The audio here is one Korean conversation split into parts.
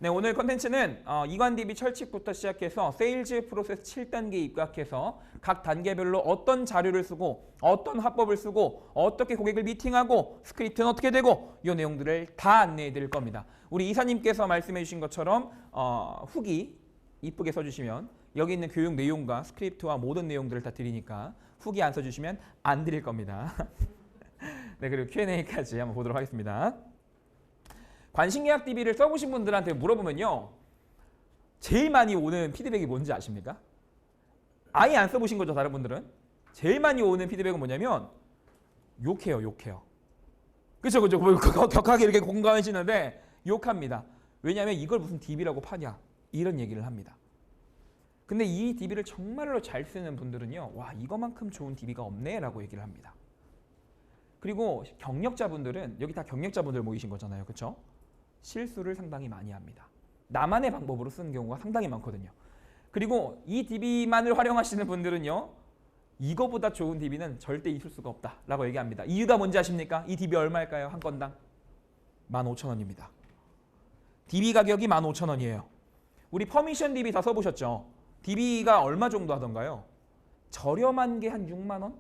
네, 오늘 컨텐츠는 이관 DB 철칙부터 시작해서 세일즈 프로세스 7단계 입각해서 각 단계별로 어떤 자료를 쓰고 어떤 화법을 쓰고 어떻게 고객을 미팅하고 스크립트는 어떻게 되고 이 내용들을 다 안내해 드릴 겁니다. 우리 이사님께서 말씀해 주신 것처럼 후기 이쁘게 써주시면 여기 있는 교육 내용과 스크립트와 모든 내용들을 다 드리니까 후기 안 써주시면 안 드릴 겁니다. 네, 그리고 Q&A까지 한번 보도록 하겠습니다. 관심계약 DB를 써보신 분들한테 물어보면요, 제일 많이 오는 피드백이 뭔지 아십니까? 아예 안 써보신 거죠, 다른 분들은? 제일 많이 오는 피드백은 뭐냐면 욕해요, 욕해요. 그쵸, 그쵸. 격하게 이렇게 공감해지는데 욕합니다. 왜냐하면 이걸 무슨 DB라고 파냐, 이런 얘기를 합니다. 근데 이 DB를 정말로 잘 쓰는 분들은요, 와, 이거만큼 좋은 DB가 없네 라고 얘기를 합니다. 그리고 경력자분들은, 여기 다 경력자분들 모이신 거잖아요, 그쵸? 실수를 상당히 많이 합니다. 나만의 방법으로 쓰는 경우가 상당히 많거든요. 그리고 이 DB만을 활용하시는 분들은요, 이거보다 좋은 DB는 절대 있을 수가 없다라고 얘기합니다. 이유가 뭔지 아십니까? 이 DB 얼마일까요? 한 건당 15,000원입니다. DB 가격이 15,000원이에요. 우리 퍼미션 DB 다 써보셨죠? DB가 얼마 정도 하던가요? 저렴한 게 한 6만 원?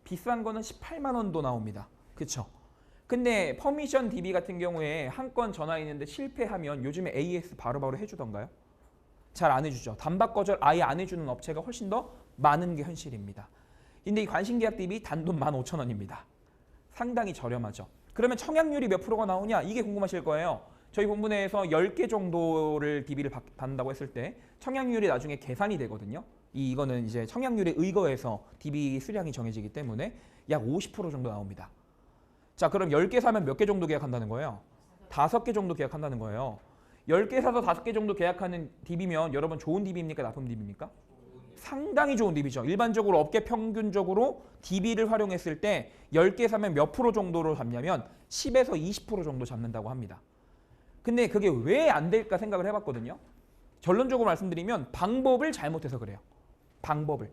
비싼 거는 18만 원도 나옵니다. 그쵸? 근데 퍼미션 DB 같은 경우에 한 건 전화했는데 실패하면 요즘에 AS 바로바로 해주던가요? 잘 안 해주죠. 단박 거절 아예 안 해주는 업체가 훨씬 더 많은 게 현실입니다. 근데 이 관심계약 DB 단돈 15,000원입니다. 상당히 저렴하죠. 그러면 청약률이 몇 프로가 나오냐? 이게 궁금하실 거예요. 저희 본부 내에서 10개 정도를 DB를 받는다고 했을 때 청약률이 나중에 계산이 되거든요. 이거는 이제 청약률에 의거해서 DB 수량이 정해지기 때문에 약 50% 정도 나옵니다. 자, 그럼 10개 사면 몇 개 정도 계약한다는 거예요? 5개 정도 계약한다는 거예요. 10개 사서 5개 정도 계약하는 DB면 여러분 좋은 DB입니까? 나쁜 DB입니까? 상당히 좋은 DB죠. 일반적으로 업계 평균적으로 DB를 활용했을 때 10개 사면 몇 프로 정도로 잡냐면 10에서 20% 정도 잡는다고 합니다. 근데 그게 왜 안 될까 생각을 해봤거든요. 결론적으로 말씀드리면 방법을 잘못해서 그래요. 방법을.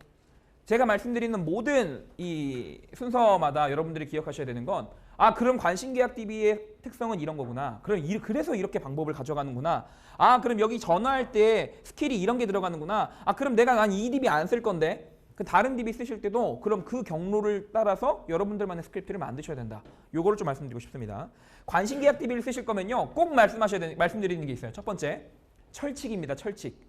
제가 말씀드리는 모든 이 순서마다 여러분들이 기억하셔야 되는 건, 아, 그럼 관심계약 DB의 특성은 이런 거구나. 그래서 이렇게 방법을 가져가는구나. 아, 그럼 여기 전화할 때 스킬이 이런 게 들어가는구나. 아, 그럼 난 이 DB 안 쓸 건데 그 다른 DB 쓰실 때도 그럼 그 경로를 따라서 여러분들만의 스크립트를 만드셔야 된다. 요거를 좀 말씀드리고 싶습니다. 관심계약 DB를 쓰실 거면요, 꼭 말씀드리는 게 있어요. 첫 번째, 철칙입니다. 철칙.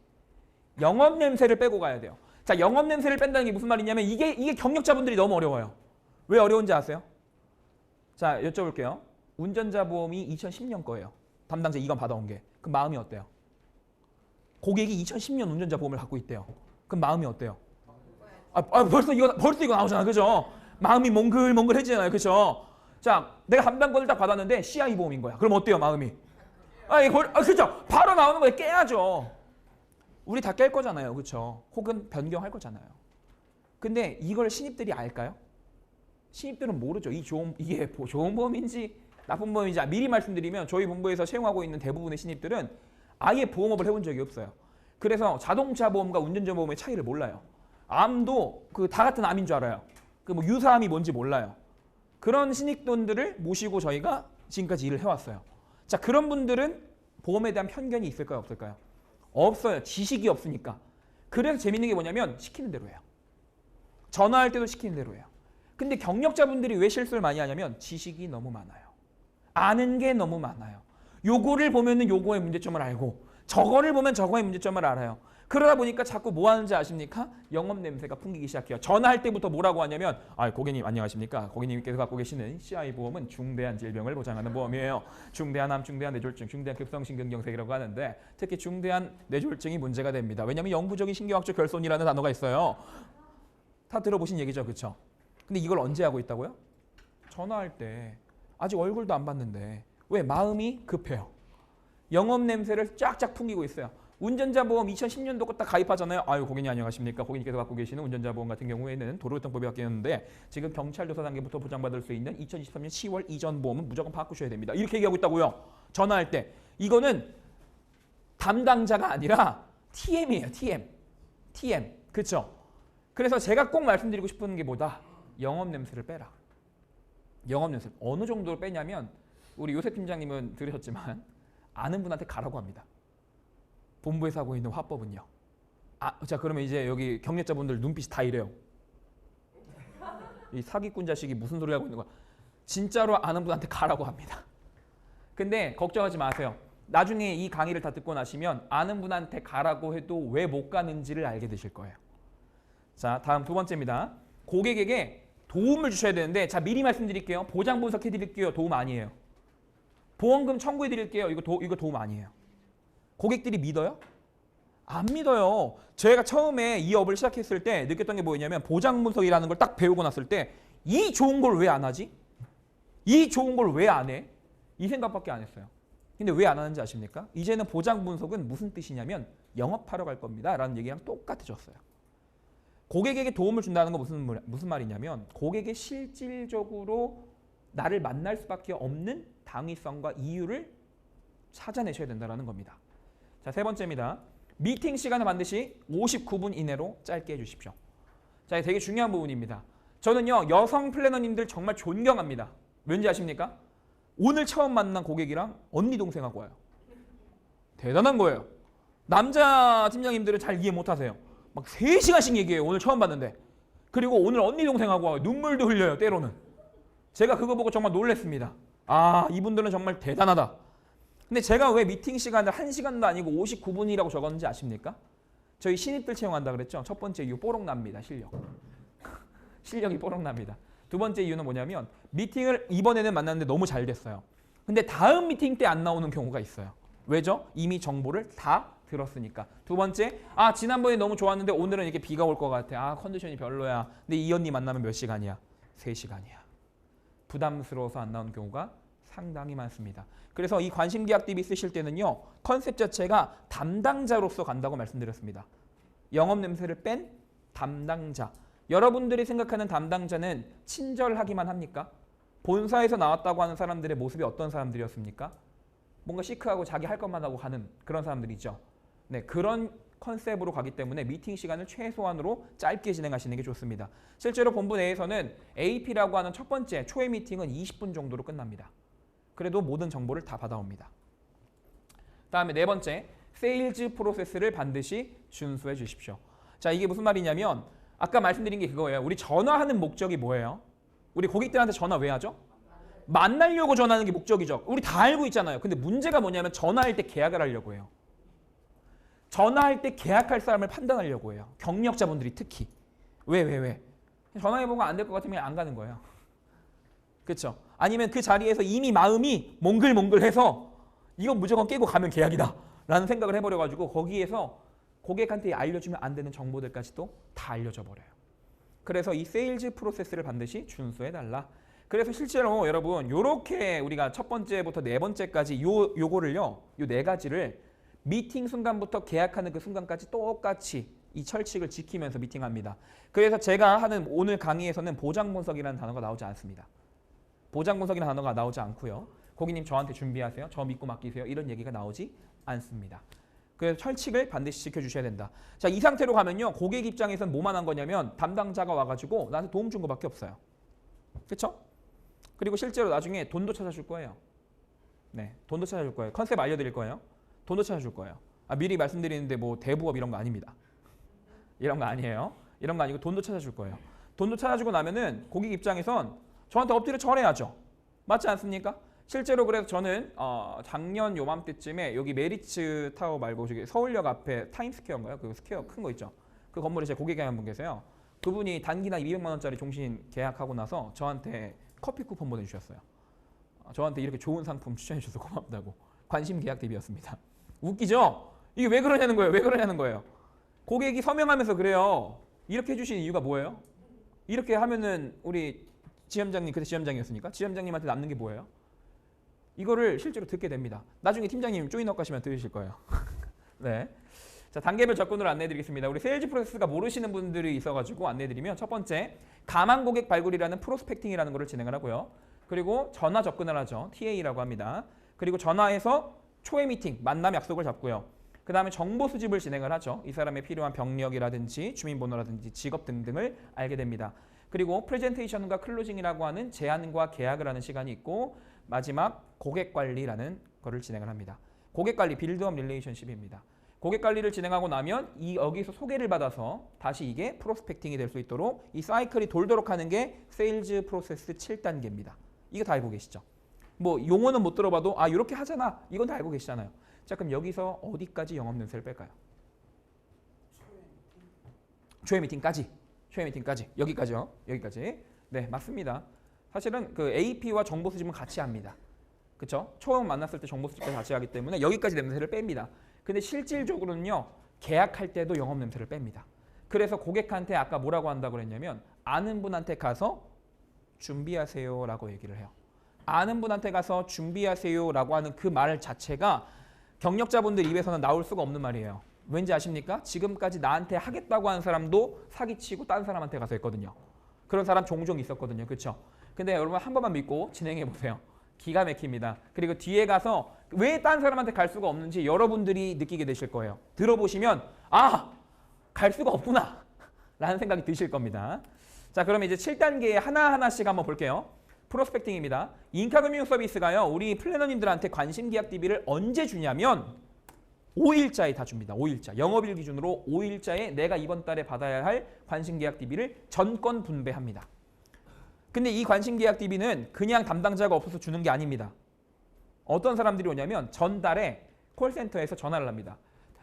영업 냄새를 빼고 가야 돼요. 자, 영업 냄새를 뺀다는 게 무슨 말이냐면 이게 경력자분들이 너무 어려워요. 왜 어려운지 아세요? 자, 여쭤볼게요. 운전자 보험이 2010년 거예요. 담당자 이건 받아온 게. 그럼 마음이 어때요? 고객이 2010년 운전자 보험을 갖고 있대요. 그럼 마음이 어때요? 벌써 이거 나오잖아, 그죠? 마음이 몽글몽글해지잖아요, 그죠? 자, 내가 담당권을 딱 받았는데 CI 보험인 거야. 그럼 어때요, 마음이? 그죠? 바로 나오는 거예요. 깨야죠. 우리 다 깰 거잖아요, 그렇죠? 혹은 변경할 거잖아요. 근데 이걸 신입들이 알까요? 신입들은 모르죠. 이게 좋은 보험인지 나쁜 보험인지 미리 말씀드리면 저희 본부에서 채용하고 있는 대부분의 신입들은 아예 보험업을 해본 적이 없어요. 그래서 자동차 보험과 운전자 보험의 차이를 몰라요. 암도 다 같은 암인 줄 알아요. 뭐 유사암이 뭔지 몰라요. 그런 신입분들을 모시고 저희가 지금까지 일을 해왔어요. 자, 그런 분들은 보험에 대한 편견이 있을까요, 없을까요? 없어요. 지식이 없으니까. 그래서 재밌는 게 뭐냐면 시키는 대로 해요. 전화할 때도 시키는 대로 해요. 근데 경력자분들이 왜 실수를 많이 하냐면 지식이 너무 많아요. 아는 게 너무 많아요. 요거를 보면은 요거의 문제점을 알고 저거를 보면 저거의 문제점을 알아요. 그러다 보니까 자꾸 뭐 하는지 아십니까? 영업 냄새가 풍기기 시작해요. 전화할 때부터 뭐라고 하냐면, 고객님 안녕하십니까? 고객님께서 갖고 계시는 CI 보험은 중대한 질병을 보장하는 보험이에요. 중대한 암, 중대한 뇌졸중, 중대한 급성신경경색이라고 하는데 특히 중대한 뇌졸중이 문제가 됩니다. 왜냐하면 영구적인 신경학적 결손이라는 단어가 있어요. 다 들어보신 얘기죠, 그렇죠? 근데 이걸 언제 하고 있다고요? 전화할 때. 아직 얼굴도 안 봤는데. 왜? 마음이 급해요. 영업 냄새를 쫙쫙 풍기고 있어요. 운전자 보험 2010년도 거 딱 가입하잖아요. 고객님 안녕하십니까? 고객님께서 갖고 계시는 운전자 보험 같은 경우에는 도로교통법이 바뀌었는데 지금 경찰 조사 단계부터 보장받을 수 있는 2023년 10월 이전 보험은 무조건 바꾸셔야 됩니다. 이렇게 얘기하고 있다고요. 전화할 때. 이거는 담당자가 아니라 TM이에요. TM. 그렇죠? 그래서 제가 꼭 말씀드리고 싶은 게 뭐다? 영업 냄새를 빼라. 영업 냄새. 어느 정도로 빼냐면 우리 요새 팀장님은 들으셨지만 아는 분한테 가라고 합니다. 본부에서 하고 있는 화법은요. 자 그러면 이제 여기 경력자분들 눈빛이 다 이래요. 이 사기꾼 자식이 무슨 소리 하고 있는 거야. 진짜로 아는 분한테 가라고 합니다. 근데 걱정하지 마세요. 나중에 이 강의를 다 듣고 나시면 아는 분한테 가라고 해도 왜 못 가는지를 알게 되실 거예요. 자, 다음 두 번째입니다. 고객에게 도움을 주셔야 되는데 자 미리 말씀드릴게요. 보장 분석해 드릴게요. 도움 아니에요. 보험금 청구해 드릴게요. 이거 도움 아니에요. 고객들이 믿어요? 안 믿어요. 제가 처음에 이 업을 시작했을 때 느꼈던 게 뭐였냐면 보장 분석이라는 걸 딱 배우고 났을 때 이 좋은 걸 왜 안 하지? 이 좋은 걸 왜 안 해? 이 생각밖에 안 했어요. 근데 왜 안 하는지 아십니까? 이제는 보장 분석은 무슨 뜻이냐면 영업하러 갈 겁니다. 라는 얘기랑 똑같아졌어요. 고객에게 도움을 준다는 건 무슨 말이냐면 고객이 실질적으로 나를 만날 수밖에 없는 당위성과 이유를 찾아내셔야 된다는 겁니다. 자, 세 번째입니다. 미팅 시간을 반드시 59분 이내로 짧게 해주십시오. 자, 이게 되게 중요한 부분입니다. 저는요 여성 플래너님들 정말 존경합니다. 왠지 아십니까? 오늘 처음 만난 고객이랑 언니 동생하고 와요. 대단한 거예요. 남자 팀장님들은 잘 이해 못하세요. 막 3시간씩 얘기해요. 오늘 처음 봤는데. 그리고 오늘 언니 동생하고 와요. 눈물도 흘려요. 때로는. 제가 그거 보고 정말 놀랐습니다. 아 이분들은 정말 대단하다. 근데 제가 왜 미팅 시간을 1시간도 아니고 59분이라고 적었는지 아십니까? 저희 신입들 채용한다 그랬죠. 첫 번째 이유 뽀록납니다. 실력. 실력이 뽀록납니다. 두 번째 이유는 뭐냐면 미팅을 이번에는 만났는데 너무 잘 됐어요. 근데 다음 미팅 때 안 나오는 경우가 있어요. 왜죠? 이미 정보를 다 들었으니까. 두 번째, 지난번에 너무 좋았는데 오늘은 이렇게 비가 올 것 같아. 컨디션이 별로야. 근데 이 언니 만나면 몇 시간이야? 3시간이야. 부담스러워서 안 나오는 경우가 상당히 많습니다. 그래서 이 관심계약 DB 쓰실 때는요. 컨셉 자체가 담당자로서 간다고 말씀드렸습니다. 영업 냄새를 뺀 담당자. 여러분들이 생각하는 담당자는 친절하기만 합니까? 본사에서 나왔다고 하는 사람들의 모습이 어떤 사람들이었습니까? 뭔가 시크하고 자기 할 것만 하고 가는 그런 사람들이죠. 네, 그런 컨셉으로 가기 때문에 미팅 시간을 최소한으로 짧게 진행하시는 게 좋습니다. 실제로 본부 내에서는 AP라고 하는 첫 번째 초회 미팅은 20분 정도로 끝납니다. 그래도 모든 정보를 다 받아옵니다. 다음에 네 번째, 세일즈 프로세스를 반드시 준수해 주십시오. 자, 이게 무슨 말이냐면 아까 말씀드린 게 그거예요. 우리 전화하는 목적이 뭐예요? 우리 고객들한테 전화 왜 하죠? 만나려고 전화하는 게 목적이죠. 우리 다 알고 있잖아요. 근데 문제가 뭐냐면 전화할 때 계약을 하려고 해요. 전화할 때 계약할 사람을 판단하려고 해요. 경력자분들이 특히. 왜? 전화해보고 안 될 것 같으면 안 가는 거예요. 그렇죠? 아니면 그 자리에서 이미 마음이 몽글몽글해서 이건 무조건 깨고 가면 계약이다 라는 생각을 해버려가지고 거기에서 고객한테 알려주면 안 되는 정보들까지도 다 알려져 버려요. 그래서 이 세일즈 프로세스를 반드시 준수해달라. 그래서 실제로 여러분 요렇게 우리가 첫 번째부터 네 번째까지 요거를요. 요 네 가지를 미팅 순간부터 계약하는 그 순간까지 똑같이 이 철칙을 지키면서 미팅합니다. 그래서 제가 하는 오늘 강의에서는 보장 분석이라는 단어가 나오지 않습니다. 보장 분석이라는 단어가 나오지 않고요. 고객님 저한테 준비하세요. 저 믿고 맡기세요. 이런 얘기가 나오지 않습니다. 그래서 철칙을 반드시 지켜주셔야 된다. 자, 이 상태로 가면요. 고객 입장에서는 뭐만 한 거냐면 담당자가 와가지고 나한테 도움 준 거밖에 없어요. 그렇죠? 그리고 실제로 나중에 돈도 찾아줄 거예요. 네, 돈도 찾아줄 거예요. 컨셉 알려드릴 거예요. 돈도 찾아줄 거예요. 미리 말씀드리는데 뭐 대부업 이런 거 아닙니다. 이런 거 아니에요. 이런 거 아니고 돈도 찾아줄 거예요. 돈도 찾아주고 나면은 고객 입장에선 저한테 엎드려 절해야죠. 맞지 않습니까? 실제로 그래서 저는 작년 요맘때쯤에 여기 메리츠 타워 말고 저기 서울역 앞에 타임스퀘어인가요? 그 스퀘어 큰 거 있죠. 그 건물에 제 고객이 한 분 계세요. 그분이 단기나 200만 원짜리 종신 계약하고 나서 저한테 커피 쿠폰 보내주셨어요. 저한테 이렇게 좋은 상품 추천해 주셔서 고맙다고. 관심 계약 대비였습니다. 웃기죠? 이게 왜 그러냐는 거예요. 왜 그러냐는 거예요. 고객이 서명하면서 그래요. 이렇게 해주신 이유가 뭐예요? 이렇게 하면은 우리 지점장님, 그때 지점장이었으니까 지점장님한테 남는 게 뭐예요? 이거를 실제로 듣게 됩니다. 나중에 팀장님 조인업 가시면 들으실 거예요. 네. 자, 단계별 접근으로 안내해드리겠습니다. 우리 세일즈 프로세스가 모르시는 분들이 있어가지고 안내해드리면 첫 번째, 가망 고객 발굴이라는 프로스펙팅이라는 것을 진행을 하고요. 그리고 전화 접근을 하죠. TA라고 합니다. 그리고 전화해서 초회 미팅, 만남 약속을 잡고요. 그 다음에 정보 수집을 진행을 하죠. 이 사람의 필요한 병력이라든지 주민번호라든지 직업 등등을 알게 됩니다. 그리고 프레젠테이션과 클로징이라고 하는 제안과 계약을 하는 시간이 있고 마지막 고객 관리라는 거를 진행을 합니다. 고객 관리, 빌드업 릴레이션십입니다. 고객 관리를 진행하고 나면 여기서 소개를 받아서 다시 이게 프로스펙팅이 될 수 있도록 이 사이클이 돌도록 하는 게 세일즈 프로세스 7단계입니다. 이거 다 알고 계시죠? 뭐 용어는 못 들어봐도 아 이렇게 하잖아. 이건 다 알고 계시잖아요. 자 그럼 여기서 어디까지 영업 연세를 뺄까요? 초회 미팅까지. 초회 미팅까지. 여기까지요. 여기까지. 네 맞습니다. 사실은 그 AP와 정보 수집은 같이 합니다. 그렇죠? 처음 만났을 때 정보 수집까지 같이 하기 때문에 여기까지 냄새를 뺍니다. 근데 실질적으로는요. 계약할 때도 영업 냄새를 뺍니다. 그래서 고객한테 아까 뭐라고 한다고 그랬냐면 아는 분한테 가서 준비하세요라고 얘기를 해요. 아는 분한테 가서 준비하세요라고 하는 그 말 자체가 경력자분들 입에서는 나올 수가 없는 말이에요. 왠지 아십니까? 지금까지 나한테 하겠다고 하는 사람도 사기치고 딴 사람한테 가서 했거든요. 그런 사람 종종 있었거든요. 그렇죠? 근데 여러분 한 번만 믿고 진행해 보세요. 기가 막힙니다. 그리고 뒤에 가서 왜 딴 사람한테 갈 수가 없는지 여러분들이 느끼게 되실 거예요. 들어보시면 아! 갈 수가 없구나 라는 생각이 드실 겁니다. 자 그러면 이제 7단계 하나하나씩 한번 볼게요. 프로스펙팅입니다. 인카금융 서비스가요. 우리 플래너님들한테 관심 계약 DB를 언제 주냐면 5일자에 다 줍니다. 5일자. 영업일 기준으로 5일자에 내가 이번 달에 받아야 할 관심 계약 DB를 전권 분배합니다. 근데 이 관심 계약 DB는 그냥 담당자가 없어서 주는 게 아닙니다. 어떤 사람들이 오냐면 전달에 콜센터에서 전화를 합니다.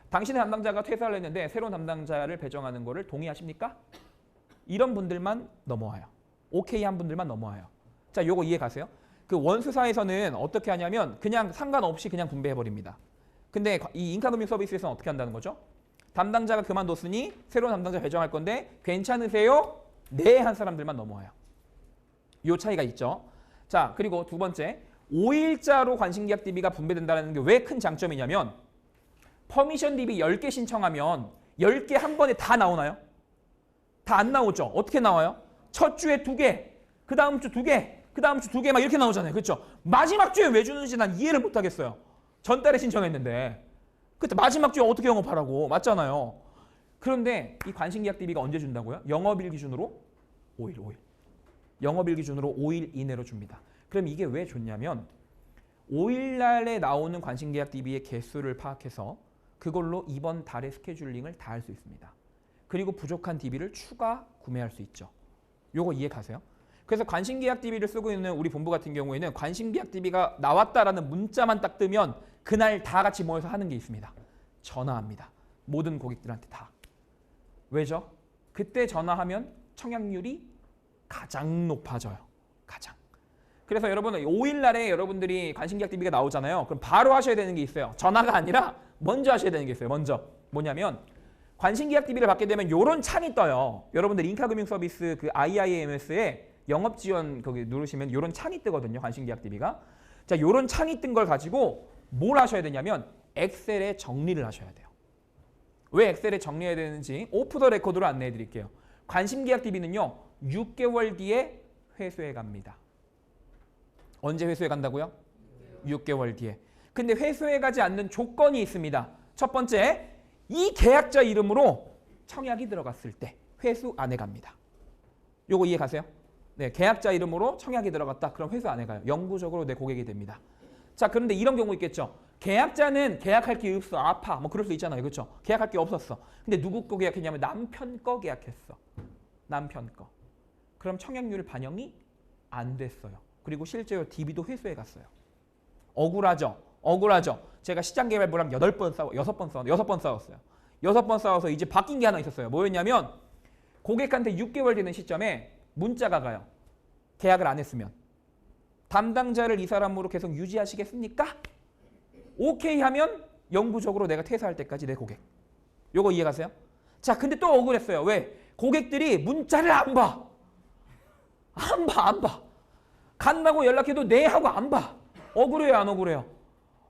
당신의 담당자가 퇴사를 했는데 새로운 담당자를 배정하는 거를 동의하십니까? 이런 분들만 넘어와요. 오케이 한 분들만 넘어와요. 자, 요거 이해 가세요? 그 원수사에서는 어떻게 하냐면 그냥 상관없이 그냥 분배해버립니다. 근데 이 인카금융 서비스에서는 어떻게 한다는 거죠? 담당자가 그만뒀으니 새로운 담당자 배정할 건데 괜찮으세요? 네 한 사람들만 넘어와요. 요 차이가 있죠. 자, 그리고 두 번째 5일자로 관심계약 DB가 분배된다는 게 왜 큰 장점이냐면 퍼미션 DB 10개 신청하면 10개 한 번에 다 나오나요? 다 안 나오죠. 어떻게 나와요? 첫 주에 2개, 그 다음 주 2개, 그 다음 주 2개 막 이렇게 나오잖아요. 그렇죠? 마지막 주에 왜 주는지 난 이해를 못 하겠어요. 전달에 신청했는데 그때 마지막 주에 어떻게 영업하라고 맞잖아요. 그런데 이 관심계약 DB가 언제 준다고요? 영업일 기준으로 5일. 영업일 기준으로 5일 이내로 줍니다. 그럼 이게 왜 좋냐면 5일 날에 나오는 관심계약 DB의 개수를 파악해서 그걸로 이번 달의 스케줄링을 다 할 수 있습니다. 그리고 부족한 DB를 추가 구매할 수 있죠. 요거 이해 가세요? 그래서 관심계약 DB를 쓰고 있는 우리 본부 같은 경우에는 관심계약 DB가 나왔다라는 문자만 딱 뜨면 그날 다 같이 모여서 하는 게 있습니다. 전화합니다. 모든 고객들한테 다. 왜죠? 그때 전화하면 청약률이 가장 높아져요. 가장. 그래서 여러분 5일 날에 여러분들이 관심계약 DB가 나오잖아요. 그럼 바로 하셔야 되는 게 있어요. 전화가 아니라 먼저 하셔야 되는 게 있어요. 먼저. 뭐냐면 관심계약 DB를 받게 되면 이런 창이 떠요. 여러분들 인카금융 서비스 그 IIMS에 영업 지원 거기 누르시면 이런 창이 뜨거든요. 관심계약 DB가. 자, 이런 창이 뜬 걸 가지고 뭘 하셔야 되냐면 엑셀에 정리를 하셔야 돼요. 왜 엑셀에 정리해야 되는지 오프 더 레코드로 안내해 드릴게요. 관심계약 DB는요. 6개월 뒤에 회수해 갑니다. 언제 회수해 간다고요? 6개월 뒤에. 근데 회수해 가지 않는 조건이 있습니다. 첫 번째, 이 계약자 이름으로 청약이 들어갔을 때 회수 안 해 갑니다. 요거 이해 가세요? 네, 계약자 이름으로 청약이 들어갔다. 그럼 회수 안 해 가요. 영구적으로 내 고객이 됩니다. 자, 그런데 이런 경우 있겠죠. 계약자는 계약할 게 없어. 아파. 뭐 그럴 수 있잖아요. 그렇죠? 계약할 게 없었어. 근데 누구 거 계약했냐면 남편 거 계약했어. 남편 거. 그럼 청약률 반영이 안 됐어요. 그리고 실제로 DB도 회수해 갔어요. 억울하죠? 억울하죠? 제가 시장개발부랑 6번 싸웠어요. 6번 싸워서 이제 바뀐 게 하나 있었어요. 뭐였냐면 고객한테 6개월 되는 시점에 문자가 가요. 계약을 안 했으면. 담당자를 이 사람으로 계속 유지하시겠습니까? 오케이 하면 영구적으로 내가 퇴사할 때까지 내 고객. 요거 이해 가세요? 자, 근데 또 억울했어요. 왜? 고객들이 문자를 안 봐. 안 봐. 간다고 연락해도 네 하고 안 봐. 억울해요, 안 억울해요?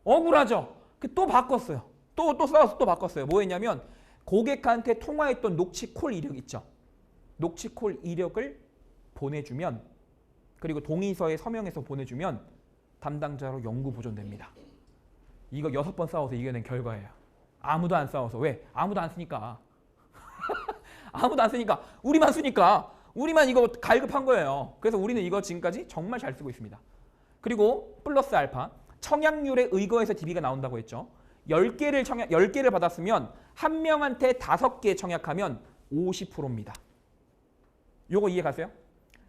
억울하죠? 또 바꿨어요. 또 싸워서 또 바꿨어요. 뭐 했냐면 고객한테 통화했던 녹취콜 이력 있죠. 녹취콜 이력을 보내주면 그리고 동의서에 서명해서 보내주면 담당자로 영구 보존됩니다. 이거 6번 싸워서 이겨낸 결과예요. 아무도 안 싸워서. 왜? 아무도 안 쓰니까. 아무도 안 쓰니까. 우리만 쓰니까. 우리만 이거 갈급한 거예요. 그래서 우리는 이거 지금까지 정말 잘 쓰고 있습니다. 그리고 플러스 알파. 청약률에 의거해서 DB가 나온다고 했죠. 10개를 받았으면 한 명한테 5개 청약하면 50%입니다. 요거 이해 가세요?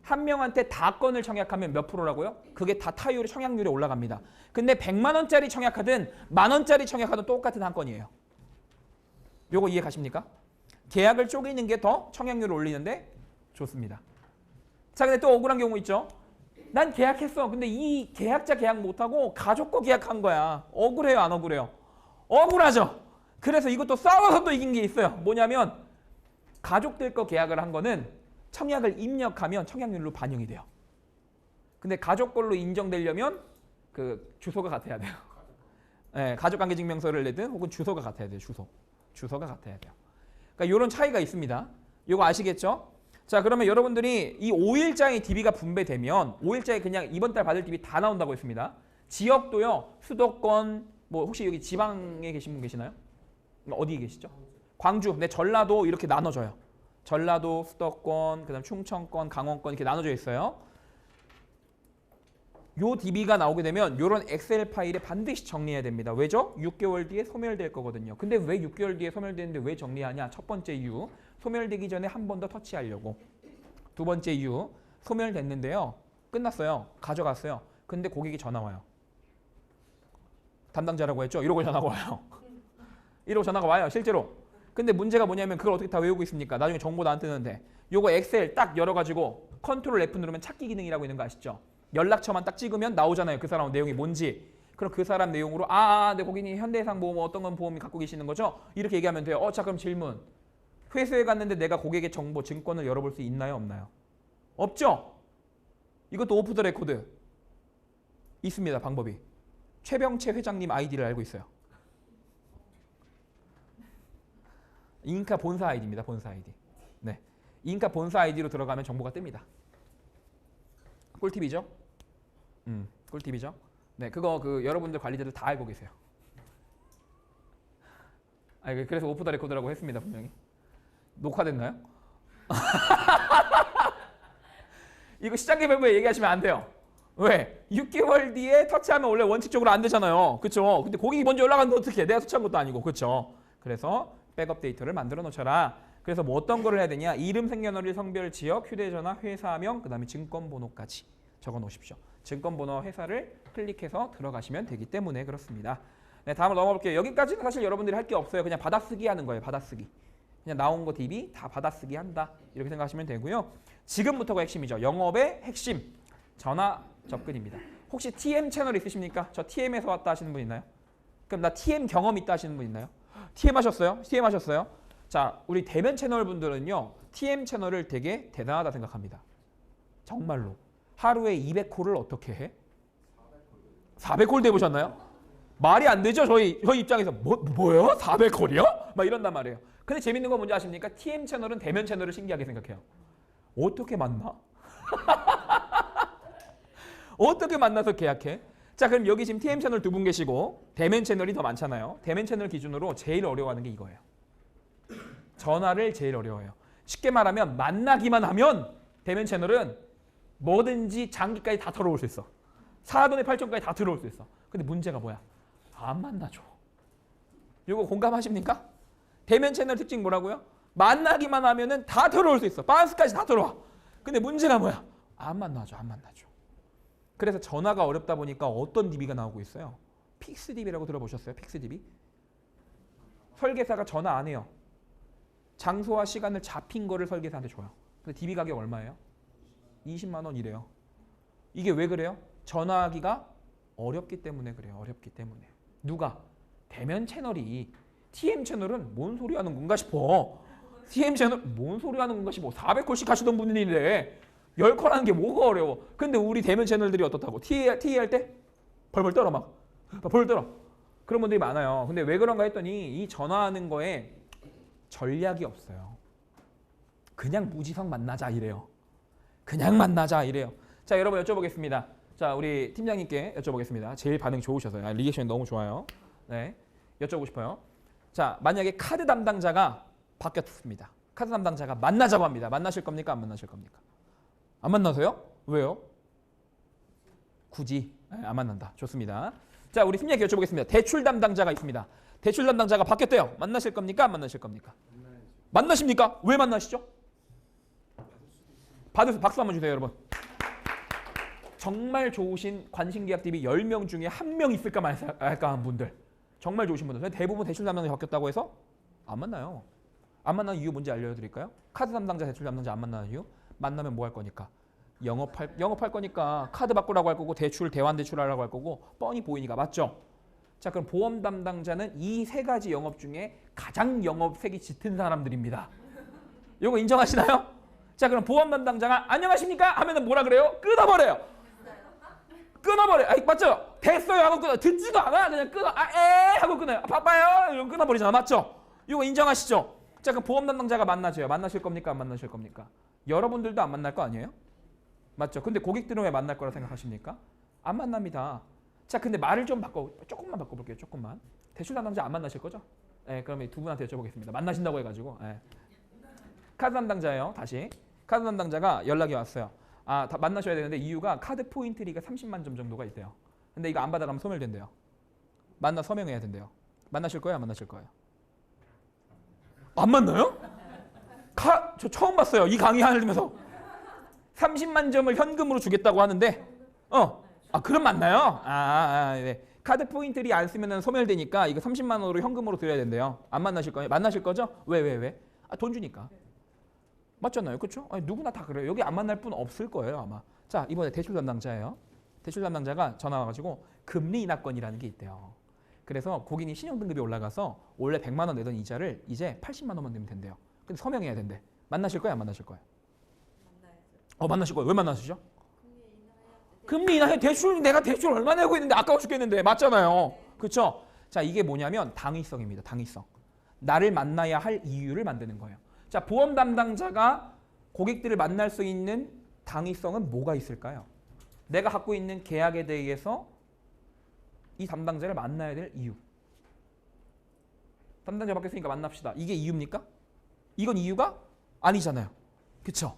한 명한테 다 건을 청약하면 몇 프로라고요? 그게 다 타율이 청약률이 올라갑니다. 근데 100만 원짜리 청약하든 10,000원짜리 청약하든 똑같은 한 건이에요. 요거 이해 가십니까? 계약을 쪼개는 게 더 청약률을 올리는데 좋습니다. 자, 근데 또 억울한 경우 있죠? 난 계약했어. 근데 이 계약자 계약 못하고 가족 거 계약한 거야. 억울해요, 안 억울해요? 억울하죠? 그래서 이것도 싸워서 또 이긴 게 있어요. 뭐냐면 가족들 거 계약을 한 거는 청약을 입력하면 청약률로 반영이 돼요. 근데 가족 걸로 인정되려면 그 주소가 같아야 돼요. 네, 가족관계증명서를 내든 혹은 주소가 같아야 돼요. 주소가 같아야 돼요. 그러니까 이런 차이가 있습니다. 이거 아시겠죠? 자, 그러면 여러분들이 이 5일장의 DB가 분배되면 5일장에 그냥 이번 달 받을 DB 다 나온다고 했습니다. 지역도요. 수도권 뭐 혹시 여기 지방에 계신 분 계시나요? 어디에 계시죠? 광주, 네, 전라도 이렇게 나눠져요. 전라도, 수도권, 그다음 충청권, 강원권 이렇게 나눠져 있어요. 요 DB가 나오게 되면 요런 엑셀 파일에 반드시 정리해야 됩니다. 왜죠? 6개월 뒤에 소멸될 거거든요. 근데 왜 6개월 뒤에 소멸되는데 왜 정리하냐? 첫 번째 이유, 소멸되기 전에 한 번 더 터치하려고. 두 번째 이유, 소멸됐는데요. 끝났어요. 가져갔어요. 근데 고객이 전화 와요. 담당자라고 했죠? 이러고 전화가 와요. 이러고 전화가 와요. 실제로. 근데 문제가 뭐냐면 그걸 어떻게 다 외우고 있습니까? 나중에 정보도 안 뜨는데. 요거 엑셀 딱 열어가지고 컨트롤 F 누르면 찾기 기능이라고 있는 거 아시죠? 연락처만 딱 찍으면 나오잖아요. 그 사람 내용이 뭔지. 그럼 그 사람 내용으로 네, 고객님 현대해상 보험 어떤 건 보험이 갖고 계시는 거죠? 이렇게 얘기하면 돼요. 자, 그럼 질문. 회수해 갔는데 내가 고객의 정보, 증권을 열어볼 수 있나요? 없나요? 없죠? 이것도 오프 더 레코드. 있습니다. 방법이. 최병채 회장님 아이디를 알고 있어요. 인카 본사 아이디입니다. 본사 아이디. 네, 인카 본사 아이디로 들어가면 정보가 뜹니다. 꿀팁이죠? 꿀팁이죠? 네, 그거 여러분들 관리자들 다 알고 계세요. 그래서 오프 더 레코드라고 했습니다. 분명히. 녹화됐나요? 이거 시장 개발부에 얘기하시면 안 돼요. 왜? 6개월 뒤에 터치하면 원래 원칙적으로 안 되잖아요. 그렇죠? 근데 고객이 먼저 연락하는데 어떻게 해? 내가 터치한 것도 아니고. 그렇죠? 그래서 백업 데이터를 만들어 놓쳐라. 그래서 뭐 어떤 거를 해야 되냐? 이름, 생년월일, 성별, 지역, 휴대전화, 회사명, 그다음에 증권번호까지 적어 놓으십시오. 증권번호 회사를 클릭해서 들어가시면 되기 때문에 그렇습니다. 네, 다음으로 넘어가 볼게요. 여기까지는 사실 여러분들이 할 게 없어요. 그냥 받아쓰기 하는 거예요. 받아쓰기. 그냥 나온 거 DB 다 받아쓰기 한다. 이렇게 생각하시면 되고요. 지금부터가 핵심이죠. 영업의 핵심. 전화 접근입니다. 혹시 TM 채널 있으십니까? 저 TM에서 왔다 하시는 분 있나요? 그럼 나 TM 경험 있다 하시는 분 있나요? TM 하셨어요? TM 하셨어요? 자, 우리 대면 채널 분들은요. TM 채널을 되게 대단하다 생각합니다. 정말로. 하루에 200콜을 어떻게 해? 400콜 돼보셨나요? 말이 안 되죠? 저희 입장에서 뭐요? 400콜이요? 막 이런단 말이에요. 근데 재밌는 건 뭔지 아십니까? TM 채널은 대면 채널을 신기하게 생각해요. 어떻게 만나? 어떻게 만나서 계약해? 자, 그럼 여기 지금 TM 채널 2분 계시고 대면 채널이 더 많잖아요. 대면 채널 기준으로 제일 어려워하는 게 이거예요. 전화를 제일 어려워해요. 쉽게 말하면 만나기만 하면 대면 채널은 뭐든지 장기까지 다 털어올 수 있어. 4분의 8점까지 다 들어올 수 있어. 근데 문제가 뭐야? 안 만나죠. 이거 공감하십니까? 대면 채널 특징 뭐라고요? 만나기만 하면은 다 들어올 수 있어. 바운스까지 다 들어와. 근데 문제가 뭐야? 안 만나죠. 안 만나죠. 그래서 전화가 어렵다 보니까 어떤 DB가 나오고 있어요? 픽스 DB라고 들어보셨어요? 픽스 DB? 설계사가 전화 안 해요. 장소와 시간을 잡힌 거를 설계사한테 줘요. 근데 DB 가격 얼마예요? 20만 원 이래요. 이게 왜 그래요? 전화하기가 어렵기 때문에 그래요. 어렵기 때문에. 누가? 대면 채널이. TM 채널은 뭔 소리 하는 건가 싶어. TM 채널 뭔 소리 하는 건가 싶어. 400콜씩 하시던 분인데 10콜 하는 게 뭐가 어려워. 근데 우리 대면 채널들이 어떻다고? TA 할 때 벌벌 떨어 막. 벌벌 떨어. 그런 분들이 많아요. 근데 왜 그런가 했더니 이 전화하는 거에 전략이 없어요. 그냥 무지성 만나자 이래요. 그냥 만나자 이래요. 자, 여러분 여쭤보겠습니다. 자, 우리 팀장님께 여쭤보겠습니다. 제일 반응 좋으셔서요. 리액션이 너무 좋아요. 네, 여쭤보고 싶어요. 자, 만약에 카드 담당자가 바뀌었습니다. 카드 담당자가 만나자고 합니다. 만나실 겁니까? 안 만나실 겁니까? 안 만나세요? 왜요? 굳이 안 만난다. 좋습니다. 자, 우리 팀장님께 여쭤보겠습니다. 대출 담당자가 있습니다. 대출 담당자가 바뀌었대요. 만나실 겁니까? 안 만나실 겁니까? 만나십니까? 왜 만나시죠? 박수 한번 주세요, 여러분. 정말 좋으신 관심계약 DB 10명 중에 1명 있을까 말까 한 분들. 정말 좋으신 분들. 대부분 대출 담당자 바뀌었다고 해서 안 만나요. 안 만나는 이유 뭔지 알려드릴까요? 카드 담당자, 대출 담당자 안 만나는 이유? 만나면 뭐 할 거니까? 영업할 거니까 카드 바꾸라고 할 거고 대출, 대환 대출하라고 할 거고 뻔히 보이니까. 맞죠? 자, 그럼 보험 담당자는 이 세 가지 영업 중에 가장 영업색이 짙은 사람들입니다. 이거 인정하시나요? 자, 그럼 보험 담당자가 안녕하십니까? 하면은 뭐라 그래요? 끊어버려요. 맞죠? 됐어요 하고 끊어. 듣지도 않아. 그냥 끊어. 하고 끊어요. 바빠요. 이러면 끊어버리잖아. 맞죠? 이거 인정하시죠? 자, 그럼 보험 담당자가 만나줘요. 만나실 겁니까? 안 만나실 겁니까? 여러분들도 안 만날 거 아니에요? 맞죠? 근데 고객들은 왜 만날 거라 생각하십니까? 안 만납니다. 자, 근데 말을 좀 조금만 바꿔볼게요. 조금만. 대출 담당자 안 만나실 거죠? 네, 그러면 두 분한테 여쭤보겠습니다. 만나신다고 해가지고. 네. 카드 담당자예요. 다시. 카드 담당자가 연락이 왔어요. 다 만나셔야 되는데 이유가 카드 포인트리가 30만 점 정도가 있대요. 근데 이거 안 받아가면 소멸된대요. 만나 서명해야 된대요. 만나실 거예요? 안 만나실 거예요? 안 만나요? 저 처음 봤어요. 이 강의 하면서 30만 점을 현금으로 주겠다고 하는데 그럼 만나요? 네. 카드 포인트리 안 쓰면 소멸되니까 이거 30만 원으로 현금으로 드려야 된대요. 안 만나실 거예요? 만나실 거죠? 왜? 돈 주니까. 맞잖아요. 그렇죠? 누구나 다 그래요. 여기 안 만날 분 없을 거예요, 아마. 자, 이번에 대출 담당자예요. 대출 담당자가 전화 와가지고 금리 인하권이라는 게 있대요. 그래서 고객이 신용등급이 올라가서 원래 100만 원 내던 이자를 이제 80만 원만 내면 된대요. 근데 서명해야 된대. 만나실 거예요? 안 만나실 거예요? 만나야죠. 만나실 거예요. 왜 만나시죠? 금리 인하해. 내가 대출 얼마 내고 있는데 아까워 죽겠는데. 맞잖아요. 그렇죠? 자, 이게 뭐냐면 당위성입니다. 당위성. 나를 만나야 할 이유를 만드는 거예요. 자, 보험 담당자가 고객들을 만날 수 있는 당위성은 뭐가 있을까요? 내가 갖고 있는 계약에 대해서 이 담당자를 만나야 될 이유. 담당자 바뀌었으니까 만납시다. 이게 이유입니까? 이건 이유가 아니잖아요. 그렇죠?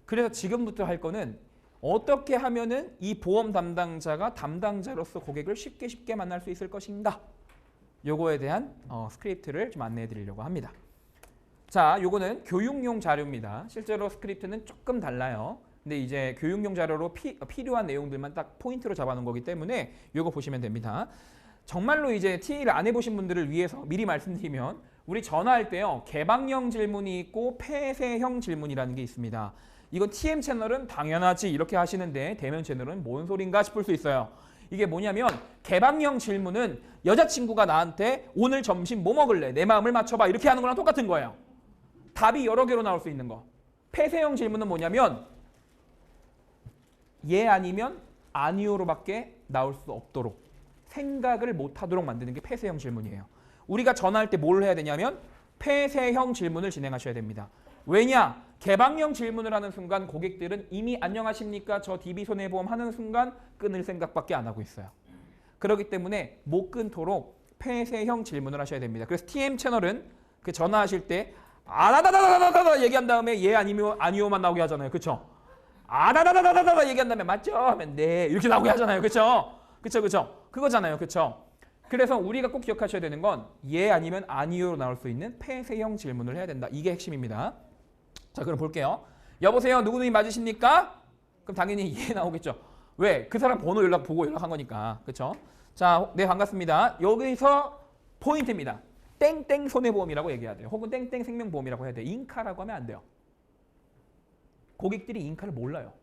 그래서 지금부터 할 거는 어떻게 하면은 이 보험 담당자가 담당자로서 고객을 쉽게 만날 수 있을 것인가? 요거에 대한 스크립트를 좀 안내해 드리려고 합니다. 자, 요거는 교육용 자료입니다. 실제로 스크립트는 조금 달라요. 근데 이제 교육용 자료로 필요한 내용들만 딱 포인트로 잡아놓은 거기 때문에 요거 보시면 됩니다. 정말로 이제 TA를 안 해보신 분들을 위해서 미리 말씀드리면 우리 전화할 때요. 개방형 질문이 있고 폐쇄형 질문이라는 게 있습니다. 이건 TM 채널은 당연하지 이렇게 하시는데 대면 채널은 뭔 소린가 싶을 수 있어요. 이게 뭐냐면 개방형 질문은 여자친구가 나한테 오늘 점심 뭐 먹을래? 내 마음을 맞춰봐. 이렇게 하는 거랑 똑같은 거예요. 답이 여러 개로 나올 수 있는 거. 폐쇄형 질문은 뭐냐면 예 아니면 아니오로밖에 나올 수 없도록 생각을 못하도록 만드는 게 폐쇄형 질문이에요. 우리가 전화할 때 뭘 해야 되냐면 폐쇄형 질문을 진행하셔야 됩니다. 왜냐? 개방형 질문을 하는 순간 고객들은 이미 안녕하십니까? 저 DB손해보험 하는 순간 끊을 생각밖에 안 하고 있어요. 그렇기 때문에 못 끊도록 폐쇄형 질문을 하셔야 됩니다. 그래서 TM 채널은 그 전화하실 때 아다다다다다다 얘기한 다음에 예 아니면 아니오만 나오게 하잖아요. 그렇죠? 아다다다다다다 얘기한 다음에 맞죠? 하면 네 이렇게 나오게 하잖아요. 그렇죠? 그렇죠? 그거잖아요. 그렇죠? 그래서 우리가 꼭 기억하셔야 되는 건 예 아니면 아니오로 나올 수 있는 폐쇄형 질문을 해야 된다. 이게 핵심입니다. 자, 그럼 볼게요. 여보세요. 누구누구 맞으십니까? 그럼 당연히 예 나오겠죠. 왜? 그 사람 번호 보고 연락한 거니까. 그렇죠? 자, 네 반갑습니다. 여기서 포인트입니다. 땡땡 손해보험이라고 얘기해야 돼요. 혹은 땡땡 생명보험이라고 해야 돼요. 인카라고 하면 안 돼요. 고객들이 인카를 몰라요.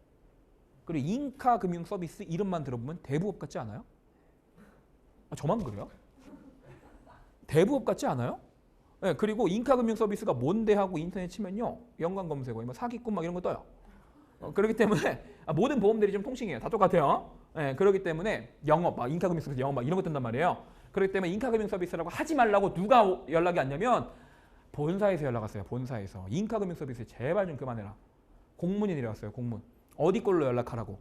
그리고 인카 금융 서비스 이름만 들어보면 대부업 같지 않아요? 저만 그래요? 대부업 같지 않아요? 네, 그리고 인카 금융 서비스가 뭔데 하고 인터넷 치면요. 연관 검색어, 뭐 사기꾼 막 이런 거 떠요. 그렇기 때문에 모든 보험들이 좀 통칭해요. 다 똑같아요. 네, 그렇기 때문에 영업, 막 인카 금융 서비스 영업 막 이런 거 뜬단 말이에요. 그렇기 때문에 인카 금융 서비스라고 하지 말라고 누가 연락이 왔냐면 본사에서 연락 왔어요. 본사에서. 인카 금융 서비스 제발 좀 그만해라. 공문이 내려왔어요. 공문. 어디 걸로 연락하라고.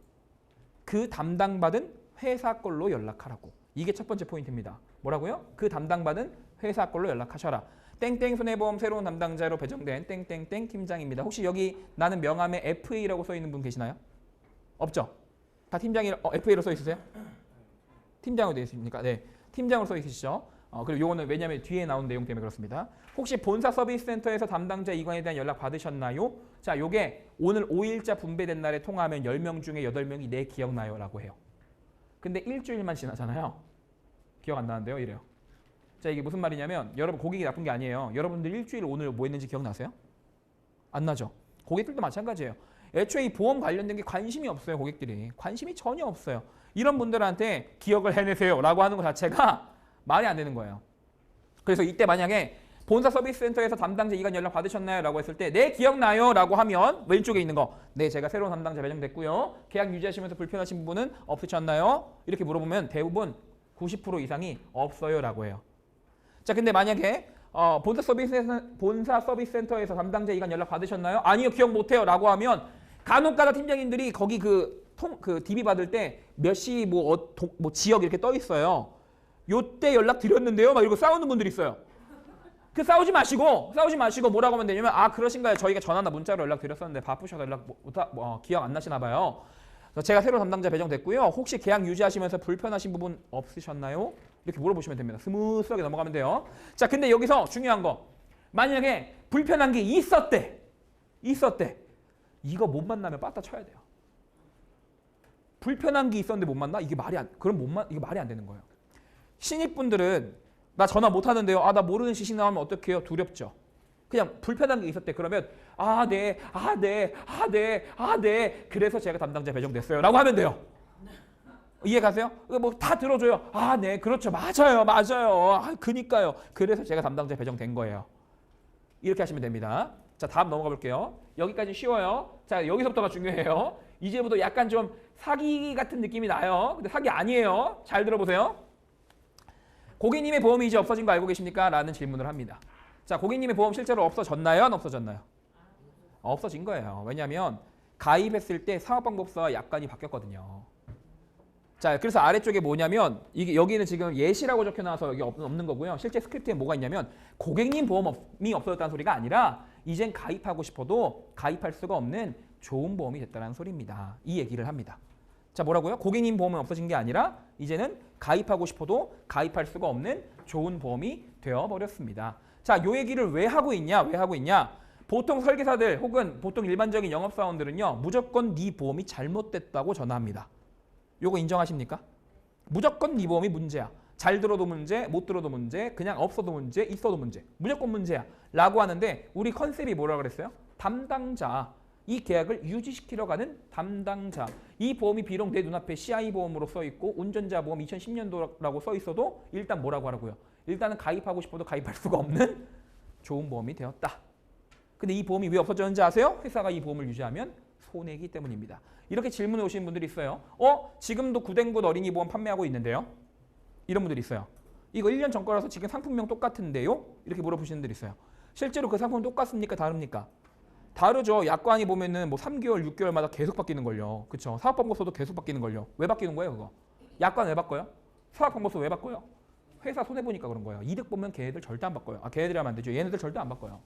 그 담당받은 회사 걸로 연락하라고. 이게 첫 번째 포인트입니다. 뭐라고요? 그 담당받은 회사 걸로 연락하셔라. 땡땡 손해보험 새로운 담당자로 배정된 땡땡땡 팀장입니다. 혹시 여기 나는 명함에 FA라고 써 있는 분 계시나요? 없죠? 다 팀장이 FA로 써 있으세요? 팀장으로 되어 있습니까? 네. 팀장으로 써 있으시죠? 그리고 요거는 왜냐면 뒤에 나온 내용 때문에 그렇습니다. 혹시 본사 서비스 센터에서 담당자 이관에 대한 연락 받으셨나요? 자, 요게 오늘 5일자 분배된 날에 통화하면 10명 중에 8명이 네 기억나요 라고 해요. 근데 일주일만 지나잖아요. 기억 안 나는데요? 이래요. 자, 이게 무슨 말이냐면 여러분 고객이 나쁜 게 아니에요. 여러분들 일주일 오늘 뭐 했는지 기억나세요? 안 나죠? 고객들도 마찬가지예요. 애초에 이 보험 관련된 게 관심이 없어요. 고객들이. 관심이 전혀 없어요. 이런 분들한테 기억을 해내세요 라고 하는 것 자체가 말이 안 되는 거예요. 그래서 이때 만약에 본사 서비스 센터에서 담당자 이관 연락 받으셨나요? 라고 했을 때 네 기억나요? 라고 하면 왼쪽에 있는 거 네 제가 새로운 담당자 배정됐고요. 계약 유지하시면서 불편하신 부분은 없으셨나요? 이렇게 물어보면 대부분 90% 이상이 없어요 라고 해요. 자, 근데 만약에 본사 서비스 센터에서 담당자 이관 연락 받으셨나요? 아니요, 기억 못해요 라고 하면 간혹가다 팀장님들이 거기 그 DB 받을 때 몇 시 뭐 지역 이렇게 떠 있어요. 요때 연락 드렸는데요 막 이러고 싸우는 분들이 있어요. 그 싸우지 마시고 뭐라고 하면 되냐면 그러신가요? 저희가 전화나 문자로 연락 드렸었는데 바쁘셔서 기억 안 나시나 봐요. 제가 새로 담당자 배정됐고요. 혹시 계약 유지하시면서 불편하신 부분 없으셨나요? 이렇게 물어보시면 됩니다. 스무스하게 넘어가면 돼요. 자, 근데 여기서 중요한 거. 만약에 불편한 게 있었대. 이거 못 만나면 빠따 쳐야 돼요. 불편한 게 있었는데 못 만나? 이게 말이 안 되는 거예요. 신입분들은 나 전화 못 하는데요. 나 모르는 시식 나오면 어떡해요? 두렵죠. 그냥 불편한 게 있었대. 그러면 네. 그래서 제가 담당자 배정됐어요. 라고 하면 돼요. 이해 가세요? 뭐 다 들어줘요. 네. 그렇죠. 맞아요. 그니까요. 그래서 제가 담당자 배정된 거예요. 이렇게 하시면 됩니다. 자, 다음 넘어가 볼게요. 여기까지 쉬워요. 자, 여기서부터가 중요해요. 이제부터 약간 좀 사기 같은 느낌이 나요. 근데 사기 아니에요. 잘 들어보세요. 고객님의 보험이 이제 없어진 거 알고 계십니까? 라는 질문을 합니다. 자, 고객님의 보험 실제로 없어졌나요? 안 없어졌나요? 없어진 거예요. 왜냐하면 가입했을 때 사업방법서와 약관이 바뀌었거든요. 자, 그래서 아래쪽에 뭐냐면 이게 여기는 지금 예시라고 적혀놔서 여기 없는 거고요. 실제 스크립트에 뭐가 있냐면 고객님 보험이 없어졌다는 소리가 아니라 이젠 가입하고 싶어도 가입할 수가 없는 좋은 보험이 됐다는 소리입니다. 이 얘기를 합니다. 자, 뭐라고요? 고객님 보험은 없어진 게 아니라 이제는 가입하고 싶어도 가입할 수가 없는 좋은 보험이 되어버렸습니다. 자, 요 얘기를 왜 하고 있냐? 보통 설계사들 혹은 보통 일반적인 영업사원들은요. 무조건 네 보험이 잘못됐다고 전화합니다. 요거 인정하십니까? 무조건 네 보험이 문제야. 잘 들어도 문제, 못 들어도 문제, 그냥 없어도 문제, 있어도 문제. 무조건 문제야. 라고 하는데 우리 컨셉이 뭐라 그랬어요? 담당자. 이 계약을 유지시키러 가는 담당자. 이 보험이 비록 내 눈앞에 CI 보험으로 써 있고 운전자 보험 2010년도라고 써 있어도 일단 뭐라고 하라고요? 일단은 가입하고 싶어도 가입할 수가 없는 좋은 보험이 되었다. 근데 이 보험이 왜 없어졌는지 아세요? 회사가 이 보험을 유지하면 손해이기 때문입니다. 이렇게 질문해 오시는 분들이 있어요. 지금도 구댕굿 어린이 보험 판매하고 있는데요. 이런 분들이 있어요. 이거 1년 전 거라서 지금 상품명 똑같은데요? 이렇게 물어보시는 분들이 있어요. 실제로 그 상품 똑같습니까? 다릅니까? 다르죠. 약관이 보면은 뭐 3개월, 6개월마다 계속 바뀌는 걸요. 그렇죠? 사업방법서도 계속 바뀌는 걸요. 왜 바뀌는 거예요, 그거? 약관 왜 바꿔요? 사업방법서 왜 바꿔요? 회사 손해 보니까 그런 거예요. 이득 보면 걔네들 절대 안 바꿔요. 걔네들이 하면 안 되죠. 얘네들 절대 안 바꿔요.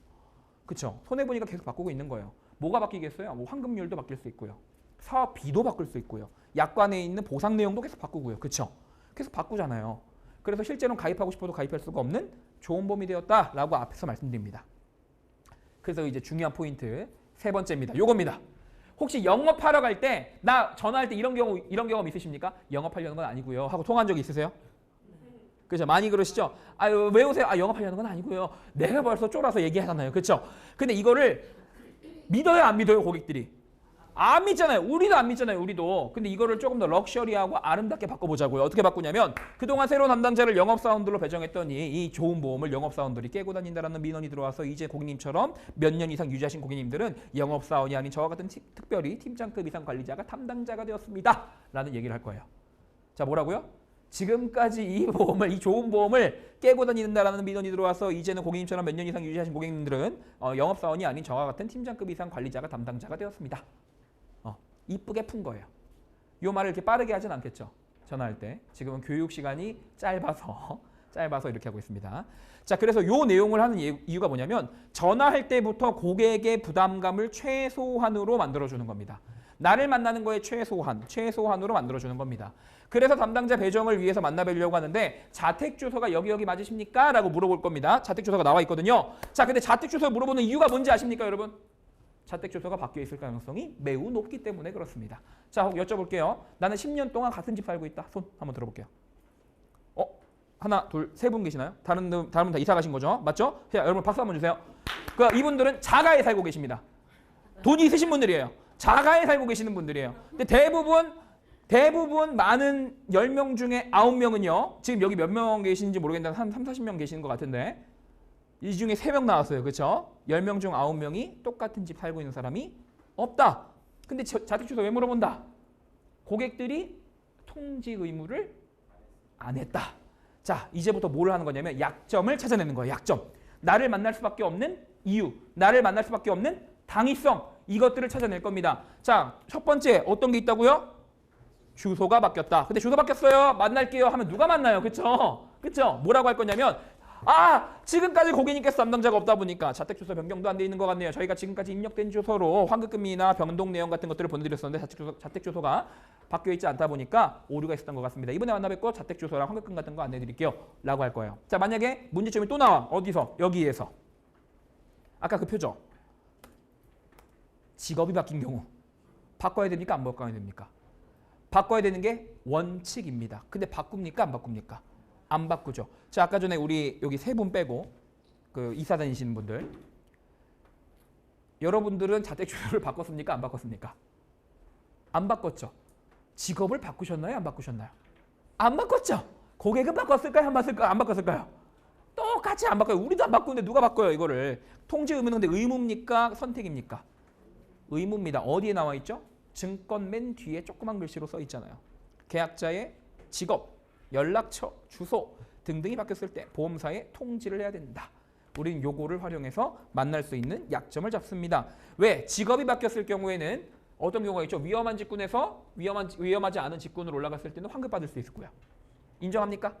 그렇죠? 손해 보니까 계속 바꾸고 있는 거예요. 뭐가 바뀌겠어요? 뭐 환급률도 바뀔 수 있고요. 사업비도 바꿀 수 있고요. 약관에 있는 보상 내용도 계속 바꾸고요. 그렇죠? 계속 바꾸잖아요. 그래서 실제로는 가입하고 싶어도 가입할 수가 없는 좋은 보험이 되었다라고 앞에서 말씀드립니다. 그래서 이제 중요한 포인트 세 번째입니다. 요겁니다. 혹시 영업하러 갈 때 나 전화할 때 이런 경험 있으십니까? 영업하려는 건 아니고요. 하고 통화한 적 있으세요? 그죠? 많이 그러시죠? 왜 오세요? 영업하려는 건 아니고요. 내가 벌써 쫄아서 얘기하잖아요. 그렇죠? 근데 이거를 믿어요, 안 믿어요, 고객들이? 안 믿잖아요. 우리도 안 믿잖아요. 우리도. 근데 이거를 조금 더 럭셔리하고 아름답게 바꿔보자고요. 어떻게 바꾸냐면 그동안 새로운 담당자를 영업사원들로 배정했더니 이 좋은 보험을 영업사원들이 깨고 다닌다라는 민원이 들어와서 이제 고객님처럼 몇 년 이상 유지하신 고객님들은 영업사원이 아닌 저와 같은 특별히 팀장급 이상 관리자가 담당자가 되었습니다. 라는 얘기를 할 거예요. 자, 뭐라고요? 지금까지 이 좋은 보험을 깨고 다닌다라는 민원이 들어와서 이제는 고객님처럼 몇 년 이상 유지하신 고객님들은 영업사원이 아닌 저와 같은 팀장급 이상 관리자가 담당자가 되었습니다. 이쁘게 푼 거예요. 이 말을 이렇게 빠르게 하진 않겠죠. 전화할 때. 지금은 교육 시간이 짧아서 이렇게 하고 있습니다. 자, 그래서 이 내용을 하는 이유가 뭐냐면 전화할 때부터 고객의 부담감을 최소한으로 만들어주는 겁니다. 나를 만나는 거에 최소한으로 만들어주는 겁니다. 그래서 담당자 배정을 위해서 만나뵈려고 하는데 자택 주소가 여기 맞으십니까? 라고 물어볼 겁니다. 자택 주소가 나와 있거든요. 자, 근데 자택 주소 물어보는 이유가 뭔지 아십니까, 여러분? 자택 주소가 바뀌어 있을 가능성이 매우 높기 때문에 그렇습니다. 자, 혹 여쭤볼게요. 나는 10년 동안 같은 집 살고 있다. 손 한번 들어볼게요. 하나, 둘, 세 분 계시나요? 다른 분 다 이사 가신 거죠? 맞죠? 자, 여러분 박수 한번 주세요. 이분들은 자가에 살고 계십니다. 돈이 있으신 분들이에요. 자가에 살고 계시는 분들이에요. 근데 대부분 많은 10명 중에 9명은요. 지금 여기 몇 명 계시는지 모르겠는데 한 3, 40명 계시는 것 같은데 이 중에 3명 나왔어요. 그렇죠? 10명 중 9명이 똑같은 집 살고 있는 사람이 없다. 근데 자택 주소 왜 물어본다? 고객들이 통지 의무를 안 했다. 자, 이제부터 뭘 하는 거냐면 약점을 찾아내는 거예요. 약점. 나를 만날 수밖에 없는 이유, 나를 만날 수밖에 없는 당위성, 이것들을 찾아낼 겁니다. 자, 첫 번째 어떤 게 있다고요? 주소가 바뀌었다. 근데 주소 바뀌었어요. 만날게요 하면 누가 만나요? 그쵸? 뭐라고 할 거냐면 지금까지 고객님께서 담당자가 없다 보니까 자택 주소 변경도 안 돼 있는 것 같네요. 저희가 지금까지 입력된 주소로 환급금이나 변동 내용 같은 것들을 보내드렸었는데 자택 주소가 바뀌어 있지 않다 보니까 오류가 있었던 것 같습니다. 이번에 만나뵙고 자택 주소랑 환급금 같은 거 안내드릴게요 라고 할 거예요. 자, 만약에 문제점이 또 나와. 어디서? 여기에서. 아까 그 표죠. 직업이 바뀐 경우 바꿔야 됩니까? 안 바꿔야 됩니까? 바꿔야 되는 게 원칙입니다. 근데 바꿉니까? 안 바꿉니까? 안 바꾸죠. 자, 아까 전에 우리 여기 3분 빼고 그 이사 다니시는 분들, 여러분들은 자택 주소를 바꿨습니까? 안 바꿨습니까? 안 바꿨죠. 직업을 바꾸셨나요? 안 바꾸셨나요? 안 바꿨죠. 고객은 바꿨을까요? 안 바꿨을까요? 똑같이 안 바꿔요. 우리도 안 바꾸는데 누가 바꿔요 이거를. 통지 의무는 근데 의무입니까? 선택입니까? 의무입니다. 어디에 나와 있죠? 증권 맨 뒤에 조그만 글씨로 써 있잖아요. 계약자의 직업, 연락처, 주소 등등이 바뀌었을 때 보험사에 통지를 해야 된다. 우리는 요거를 활용해서 만날 수 있는 약점을 잡습니다. 왜? 직업이 바뀌었을 경우에는 어떤 경우가 있죠? 위험한 직군에서 위험하지 않은 직군으로 올라갔을 때는 환급받을 수 있고요. 인정합니까?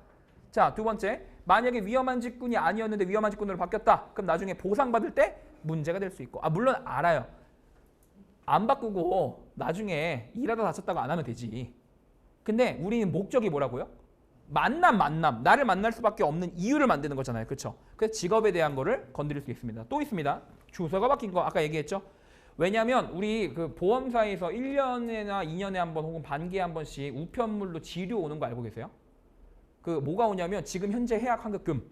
자, 두 번째, 만약에 위험한 직군이 아니었는데 위험한 직군으로 바뀌었다. 그럼 나중에 보상받을 때 문제가 될 수 있고. 물론 알아요. 안 바꾸고 나중에 일하다 다쳤다고 안 하면 되지. 근데 우리는 목적이 뭐라고요? 만남. 나를 만날 수밖에 없는 이유를 만드는 거잖아요. 그렇죠? 그래서 직업에 대한 거를 건드릴 수 있습니다. 또 있습니다. 주소가 바뀐 거 아까 얘기했죠? 왜냐하면 우리 그 보험사에서 1년에나 2년에 한 번 혹은 반기에 한 번씩 우편물로 지류 오는 거 알고 계세요? 그 뭐가 오냐면 지금 현재 해약 환급금,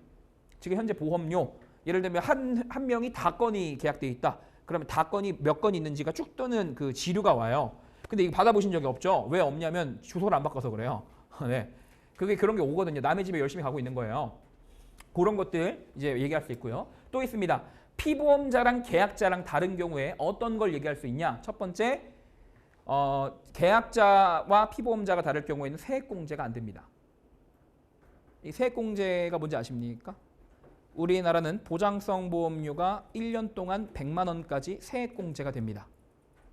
지금 현재 보험료, 예를 들면 한 명이 다 건이 계약돼 있다. 그러면 다 건이 몇 건 있는지가 쭉 뜨는 그 지류가 와요. 근데 이거 받아보신 적이 없죠? 왜 없냐면 주소를 안 바꿔서 그래요. 네. 그런 게 오거든요. 남의 집에 열심히 가고 있는 거예요. 그런 것들 이제 얘기할 수 있고요. 또 있습니다. 피보험자랑 계약자랑 다른 경우에 어떤 걸 얘기할 수 있냐? 첫 번째, 계약자와 피보험자가 다를 경우에는 세액공제가 안 됩니다. 이 세액공제가 뭔지 아십니까? 우리나라는 보장성 보험료가 1년 동안 100만 원까지 세액공제가 됩니다.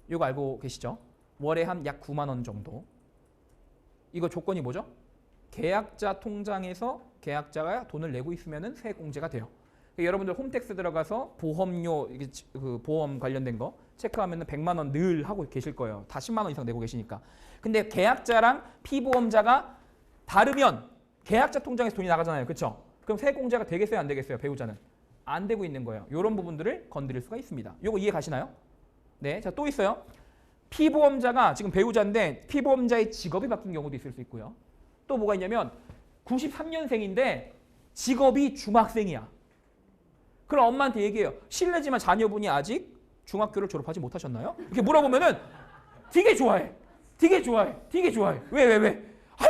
이거 알고 계시죠? 월에 한 약 9만 원 정도. 이거 조건이 뭐죠? 계약자 통장에서 계약자가 돈을 내고 있으면 세액공제가 돼요. 여러분들 홈택스 들어가서 보험료, 그 보험 관련된 거 체크하면 100만 원 늘 하고 계실 거예요. 다 10만 원 이상 내고 계시니까. 근데 계약자랑 피보험자가 다르면 계약자 통장에서 돈이 나가잖아요. 그렇죠? 그럼 세액공제가 되겠어요? 안 되겠어요? 배우자는? 안 되고 있는 거예요. 이런 부분들을 건드릴 수가 있습니다. 이거 이해 가시나요? 네, 자, 또 있어요. 피보험자가 지금 배우자인데 피보험자의 직업이 바뀐 경우도 있을 수 있고요. 또 뭐가 있냐면 93년생인데 직업이 중학생이야. 그럼 엄마한테 얘기해요. 실례지만 자녀분이 아직 중학교를 졸업하지 못하셨나요? 이렇게 물어보면은 되게 좋아해. 왜?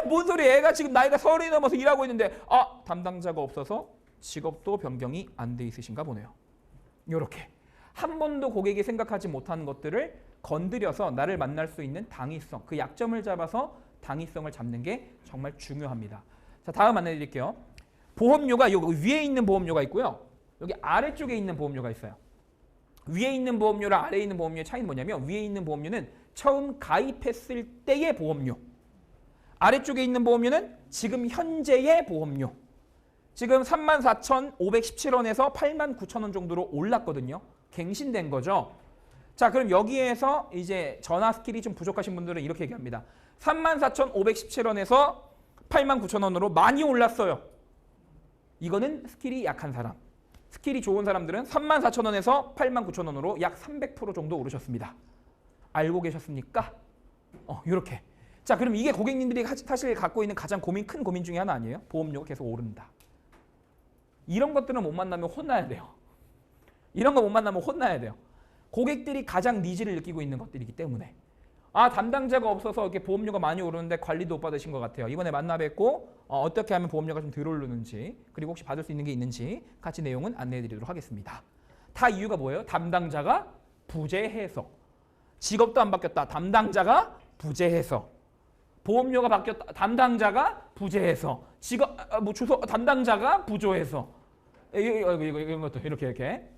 뭔 소리? 애가 지금 나이가 30이 넘어서 일하고 있는데 담당자가 없어서 직업도 변경이 안 돼 있으신가 보네요. 이렇게 한 번도 고객이 생각하지 못한 것들을 건드려서 나를 만날 수 있는 당위성, 그 약점을 잡아서 당위성을 잡는 게 정말 중요합니다. 자, 다음 안내드릴게요. 보험료가 여기 위에 있는 보험료가 있고요. 여기 아래쪽에 있는 보험료가 있어요. 위에 있는 보험료랑 아래에 있는 보험료의 차이는 뭐냐면 위에 있는 보험료는 처음 가입했을 때의 보험료. 아래쪽에 있는 보험료는 지금 현재의 보험료. 지금 34,517원에서 89,000원 정도로 올랐거든요. 갱신된 거죠. 자, 그럼 여기에서 이제 전화 스킬이 좀 부족하신 분들은 이렇게 얘기합니다. 34,517원에서 89,000원으로 많이 올랐어요. 이거는 스킬이 약한 사람. 스킬이 좋은 사람들은 34,000원에서 89,000원으로 약 300% 정도 오르셨습니다. 알고 계셨습니까? 이렇게. 자, 그럼 이게 고객님들이 사실 갖고 있는 가장 큰 고민 중에 하나 아니에요? 보험료가 계속 오른다. 이런 것들은 못 만나면 혼나야 돼요. 이런 거 못 만나면 혼나야 돼요. 고객들이 가장 니즈를 느끼고 있는 것들이기 때문에. 담당자가 없어서 이렇게 보험료가 많이 오르는데 관리도 못 받으신 것 같아요. 이번에 만나 뵙고 어떻게 하면 보험료가 좀 덜 오르는지, 그리고 혹시 받을 수 있는 게 있는지 같이 내용은 안내해 드리도록 하겠습니다. 다 이유가 뭐예요? 담당자가 부재해서. 직업도 안 바뀌었다. 담당자가 부재해서. 보험료가 바뀌었다. 담당자가 부재해서. 직업 주소 담당자가 부조해서. 이런 것도 이렇게.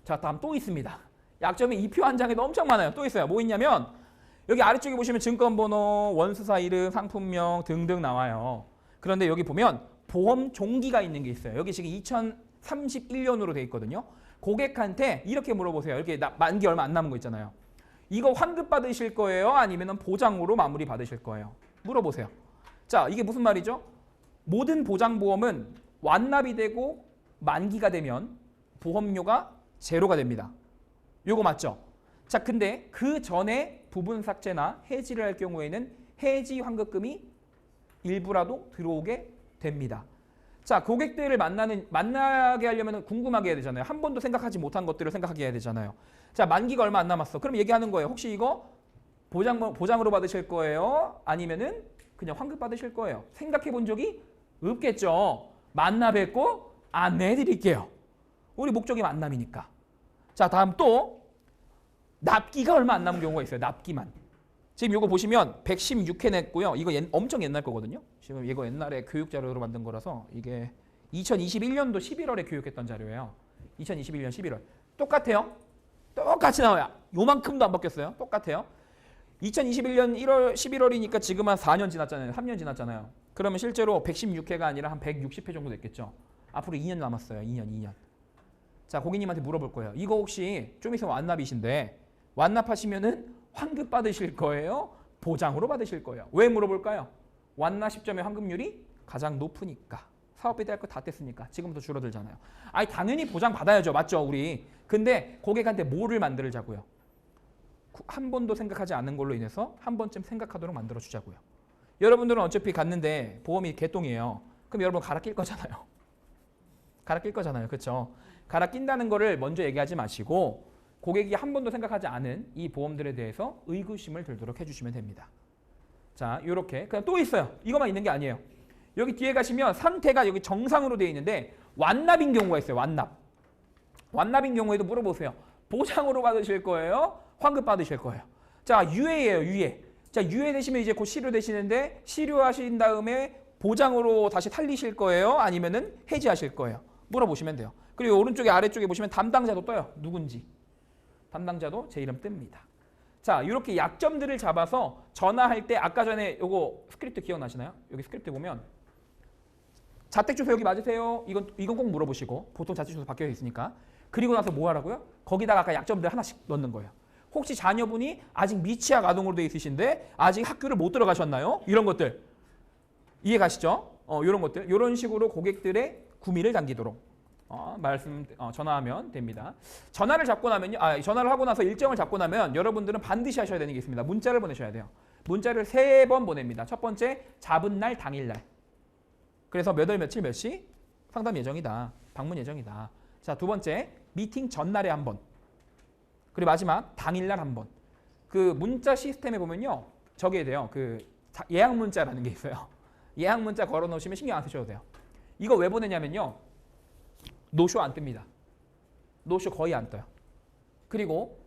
자, 다음 또 있습니다. 약점이 이 표 한 장에도 엄청 많아요. 또 있어요. 뭐 있냐면 여기 아래쪽에 보시면 증권번호, 원수사 이름, 상품명 등등 나와요. 그런데 여기 보면 보험 종기가 있는 게 있어요. 여기 지금 2031년으로 돼 있거든요. 고객한테 이렇게 물어보세요. 이렇게 만기 얼마 안 남은 거 있잖아요. 이거 환급 받으실 거예요? 아니면 보장으로 마무리 받으실 거예요? 물어보세요. 자, 이게 무슨 말이죠? 모든 보장보험은 완납이 되고 만기가 되면 보험료가 제로가 됩니다. 요거 맞죠? 자, 근데 그 전에 부분 삭제나 해지를 할 경우에는 해지 환급금이 일부라도 들어오게 됩니다. 자, 고객들을 만나게 하려면 궁금하게 해야 되잖아요. 한 번도 생각하지 못한 것들을 생각하게 해야 되잖아요. 자, 만기가 얼마 안 남았어. 그럼 얘기하는 거예요. 혹시 이거 보장으로 받으실 거예요? 아니면은 그냥 환급 받으실 거예요? 생각해 본 적이 없겠죠. 만나 뵙고 안내해 드릴게요. 우리 목적이 만남이니까. 자, 다음 또 납기가 얼마 안 남은 경우가 있어요. 납기만. 지금 이거 보시면 116회 냈고요. 이거 엄청 옛날 거거든요. 지금 이거 옛날에 교육 자료로 만든 거라서 이게 2021년도 11월에 교육했던 자료예요. 2021년 11월. 똑같아요. 똑같이 나와요. 요만큼도 안 바뀌었어요. 똑같아요. 2021년 11월이니까 지금 한 4년 지났잖아요. 3년 지났잖아요. 그러면 실제로 116회가 아니라 한 160회 정도 됐겠죠. 앞으로 2년 남았어요. 2년. 자, 고객님한테 물어볼 거예요. 이거 혹시 좀 있으면 완납이신데 완납하시면은 환급 받으실 거예요? 보장으로 받으실 거예요? 왜 물어볼까요? 완납 시점의 환급률이 가장 높으니까. 사업비 대할 거 다 뗐으니까 지금부터 줄어들잖아요. 당연히 보장 받아야죠. 맞죠? 우리. 근데 고객한테 뭐를 만들자고요? 한 번도 생각하지 않은 걸로 인해서 한 번쯤 생각하도록 만들어주자고요. 여러분들은 어차피 갔는데 보험이 개똥이에요. 그럼 여러분 갈아 낄 거잖아요. 갈아 낄 거잖아요. 그렇죠? 갈아 낀다는 거를 먼저 얘기하지 마시고 고객이 한 번도 생각하지 않은 이 보험들에 대해서 의구심을 들도록 해주시면 됩니다. 자, 이렇게. 그냥 또 있어요. 이것만 있는 게 아니에요. 여기 뒤에 가시면 상태가 여기 정상으로 되어 있는데 완납인 경우가 있어요. 완납인 경우에도 물어보세요. 보장으로 받으실 거예요? 환급 받으실 거예요? 자, 유예예요. 유예. 자, 유예 되시면 이제 곧 실효 되시는데 실효하신 다음에 보장으로 다시 살리실 거예요? 아니면은 해지하실 거예요? 물어보시면 돼요. 그리고 오른쪽에 아래쪽에 보시면 담당자도 떠요. 누군지. 담당자도 제 이름 뜹니다. 자, 이렇게 약점들을 잡아서 전화할 때 아까 전에 요거 스크립트 기억나시나요? 여기 스크립트 보면 자택주소 여기 맞으세요? 이건 꼭 물어보시고 보통 자택주소 바뀌어 있으니까. 그리고 나서 뭐 하라고요? 거기다가 아까 약점들 하나씩 넣는 거예요. 혹시 자녀분이 아직 미취학 아동으로 돼 있으신데 아직 학교를 못 들어가셨나요? 이런 것들 이해 가시죠? 이런 것들 이런 식으로 고객들의 구미를 당기도록 전화하면 됩니다. 전화를 잡고 나면요, 전화를 하고 나서 일정을 잡고 나면 여러분들은 반드시 하셔야 되는 게 있습니다. 문자를 보내셔야 돼요. 문자를 3번 보냅니다. 첫 번째, 잡은 날 당일날. 그래서 몇 월 며칠 몇 시 상담 예정이다. 방문 예정이다. 자, 두 번째, 미팅 전날에 한 번. 그리고 마지막, 당일날 한 번. 그 문자 시스템에 보면요, 저게 돼요. 그 예약 문자라는 게 있어요. 예약 문자 걸어 놓으시면 신경 안 쓰셔도 돼요. 이거 왜 보내냐면요, 노쇼 안 뜹니다. 노쇼 거의 안 떠요. 그리고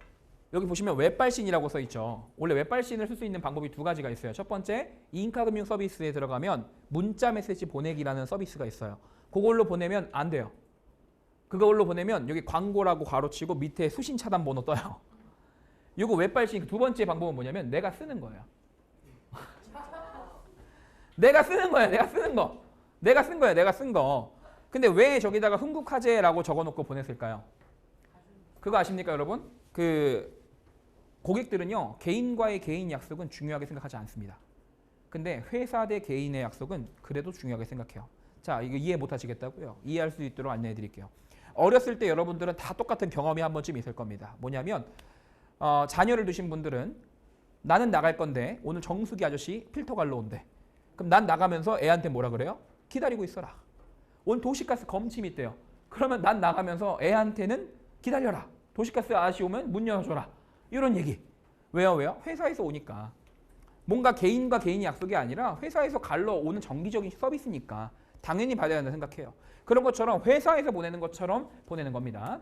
여기 보시면 웹발신이라고 써 있죠. 원래 웹발신을 쓸 수 있는 방법이 두 가지가 있어요. 첫 번째, 인카금융 서비스에 들어가면 문자 메시지 보내기라는 서비스가 있어요. 그걸로 보내면 안 돼요. 그걸로 보내면 여기 광고라고 가로치고 밑에 수신 차단 번호 떠요. 이거 웹발신 두 번째 방법은 뭐냐면 내가 쓰는 거예요. 내가 쓰는 거예요. 내가 쓰는 거. 내가 쓴 거예요. 내가 쓴 거. 근데 왜 저기다가 흥국화재라고 적어놓고 보냈을까요? 그거 아십니까, 여러분? 그 고객들은요, 개인과의 개인 약속은 중요하게 생각하지 않습니다. 근데 회사 대 개인의 약속은 그래도 중요하게 생각해요. 자, 이거 이해 못 하시겠다고요? 이해할 수 있도록 안내해 드릴게요. 어렸을 때 여러분들은 다 똑같은 경험이 한 번쯤 있을 겁니다. 뭐냐면 자녀를 두신 분들은 나는 나갈 건데 오늘 정수기 아저씨 필터 갈러 온대. 그럼 난 나가면서 애한테 뭐라 그래요? 기다리고 있어라. 오늘 도시가스 검침이 있대요. 그러면 난 나가면서 애한테는 기다려라. 도시가스 아저씨 오면 문 열어줘라. 이런 얘기. 왜요? 회사에서 오니까. 뭔가 개인과 개인이 약속이 아니라 회사에서 갈러 오는 정기적인 서비스니까 당연히 받아야 한다 생각해요. 그런 것처럼 회사에서 보내는 것처럼 보내는 겁니다.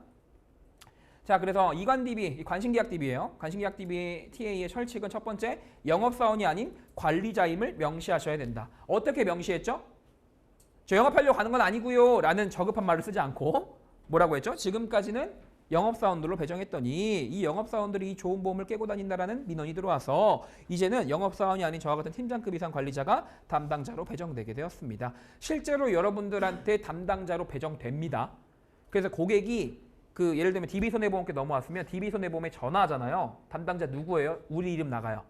자, 그래서 이관DB, 관심계약 DB예요. 관심계약 DB TA의 철칙은 첫 번째, 영업사원이 아닌 관리자임을 명시하셔야 된다. 어떻게 명시했죠? 저 영업하려고 가는 건 아니고요 라는 저급한 말을 쓰지 않고 뭐라고 했죠? 지금까지는 영업사원들로 배정했더니 이 영업사원들이 이 좋은 보험을 깨고 다닌다라는 민원이 들어와서 이제는 영업사원이 아닌 저와 같은 팀장급 이상 관리자가 담당자로 배정되게 되었습니다. 실제로 여러분들한테 담당자로 배정됩니다. 그래서 고객이 예를 들면 DB손해보험께 넘어왔으면 DB손해보험에 전화하잖아요. 담당자 누구예요? 우리 이름 나가요.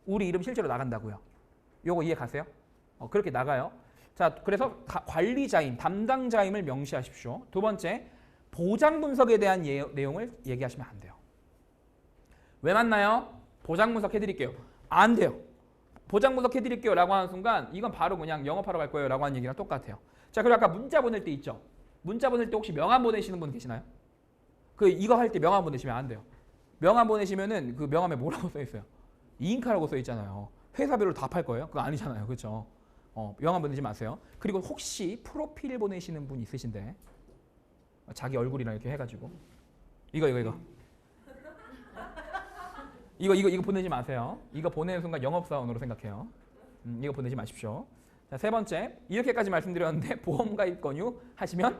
우리 이름 실제로 나간다고요. 요거 이해 가세요? 그렇게 나가요. 자, 그래서 관리자임, 담당자임을 명시하십시오. 두 번째, 보장 분석에 대한 내용을 얘기하시면 안 돼요. 왜 맞나요? 보장 분석 해드릴게요. 안 돼요. 보장 분석 해드릴게요 라고 하는 순간 이건 바로 그냥 영업하러 갈 거예요 라고 하는 얘기랑 똑같아요. 자, 그리고 아까 문자 보낼 때 있죠. 문자 보낼 때 혹시 명함 보내시는 분 계시나요? 이거 할 때 명함 보내시면 안 돼요. 명함 보내시면은 그 명함에 뭐라고 써 있어요? 이인카라고 써 있잖아요. 회사별로 다 팔 거예요? 그거 아니잖아요. 그렇죠? 명함 보내지 마세요. 그리고 혹시 프로필 보내시는 분 있으신데 자기 얼굴이랑 이렇게 해가지고 이거 보내지 마세요. 이거 보내는 순간 영업사원으로 생각해요. 이거 보내지 마십시오. 자, 세 번째, 이렇게까지 말씀드렸는데 보험 가입 권유 하시면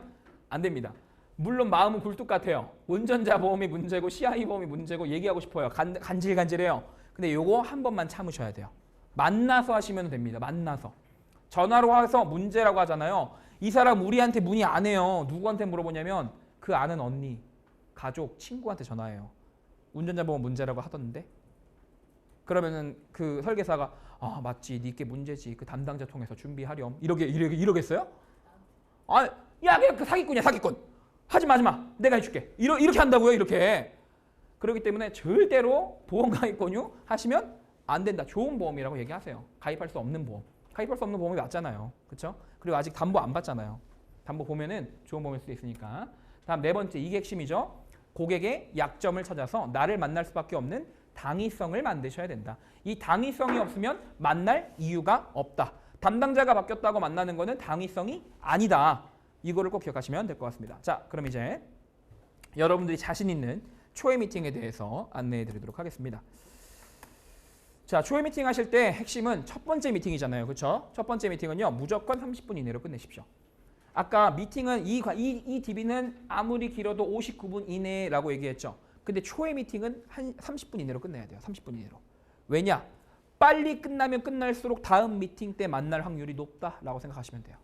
안 됩니다. 물론 마음은 굴뚝 같아요. 운전자 보험이 문제고 CI 보험이 문제고 얘기하고 싶어요. 간질간질해요. 근데 요거 한 번만 참으셔야 돼요. 만나서 하시면 됩니다. 만나서. 전화로 와서 문제라고 하잖아요. 이 사람 우리한테 문의 안 해요. 누구한테 물어보냐면 그 아는 언니, 가족, 친구한테 전화해요. 운전자 보험 문제라고 하던데. 그러면은 그 설계사가 맞지, 니께 문제지. 그 담당자 통해서 준비하렴. 이러겠어요? 야, 그 사기꾼이야, 사기꾼. 하지 마. 내가 해줄게. 이렇게 한다고요, 이렇게. 그렇기 때문에 절대로 보험 가입 권유 하시면 안 된다. 좋은 보험이라고 얘기하세요. 가입할 수 없는 보험. 가입할 수 없는 보험이 맞잖아요. 그렇죠? 그리고 아직 담보 안 받잖아요. 담보 보면은 좋은 보험일 수도 있으니까. 다음 네 번째, 이게 핵심이죠. 고객의 약점을 찾아서 나를 만날 수밖에 없는 당위성을 만드셔야 된다. 이 당위성이 없으면 만날 이유가 없다. 담당자가 바뀌었다고 만나는 거는 당위성이 아니다. 이거를 꼭 기억하시면 될 것 같습니다. 자, 그럼 이제 여러분들이 자신 있는 초회 미팅에 대해서 안내해 드리도록 하겠습니다. 자, 초회 미팅 하실 때 핵심은 첫 번째 미팅이잖아요. 그렇죠? 첫 번째 미팅은요. 무조건 30분 이내로 끝내십시오. 아까 미팅은 이 DB는 아무리 길어도 59분 이내라고 얘기했죠. 근데 초회 미팅은 한 30분 이내로 끝내야 돼요. 30분 이내로. 왜냐? 빨리 끝나면 끝날수록 다음 미팅 때 만날 확률이 높다라고 생각하시면 돼요.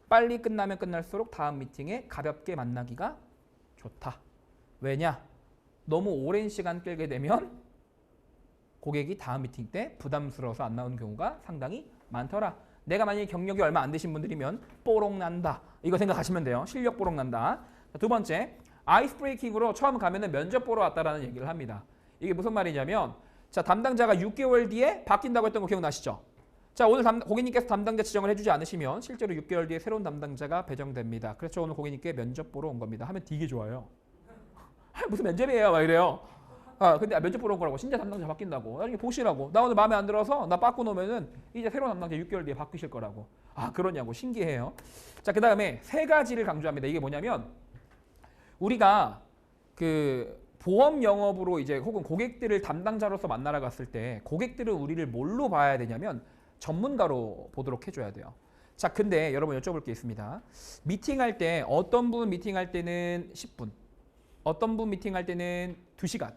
빨리 끝나면 끝날수록 다음 미팅에 가볍게 만나기가 좋다. 왜냐? 너무 오랜 시간 끌게 되면 고객이 다음 미팅 때 부담스러워서 안 나오는 경우가 상당히 많더라. 내가 만약에 경력이 얼마 안 되신 분들이면 뽀록 난다. 이거 생각하시면 돼요. 실력 뽀록 난다. 두 번째, 아이스 브레이킹으로 처음 가면은 면접 보러 왔다라는 얘기를 합니다. 이게 무슨 말이냐면 자, 담당자가 6개월 뒤에 바뀐다고 했던 거 기억나시죠? 자, 오늘 고객님께서 담당자 지정을 해주지 않으시면 실제로 6개월 뒤에 새로운 담당자가 배정됩니다. 그래서 오늘 고객님께 면접 보러 온 겁니다. 하면 되게 좋아요. 무슨 면접이에요? 막 이래요. 근데 면접 보러 온 거라고. 진짜 담당자 바뀐다고. 나중에 보시라고. 나 오늘 마음에 안 들어서 나 빠꾸 놓으면은 이제 새로운 담당자 6개월 뒤에 바뀌실 거라고. 그러냐고. 신기해요. 자, 그 다음에 세 가지를 강조합니다. 이게 뭐냐면 우리가 그 보험 영업으로 이제 혹은 고객들을 담당자로서 만나러 갔을 때 고객들은 우리를 뭘로 봐야 되냐면 전문가로 보도록 해줘야 돼요. 자, 근데 여러분 여쭤볼 게 있습니다. 미팅할 때 어떤 분 미팅할 때는 10분, 어떤 분 미팅할 때는 2시간,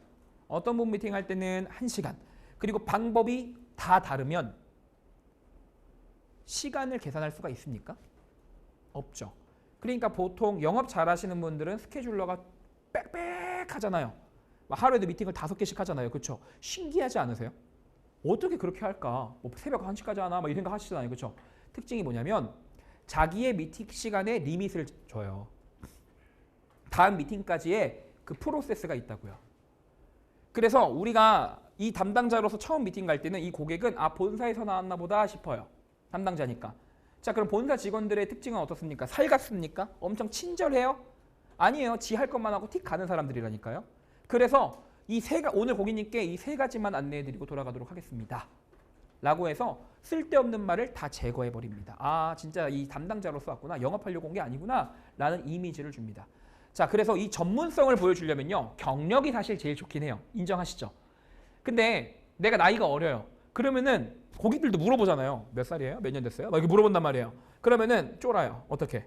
어떤 분 미팅할 때는 1시간. 그리고 방법이 다 다르면 시간을 계산할 수가 있습니까? 없죠. 그러니까 보통 영업 잘하시는 분들은 스케줄러가 빽빽하잖아요. 하루에도 미팅을 5개씩 하잖아요. 그렇죠? 신기하지 않으세요? 어떻게 그렇게 할까? 뭐 새벽 1시까지 하나? 막 이 생각 하시잖아요. 그렇죠? 특징이 뭐냐면 자기의 미팅 시간에 리밋을 줘요. 다음 미팅까지의 그 프로세스가 있다고요. 그래서 우리가 이 담당자로서 처음 미팅 갈 때는 이 고객은 본사에서 나왔나 보다 싶어요. 담당자니까. 자, 그럼 본사 직원들의 특징은 어떻습니까? 살갑습니까? 엄청 친절해요? 아니에요. 지 할 것만 하고 틱 가는 사람들이라니까요. 그래서 오늘 고객님께 이 세 가지만 안내해드리고 돌아가도록 하겠습니다. 라고 해서 쓸데없는 말을 다 제거해버립니다. 진짜 이 담당자로서 왔구나. 영업하려고 온 게 아니구나. 라는 이미지를 줍니다. 자, 그래서 이 전문성을 보여주려면요. 경력이 사실 제일 좋긴 해요. 인정하시죠? 근데 내가 나이가 어려요. 그러면은 고객들도 물어보잖아요. 몇 살이에요? 몇 년 됐어요? 막 이렇게 물어본단 말이에요. 그러면은 쫄아요. 어떻게?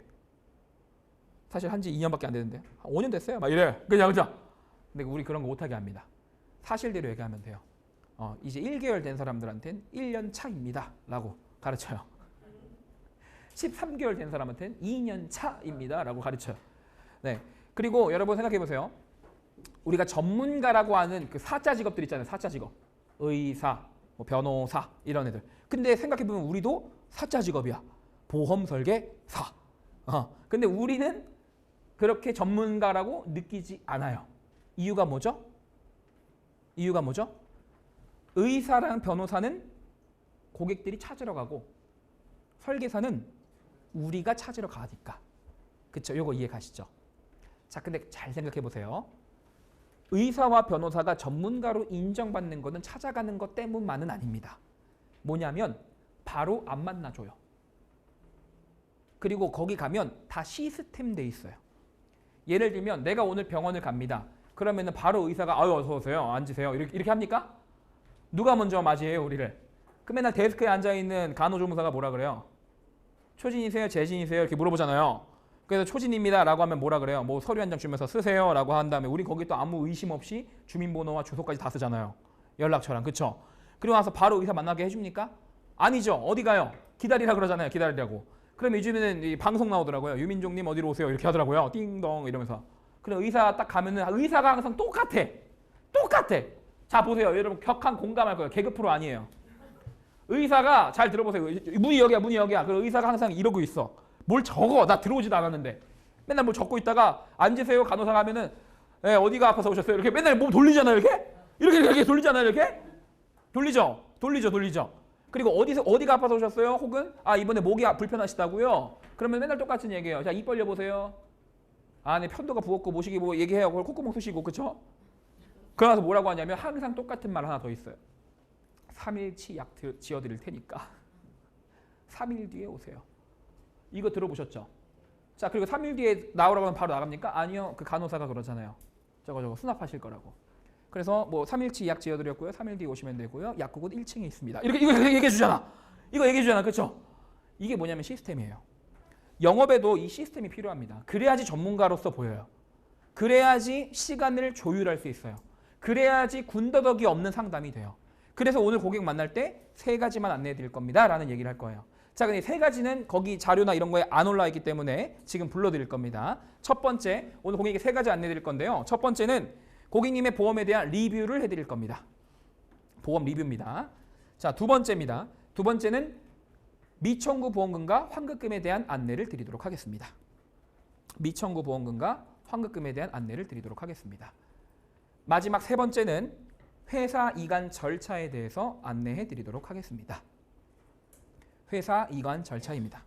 사실 한지 2년밖에 안 됐는데 5년 됐어요. 막 이래. 그죠? 근데 우리 그런 거 못하게 합니다. 사실대로 얘기하면 돼요. 이제 1개월 된 사람들한테는 1년 차입니다. 라고 가르쳐요. 13개월 된 사람한테는 2년 차입니다. 라고 가르쳐요. 네. 그리고 여러분 생각해 보세요. 우리가 전문가라고 하는 그 사자 직업들 있잖아요. 사자 직업. 의사, 뭐 변호사 이런 애들. 근데 생각해 보면 우리도 사자 직업이야. 보험 설계사. 근데 우리는 그렇게 전문가라고 느끼지 않아요. 이유가 뭐죠? 의사랑 변호사는 고객들이 찾으러 가고 설계사는 우리가 찾으러 가니까. 그쵸? 요거 이해 가시죠? 자, 근데 잘 생각해 보세요. 의사와 변호사가 전문가로 인정받는 것은 찾아가는 것 때문만은 아닙니다. 뭐냐면 바로 안 만나줘요. 그리고 거기 가면 다 시스템 돼 있어요. 예를 들면 내가 오늘 병원을 갑니다. 그러면은 바로 의사가 어서 오세요. 앉으세요. 이렇게 합니까? 누가 먼저 맞이해요, 우리를? 그 맨날 데스크에 앉아있는 간호조무사가 뭐라 그래요? 초진이세요? 재진이세요? 이렇게 물어보잖아요. 그래서 초진입니다 라고 하면 뭐라 그래요? 뭐 서류 한 장 주면서 쓰세요 라고 한 다음에 우리 거기 또 아무 의심 없이 주민번호와 주소까지 다 쓰잖아요. 연락처랑. 그쵸? 그리고 나서 바로 의사 만나게 해줍니까? 아니죠. 어디 가요? 기다리라 그러잖아요. 기다리라고. 그럼 요즘에는 이 방송 나오더라고요. 유민종님 어디로 오세요? 이렇게 하더라고요. 띵동 이러면서. 그럼 의사 딱 가면은 의사가 항상 똑같아. 자, 보세요. 여러분 격한 공감할 거예요. 개그 프로 아니에요. 의사가 잘 들어보세요. 문이 여기야. 그럼 의사가 항상 이러고 있어. 뭘 적어. 나 들어오지도 않았는데. 맨날 뭘 적고 있다가 앉으세요. 간호사가 하면은 어디가 아파서 오셨어요? 이렇게 맨날 몸 돌리잖아요. 이렇게 돌리잖아요. 이렇게. 돌리죠. 그리고 어디가 아파서 오셨어요? 혹은 이번에 목이 불편하시다고요? 그러면 맨날 똑같은 얘기예요. 자, 입 벌려 보세요. 네, 편도가 부었고 모시기 뭐 얘기해요. 콧구멍 쑤시고. 그쵸? 그러면서 뭐라고 하냐면 항상 똑같은 말 하나 더 있어요. 3일치 약 지어드릴 테니까 3일 뒤에 오세요. 이거 들어보셨죠? 자, 그리고 3일 뒤에 나오라고 하면 바로 나갑니까? 아니요. 그 간호사가 그러잖아요. 저거 수납하실 거라고. 그래서 뭐 3일치 약 지어드렸고요. 3일 뒤에 오시면 되고요. 약국은 1층에 있습니다. 이거 얘기해 주잖아. 그렇죠? 이게 뭐냐면 시스템이에요. 영업에도 이 시스템이 필요합니다. 그래야지 전문가로서 보여요. 그래야지 시간을 조율할 수 있어요. 그래야지 군더더기 없는 상담이 돼요. 그래서 오늘 고객 만날 때 3가지만 안내해 드릴 겁니다. 라는 얘기를 할 거예요. 자, 근데 3가지는 거기 자료나 이런 거에 안 올라 있기 때문에 지금 불러드릴 겁니다. 첫 번째, 오늘 고객에게 3가지 안내해 드릴 건데요. 첫 번째는 고객님의 보험에 대한 리뷰를 해드릴 겁니다. 보험 리뷰입니다. 자, 두 번째입니다. 두 번째는 미청구 보험금과 환급금에 대한 안내를 드리도록 하겠습니다. 미청구 보험금과 환급금에 대한 안내를 드리도록 하겠습니다. 마지막 3번째는 회사 이관 절차에 대해서 안내해 드리도록 하겠습니다. 회사 이관 절차입니다.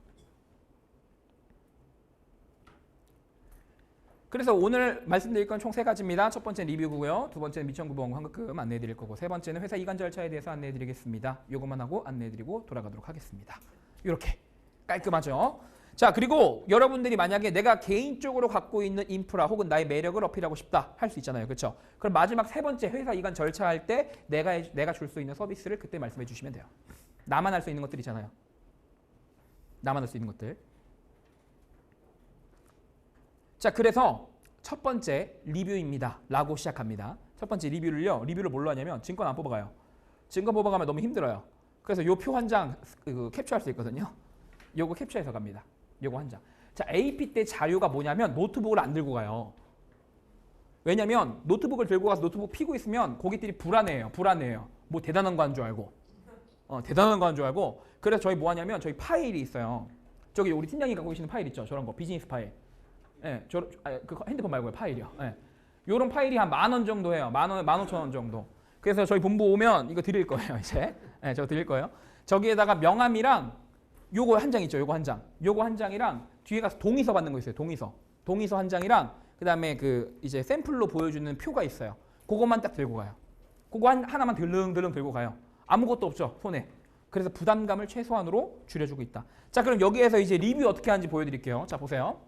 그래서 오늘 말씀드릴 건 총 3가지입니다. 첫 번째는 리뷰고요. 두 번째는 미청구 보험 환급금 안내해 드릴 거고, 세 번째는 회사 이관 절차에 대해서 안내해 드리겠습니다. 요것만 하고 안내해 드리고 돌아가도록 하겠습니다. 이렇게 깔끔하죠? 자, 그리고 여러분들이 만약에 내가 개인적으로 갖고 있는 인프라 혹은 나의 매력을 어필하고 싶다 할 수 있잖아요. 그렇죠? 그럼 마지막 3번째 회사 이관 절차할 때 내가 줄 수 있는 서비스를 그때 말씀해 주시면 돼요. 나만 할 수 있는 것들 있잖아요. 나만 할 수 있는 것들. 자, 그래서 첫 번째 리뷰입니다. 라고 시작합니다. 첫 번째 리뷰를 뭘로 하냐면 증권 안 뽑아가요. 증권 뽑아가면 너무 힘들어요. 그래서 요 표 한 장 캡처할 수 있거든요. 요거 캡처해서 갑니다. 요거 한 장. 자, AP 때 자료가 뭐냐면 노트북을 안 들고 가요. 왜냐면 노트북을 들고 가서 노트북 피고 있으면 고객들이 불안해요. 뭐 대단한 거 한 줄 알고. 대단한 거 한 줄 알고. 그래서 저희 뭐 하냐면 저희 파일이 있어요. 저기 우리 팀장이 갖고 계시는 파일 있죠. 저런 거 비즈니스 파일. 예, 그 핸드폰 말고요. 파일이요. 예. 요런 파일이 한 10,000원 정도 해요. 10,000원, 15,000원 정도. 그래서 저희 본부 오면 이거 드릴 거예요. 이제. 예, 저 드릴 거예요. 저기에다가 명함이랑 요거 한 장 있죠. 요거 한 장. 요거 한 장이랑 뒤에 가서 동의서 받는 거 있어요. 동의서. 동의서 한 장이랑 그다음에 그 이제 샘플로 보여주는 표가 있어요. 그것만 딱 들고 가요. 그거 하나만 들릉들릉 들고 가요. 아무것도 없죠. 손에. 그래서 부담감을 최소한으로 줄여주고 있다. 자, 그럼 여기에서 이제 리뷰 어떻게 하는지 보여드릴게요. 자, 보세요.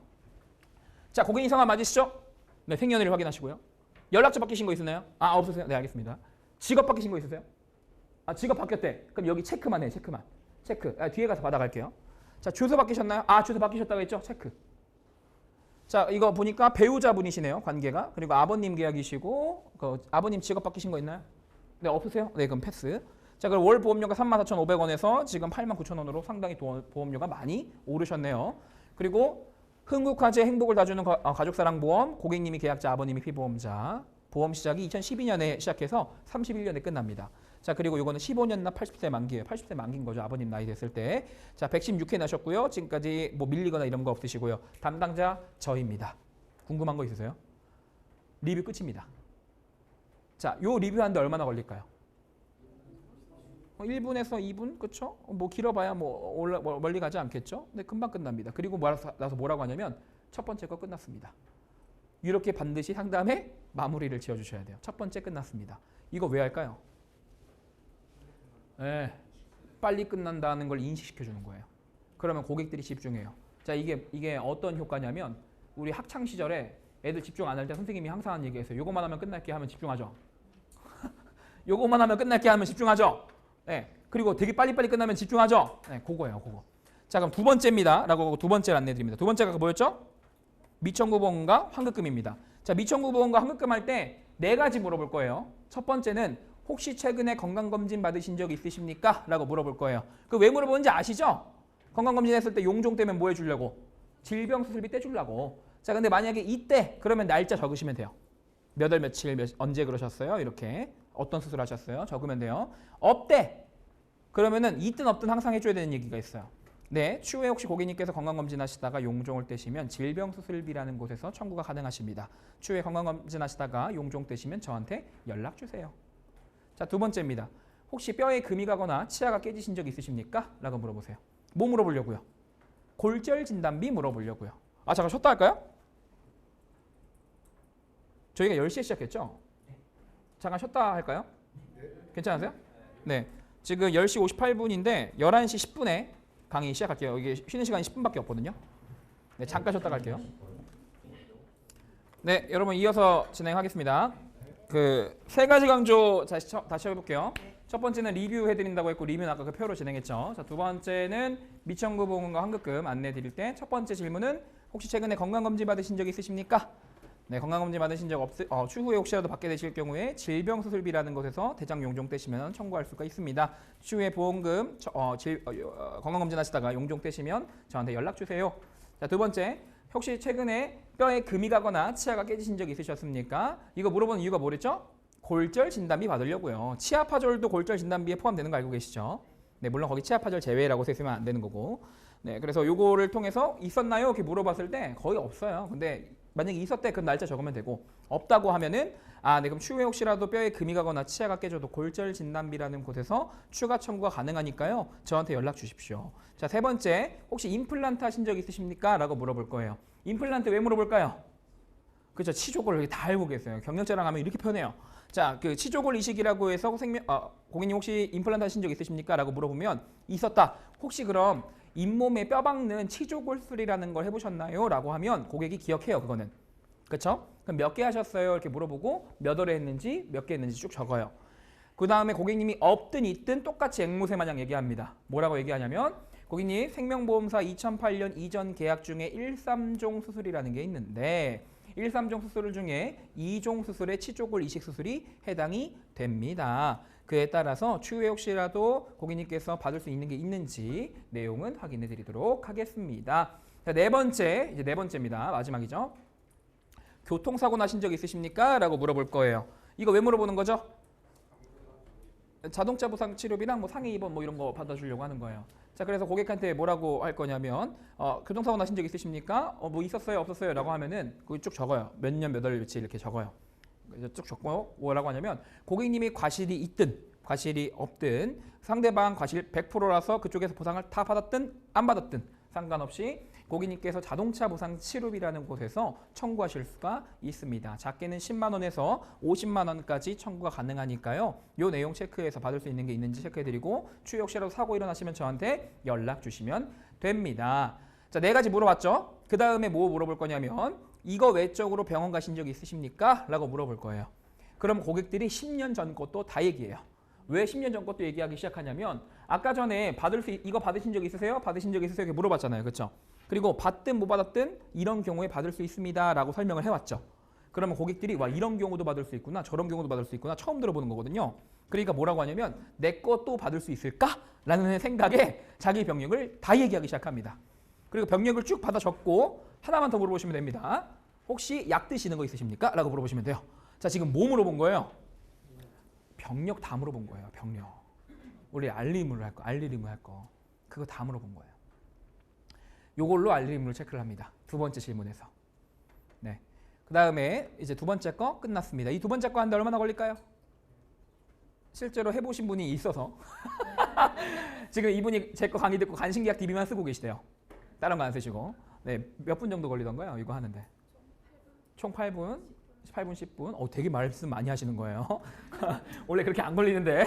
자, 고객님 성함 맞으시죠? 네, 생년월일 확인하시고요. 연락처 바뀌신 거 있으나요? 아, 없으세요? 네, 알겠습니다. 직업 바뀌신 거 있으세요? 아, 직업 바뀌었대. 그럼 여기 체크만 해, 체크만. 체크. 아, 뒤에 가서 받아갈게요. 자, 주소 바뀌셨나요? 아, 주소 바뀌셨다고 했죠? 체크. 자, 이거 보니까 배우자분이시네요, 관계가. 그리고 아버님 계약이시고, 아버님 직업 바뀌신 거 있나요? 네, 없으세요? 네, 그럼 패스. 자, 그럼 월 보험료가 34,500원에서 지금 89,000원으로 상당히 보험료가 많이 오르셨네요. 그리고 흥국화재 행복을 다 주는 가족사랑보험, 고객님이 계약자, 아버님이 피보험자. 보험 시작이 2012년에 시작해서 31년에 끝납니다. 자, 그리고 요거는 15년 납 80세 만기예요. 80세 만기인 거죠. 아버님 나이 됐을 때. 자, 116회 나셨고요. 지금까지 뭐 밀리거나 이런 거 없으시고요. 담당자 저입니다. 궁금한 거 있으세요? 리뷰 끝입니다. 자, 요 리뷰하는데 얼마나 걸릴까요? 1분에서 2분? 그쵸? 뭐 길어봐야 뭐 멀리 가지 않겠죠? 네, 금방 끝납니다. 그리고 나서 뭐라고 하냐면 첫 번째 거 끝났습니다. 이렇게 반드시 상담에 마무리를 지어주셔야 돼요. 첫 번째 끝났습니다. 이거 왜 할까요? 네, 빨리 끝난다는 걸 인식시켜 주는 거예요. 그러면 고객들이 집중해요. 자, 이게 어떤 효과냐면 우리 학창 시절에 애들 집중 안 할 때 선생님이 항상 하는 얘기가 있어요. 요거만 하면 끝날게 하면 집중하죠. 요거만 하면 끝날게 하면 집중하죠. 네, 그리고 되게 빨리빨리 끝나면 집중하죠. 네, 그거예요, 그거. 자, 그럼 두 번째입니다. 라고 두 번째를 안내드립니다. 두 번째가 뭐였죠? 미청구 보험과 환급금입니다. 자, 미청구 보험과 환급금 할 때 네 가지 물어볼 거예요. 첫 번째는 혹시 최근에 건강검진 받으신 적 있으십니까? 라고 물어볼 거예요. 그 왜 물어보는지 아시죠? 건강검진 했을 때 용종 떼면 뭐 해주려고? 질병수술비 떼주려고. 자, 근데 만약에 이때 그러면 날짜 적으시면 돼요. 몇 월 며칠 언제 그러셨어요? 이렇게 어떤 수술 하셨어요? 적으면 돼요. 없대. 그러면은 있든 없든 항상 해줘야 되는 얘기가 있어요. 네, 추후에 혹시 고객님께서 건강검진 하시다가 용종을 떼시면 질병수술비라는 곳에서 청구가 가능하십니다. 추후에 건강검진 하시다가 용종 떼시면 저한테 연락 주세요. 자, 두 번째입니다. 혹시 뼈에 금이 가거나 치아가 깨지신 적 있으십니까? 라고 물어보세요. 뭐 물어보려고요? 골절 진단비 물어보려고요. 아, 잠깐 쉬었다 할까요? 저희가 10시에 시작했죠? 잠깐 쉬었다 할까요? 괜찮으세요? 네. 지금 10시 58분인데 11시 10분에 강의 시작할게요. 이게 쉬는 시간이 10분밖에 없거든요. 네, 잠깐 쉬었다 갈게요. 네, 여러분 이어서 진행하겠습니다. 그 세 가지 강조 다시 해볼게요. 첫 번째는 리뷰해드린다고 했고 리뷰는 아까 그 표로 진행했죠. 자, 두 번째는 미청구 보험과 환급금 안내드릴 때 첫 번째 질문은 혹시 최근에 건강검진 받으신 적 있으십니까? 네, 건강검진 받으신 적 추후에 혹시라도 받게 되실 경우에 질병수술비라는 곳에서 대장 용종 떼시면 청구할 수가 있습니다. 추후에 보험금 건강검진 하시다가 용종 떼시면 저한테 연락 주세요. 자, 두 번째, 혹시 최근에 뼈에 금이 가거나 치아가 깨지신 적 있으셨습니까? 이거 물어보는 이유가 뭐랬죠? 골절 진단비 받으려고요. 치아 파절도 골절 진단비에 포함되는 거 알고 계시죠? 네, 물론 거기 치아 파절 제외라고 쓰시면 안 되는 거고. 네, 그래서 요거를 통해서 있었나요? 이렇게 물어봤을 때 거의 없어요. 근데 만약에 있었대 그럼 날짜 적으면 되고 없다고 하면은 네, 그럼 추후에 혹시라도 뼈에 금이 가거나 치아가 깨져도 골절 진단비라는 곳에서 추가 청구가 가능하니까요. 저한테 연락 주십시오. 자, 세 번째, 혹시 임플란트 하신 적 있으십니까? 라고 물어볼 거예요. 임플란트 왜 물어볼까요? 그렇죠. 치조골 여기 다 알고 계세요. 경력자랑 하면 이렇게 표현해요. 자, 그 치조골 이식이라고 해서 고객님 혹시 임플란트 하신 적 있으십니까? 라고 물어보면 있었다. 혹시 그럼 잇몸에 뼈 박는 치조골술이라는 걸 해보셨나요? 라고 하면 고객이 기억해요. 그거는. 그렇죠? 그럼 몇 개 하셨어요? 이렇게 물어보고 몇 월에 했는지 몇 개 했는지 쭉 적어요. 그 다음에 고객님이 없든 있든 똑같이 앵무새 마냥 얘기합니다. 뭐라고 얘기하냐면 고객님 생명보험사 2008년 이전 계약 중에 1,3종 수술이라는 게 있는데 1,3종 수술 중에 2종 수술에 치조골 이식 수술이 해당이 됩니다. 그에 따라서 추후에 혹시라도 고객님께서 받을 수 있는 게 있는지 내용은 확인해 드리도록 하겠습니다. 자, 네 번째입니다. 마지막이죠. 교통사고 나신 적 있으십니까? 라고 물어볼 거예요. 이거 왜 물어보는 거죠? 자동차 보상 치료비랑 뭐 상해 입원 뭐 이런 거 받아주려고 하는 거예요. 자, 그래서 고객한테 뭐라고 할 거냐면 교통사고 나신 적 있으십니까? 뭐 있었어요, 없었어요? 라고 하면은 거기 쭉 적어요. 몇 년, 몇 월, 며칠 이렇게 적어요. 쭉 적고 뭐라고 하냐면 고객님이 과실이 있든 과실이 없든 상대방 과실 100%라서 그쪽에서 보상을 다 받았든 안 받았든 상관없이 고객님께서 자동차 보상 치료비라는 곳에서 청구하실 수가 있습니다. 작게는 10만 원에서 50만 원까지 청구가 가능하니까요. 요 내용 체크해서 받을 수 있는 게 있는지 체크해드리고 추후 혹시라도 사고 일어나시면 저한테 연락 주시면 됩니다. 자, 네 가지 물어봤죠? 그 다음에 뭐 물어볼 거냐면 이거 외적으로 병원 가신 적 있으십니까? 라고 물어볼 거예요. 그럼 고객들이 10년 전 것도 다 얘기해요. 왜 10년 전 것도 얘기하기 시작하냐면 아까 전에 이거 받으신 적 있으세요? 받으신 적 있으세요? 이렇게 물어봤잖아요. 그렇죠? 그리고 받든 못 받았든 이런 경우에 받을 수 있습니다 라고 설명을 해왔죠. 그러면 고객들이 와 이런 경우도 받을 수 있구나 저런 경우도 받을 수 있구나 처음 들어보는 거거든요. 그러니까 뭐라고 하냐면 내 것도 받을 수 있을까? 라는 생각에 자기 병력을 다 얘기하기 시작합니다. 그리고 병력을 쭉 받아 적고 하나만 더 물어보시면 됩니다. 혹시 약 드시는 거 있으십니까? 라고 물어보시면 돼요. 자, 지금 뭐 물어본 거예요? 병력 다 물어본 거예요. 병력. 우리 알림을 할 거, 알림을 할 거. 그거 다 물어본 거예요. 요걸로 알림을 체크를 합니다. 두 번째 질문에서. 네. 그 다음에 이제 두 번째 거 끝났습니다. 이 두 번째 거 하는데 얼마나 걸릴까요? 실제로 해보신 분이 있어서 지금 이분이 제 거 강의 듣고 간신계약 DB만 쓰고 계시대요. 다른 거 안 쓰시고. 네, 몇 분 정도 걸리던가요? 이거 하는데. 총 8분, 8분, 10분. 되게 말씀 많이 하시는 거예요. 원래 그렇게 안 걸리는데.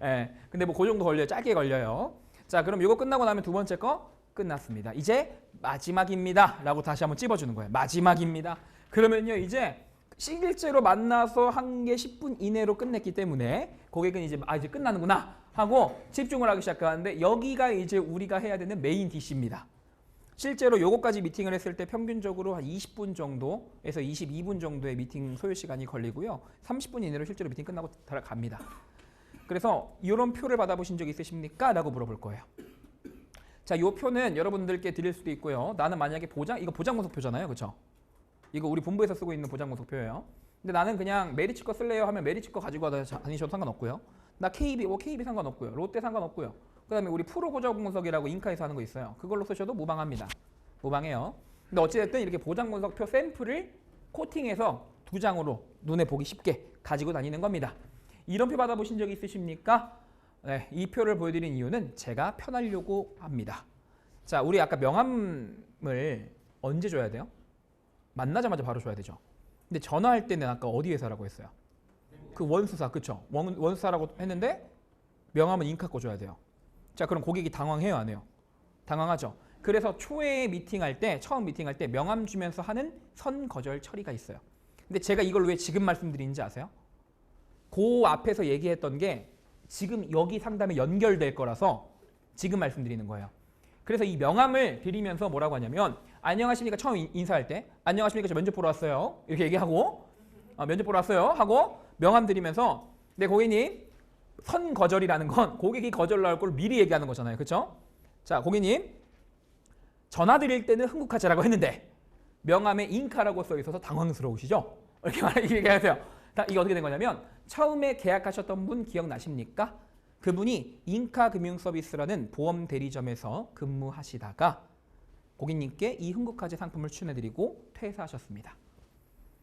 네, 근데 뭐 그 정도 걸려요. 짧게 걸려요. 자, 그럼 이거 끝나고 나면 두 번째 거 끝났습니다. 이제 마지막입니다. 라고 다시 한번 찝어주는 거예요. 마지막입니다. 그러면요, 이제 실제로 만나서 한 게 10분 이내로 끝냈기 때문에 고객은 이제 이제 끝나는구나 하고 집중을 하기 시작하는데 여기가 이제 우리가 해야 되는 메인 DC입니다. 실제로 요거까지 미팅을 했을 때 평균적으로 한 20분 정도에서 22분 정도의 미팅 소요 시간이 걸리고요. 30분 이내로 실제로 미팅 끝나고 갑니다. 그래서 이런 표를 받아보신 적 있으십니까? 라고 물어볼 거예요. 자, 요 표는 여러분들께 드릴 수도 있고요. 나는 만약에 이거 보장분석표잖아요. 그렇죠? 이거 우리 본부에서 쓰고 있는 보장분석표예요. 근데 나는 그냥 메리츠 거 쓸래요 하면 메리츠 거 가지고 다니셔도 상관없고요. 나 KB 상관없고요. 롯데 상관없고요. 그 다음에 우리 프로 보장분석이라고 인카에서 하는 거 있어요. 그걸로 쓰셔도 무방합니다. 무방해요. 근데 어찌됐든 이렇게 보장분석표 샘플을 코팅해서 2장으로 눈에 보기 쉽게 가지고 다니는 겁니다. 이런 표 받아보신 적 있으십니까? 네, 이 표를 보여드린 이유는 제가 편하려고 합니다. 자, 우리 아까 명함을 언제 줘야 돼요? 만나자마자 바로 줘야 되죠. 근데 전화할 때는 아까 어디 회사라고 했어요? 그 원수사, 그쵸? 원수사라고 했는데 명함은 인카 거 줘야 돼요. 자, 그럼 고객이 당황해요, 안 해요? 당황하죠. 그래서 초에 미팅할 때, 처음 미팅할 때 명함 주면서 하는 선거절 처리가 있어요. 근데 제가 이걸 왜 지금 말씀드리는지 아세요? 그 앞에서 얘기했던 게 지금 여기 상담에 연결될 거라서 지금 말씀드리는 거예요. 그래서 이 명함을 드리면서 뭐라고 하냐면 안녕하십니까 처음 인사할 때 안녕하십니까 저 면접 보러 왔어요 이렇게 얘기하고 면접 보러 왔어요 하고 명함 드리면서 네 고객님 선거절이라는 건 고객이 거절로 할 걸 미리 얘기하는 거잖아요. 그렇죠? 자, 고객님 전화 드릴 때는 흥국화재라고 했는데 명함에 인카라고 써 있어서 당황스러우시죠? 이렇게 얘기하세요. 이게 어떻게 된 거냐면 처음에 계약하셨던 분 기억나십니까? 그분이 인카금융서비스라는 보험 대리점에서 근무하시다가 고객님께 이 흥국화재 상품을 추천해드리고 퇴사하셨습니다.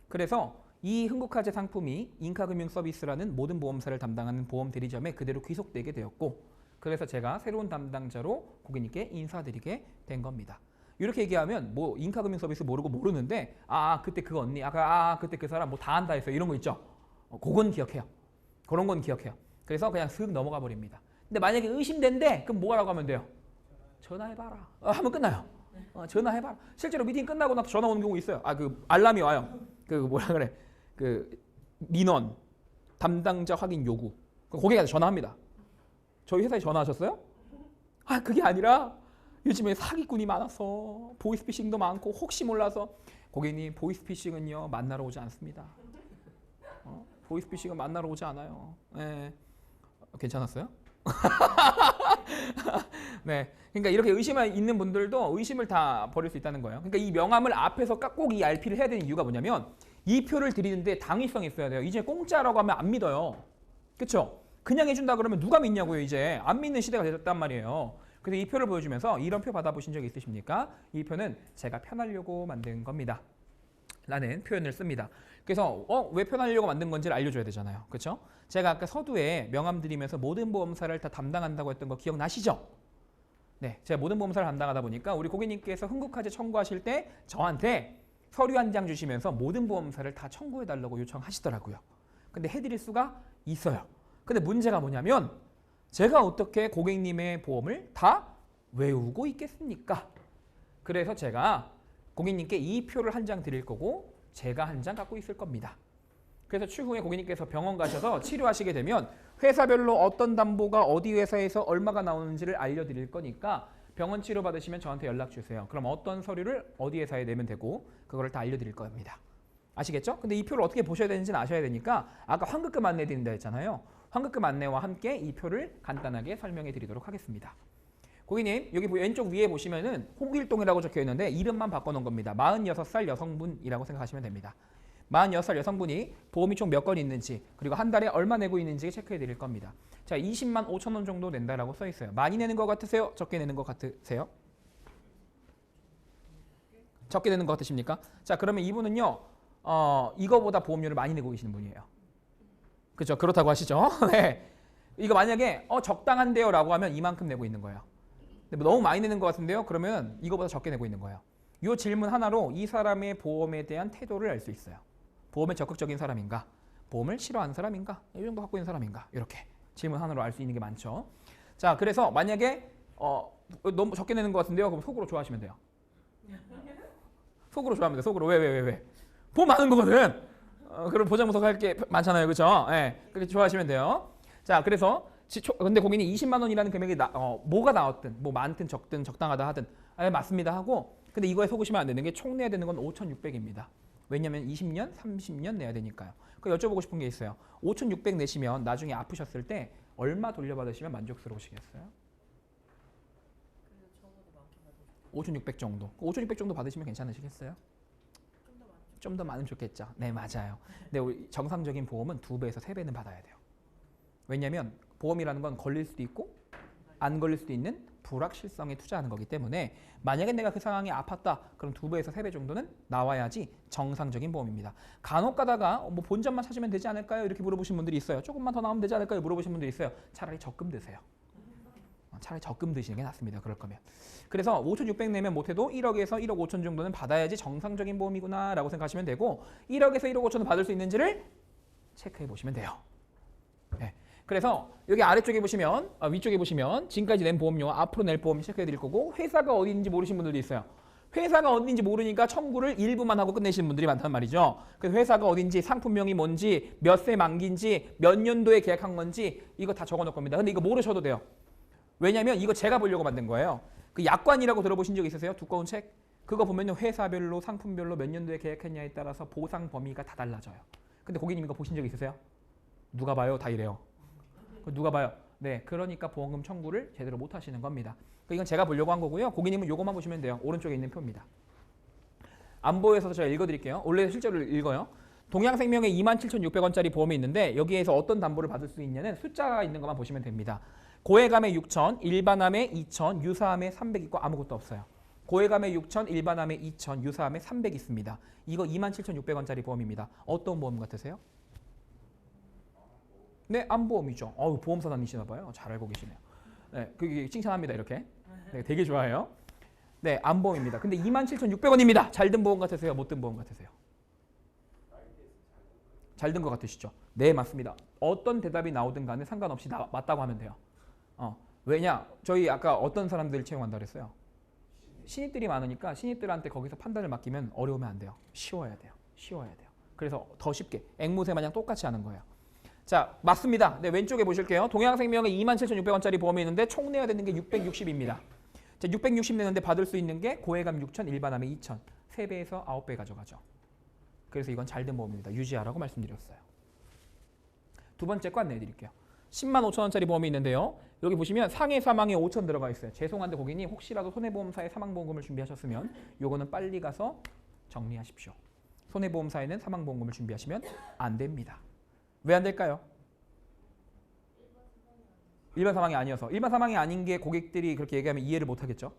그래서 이 흥국화재 상품이 인카금융서비스라는 모든 보험사를 담당하는 보험 대리점에 그대로 귀속되게 되었고 그래서 제가 새로운 담당자로 고객님께 인사드리게 된 겁니다. 이렇게 얘기하면 뭐 인카금융서비스 모르는데 그때 그 언니 그때 그 사람 뭐 다 한다 했어요. 이런 거 있죠. 그건 기억해요. 그런 건 기억해요. 그래서 그냥 슥 넘어가 버립니다. 근데 만약에 의심된대 그럼 뭐라고 하면 돼요? 전화해봐라. 하면 끝나요. 전화해봐라. 실제로 미팅 끝나고 나서 전화 오는 경우 있어요. 그 알람이 와요. 그 민원 담당자 확인 요구. 고객한테 전화합니다. 저희 회사에 전화하셨어요? 그게 아니라 요즘에 사기꾼이 많아서 보이스피싱도 많고 혹시 몰라서 고객님 보이스피싱은요 만나러 오지 않습니다. 보이스피싱은 만나러 오지 않아요. 네. 괜찮았어요? 네, 그러니까 이렇게 의심이 있는 분들도 의심을 다 버릴 수 있다는 거예요. 그러니까 이 명함을 앞에서 꼭 이 RP를 해야 되는 이유가 뭐냐면 이 표를 드리는데 당위성이 있어야 돼요. 이제 공짜라고 하면 안 믿어요. 그렇죠? 그냥 해준다 그러면 누가 믿냐고요. 이제 안 믿는 시대가 됐단 말이에요. 그래서 이 표를 보여주면서 이런 표 받아보신 적 있으십니까? 이 표는 제가 편하려고 만든 겁니다 라는 표현을 씁니다. 그래서 왜 편하려고 만든 건지를 알려줘야 되잖아요. 그렇죠? 제가 아까 서두에 명함 드리면서 모든 보험사를 다 담당한다고 했던 거 기억나시죠? 네, 제가 모든 보험사를 담당하다 보니까 우리 고객님께서 흥국화재 청구하실 때 저한테 서류 한 장 주시면서 모든 보험사를 다 청구해달라고 요청하시더라고요. 근데 해드릴 수가 있어요. 근데 문제가 뭐냐면 제가 어떻게 고객님의 보험을 다 외우고 있겠습니까? 그래서 제가 고객님께 이 표를 한 장 드릴 거고 제가 한 장 갖고 있을 겁니다. 그래서 추후에 고객님께서 병원 가셔서 치료하시게 되면 회사별로 어떤 담보가 어디 회사에서 얼마가 나오는지를 알려드릴 거니까 병원 치료 받으시면 저한테 연락 주세요. 그럼 어떤 서류를 어디 회사에 내면 되고 그거를 다 알려드릴 겁니다. 아시겠죠? 근데 이 표를 어떻게 보셔야 되는지는 아셔야 되니까 아까 환급금 안내 드린다 했잖아요. 환급금 안내와 함께 이 표를 간단하게 설명해 드리도록 하겠습니다. 고객님 여기 왼쪽 위에 보시면은 홍길동이라고 적혀 있는데 이름만 바꿔놓은 겁니다. 46살 여성분이라고 생각하시면 됩니다. 46살 여성분이 보험이 총 몇 건 있는지 그리고 한 달에 얼마 내고 있는지 체크해 드릴 겁니다. 자, 20만 5천 원 정도 낸다라고 써 있어요. 많이 내는 것 같으세요? 적게 내는 것 같으세요? 적게 내는 것 같으십니까? 자, 그러면 이분은요. 이거보다 보험료를 많이 내고 계시는 분이에요. 그렇죠? 그렇다고 하시죠? 네. 이거 만약에 적당한데요 라고 하면 이만큼 내고 있는 거예요. 근데 너무 많이 내는 것 같은데요? 그러면 이거보다 적게 내고 있는 거예요. 이 질문 하나로 이 사람의 보험에 대한 태도를 알 수 있어요. 보험에 적극적인 사람인가? 보험을 싫어하는 사람인가? 이 정도 갖고 있는 사람인가? 이렇게 질문 하나로 알 수 있는 게 많죠. 자, 그래서 만약에 너무 적게 내는 것 같은데요? 그럼 속으로 좋아하시면 돼요. 속으로 좋아하면 돼요. 속으로. 왜? 보험 많은 거거든. 그럼 보장보석 할 게 많잖아요. 그렇죠? 네, 그렇게 좋아하시면 돼요. 자, 그래서 근데 고객이 20만 원이라는 금액이 뭐가 나왔든 뭐 많든 적든 적당하다 하든 맞습니다 하고 근데 이거에 속으시면 안 되는 게 총 내야 되는 건 5,600입니다. 왜냐면 20년, 30년 내야 되니까요. 그 여쭤보고 싶은 게 있어요. 5,600 내시면 나중에 아프셨을 때 얼마 돌려받으시면 만족스러우시겠어요? 5,600 정도. 5,600 정도 받으시면 괜찮으시겠어요? 좀 더 많으면 좋겠죠. 네, 맞아요. 근데 우리 정상적인 보험은 2배에서 3배는 받아야 돼요. 왜냐면 보험이라는 건 걸릴 수도 있고 안 걸릴 수도 있는 불확실성에 투자하는 거기 때문에 만약에 내가 그 상황이 아팠다 그럼 2배에서 3배 정도는 나와야지 정상적인 보험입니다. 간혹 가다가 뭐 본전만 찾으면 되지 않을까요? 이렇게 물어보신 분들이 있어요. 조금만 더 나오면 되지 않을까요? 물어보신 분들이 있어요. 차라리 적금 드세요. 차라리 적금 드시는 게 낫습니다. 그럴 거면. 그래서 5,600 내면 못해도 1억에서 1억 5천 정도는 받아야지 정상적인 보험이구나 라고 생각하시면 되고 1억에서 1억 5천을 받을 수 있는지를 체크해 보시면 돼요. 네. 그래서 여기 아래쪽에 보시면 위쪽에 보시면 지금까지 낸 보험료와 앞으로 낼 보험 체크해 드릴 거고 회사가 어디인지 모르시는 분들도 있어요. 회사가 어딘지 모르니까 청구를 일부만 하고 끝내시는 분들이 많단 말이죠. 그래서 회사가 어딘지 상품명이 뭔지 몇 세 만기인지 몇 년도에 계약한 건지 이거 다 적어 놓을 겁니다. 근데 이거 모르셔도 돼요. 왜냐면 이거 제가 보려고 만든 거예요. 그 약관이라고 들어보신 적 있으세요? 두꺼운 책? 그거 보면요. 회사별로 상품별로 몇 년도에 계약했냐에 따라서 보상 범위가 다 달라져요. 근데 고객님 이거 보신 적 있으세요? 누가 봐요? 다 이래요. 누가 봐요? 네, 그러니까 보험금 청구를 제대로 못 하시는 겁니다. 이건 제가 보려고 한 거고요. 고객님은 요거만 보시면 돼요. 오른쪽에 있는 표입니다. 안 보여서 제가 읽어드릴게요. 원래 실제로 읽어요. 동양생명에 27,600원짜리 보험이 있는데 여기에서 어떤 담보를 받을 수 있냐는 숫자가 있는 것만 보시면 됩니다. 고해감에 6,000, 일반암에 2,000, 유사암에 300 있고 아무것도 없어요. 고해감에 6,000, 일반암에 2,000, 유사암에 300 있습니다. 이거 27,600원짜리 보험입니다. 어떤 보험 같으세요? 네, 암보험이죠. 보험사 다니시나 봐요. 잘 알고 계시네요. 네, 그게 칭찬합니다. 이렇게. 네, 되게 좋아해요. 네, 암보험입니다. 근데 27,600원입니다. 잘 든 보험 같으세요? 못 든 보험 같으세요? 잘 든 것 같으시죠? 네, 맞습니다. 어떤 대답이 나오든 간에 상관없이 맞다고 하면 돼요. 왜냐? 저희 아까 어떤 사람들 채용한다 그랬어요? 신입들이 많으니까 신입들한테 거기서 판단을 맡기면 어려우면 안 돼요. 쉬워야 돼요. 그래서 더 쉽게 앵무새 마냥 똑같이 하는 거예요. 자, 맞습니다. 네, 왼쪽에 보실게요. 동양생명에 27,600원짜리 보험이 있는데 총 내야 되는 게 660입니다. 자, 660 내는데 받을 수 있는 게 고해감 6,000, 일반암에 2,000. 3배에서 9배 가져가죠. 그래서 이건 잘 된 보험입니다. 유지하라고 말씀드렸어요. 두 번째 거 안내해 드릴게요. 10만 5천 원짜리 보험이 있는데요. 여기 보시면 상해 사망에 5천 들어가 있어요. 죄송한데 고객님 혹시라도 손해보험사에 사망보험금을 준비하셨으면 요거는 빨리 가서 정리하십시오. 손해보험사에는 사망보험금을 준비하시면 안 됩니다. 왜 안 될까요? 일반 사망이 아니어서. 일반 사망이 아닌 게 고객들이 그렇게 얘기하면 이해를 못 하겠죠.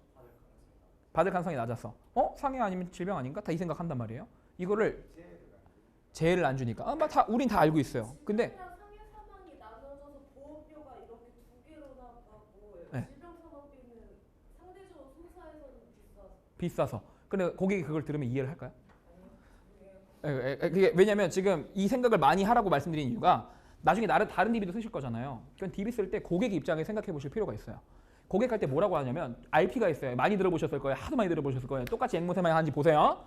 받을 가능성이 낮아서. 상해 아니면 질병 아닌가? 다 이 생각한단 말이에요. 이거를 재해를 안 주니까. 우린 다 알고 있어요. 근데 상해 사망이 나눠져서 보험료가 이렇게 두 개로 나가고 네. 질병 사망비는 상대적으로 소사에서는 비싸서. 근데 고객이 그걸 들으면 이해를 할까요? 그게 왜냐면 지금 이 생각을 많이 하라고 말씀드린 이유가 나중에 다른 DB도 쓰실 거잖아요. 그럼 DB 쓸 때 고객 입장에 생각해 보실 필요가 있어요. 고객 할 때 뭐라고 하냐면 RP가 있어요. 많이 들어보셨을 거예요. 하도 많이 들어보셨을 거예요. 똑같이 앵무새만 하는지 보세요.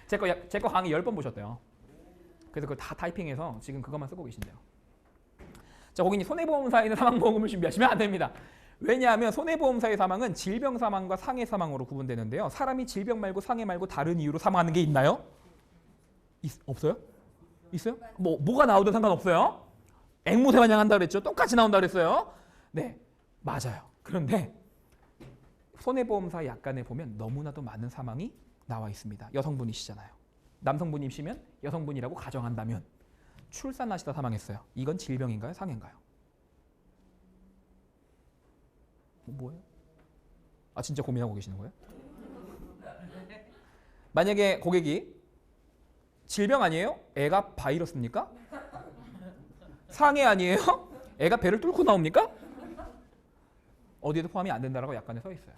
제 거 강의 10번 보셨대요. 그래서 그걸 다 타이핑해서 지금 그것만 쓰고 계신대요. 자, 고객님 손해보험사에 있는 사망보험을 준비하시면 안 됩니다. 왜냐하면 손해보험사의 사망은 질병 사망과 상해 사망으로 구분되는데요. 사람이 질병 말고 상해 말고 다른 이유로 사망하는 게 있나요? 없어요? 있어요? 뭐가 나오든 상관없어요. 앵무새 마냥 한다 그랬죠. 똑같이 나온다 그랬어요. 네, 맞아요. 그런데 손해보험사 약관에 보면 너무나도 많은 사망이 나와 있습니다. 여성분이시잖아요. 남성분이시면 여성분이라고 가정한다면 출산하시다 사망했어요. 이건 질병인가요? 상해인가요? 뭐예요? 진짜 고민하고 계시는 거예요? 만약에 고객이 질병 아니에요? 애가 바이러스입니까? 상해 아니에요? 애가 배를 뚫고 나옵니까? 어디에도 포함이 안 된다라고 약관에 써 있어요.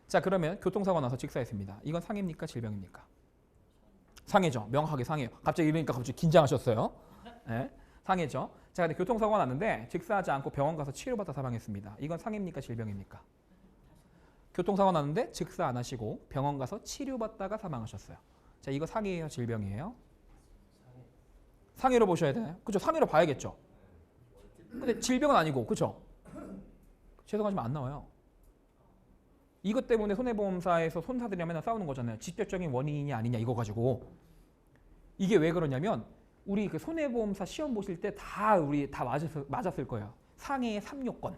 자, 그러면 교통사고 나서 직사했습니다. 이건 상해입니까? 질병입니까? 상해죠. 명확하게 상해요. 갑자기 이러니까 갑자기 긴장하셨어요. 네, 상해죠. 자, 근데 교통사고가 났는데 직사하지 않고 병원 가서 치료받다 사망했습니다. 이건 상해입니까? 질병입니까? 교통사고 났는데 직사 안 하시고 병원 가서 치료받다가 사망하셨어요. 자, 이거 상해예요? 질병이에요? 상해로 보셔야 되나요? 그죠? 상해로 봐야겠죠. 근데 질병은 아니고, 그죠? 죄송하지만 안 나와요. 이것 때문에 손해보험사에서 손사들이랑 맨날 싸우는 거잖아요. 직접적인 원인이냐 아니냐 이거 가지고. 이게 왜 그러냐면 우리 그 손해보험사 시험 보실 때 우리 다 맞았을 거예요. 상해의 3요건.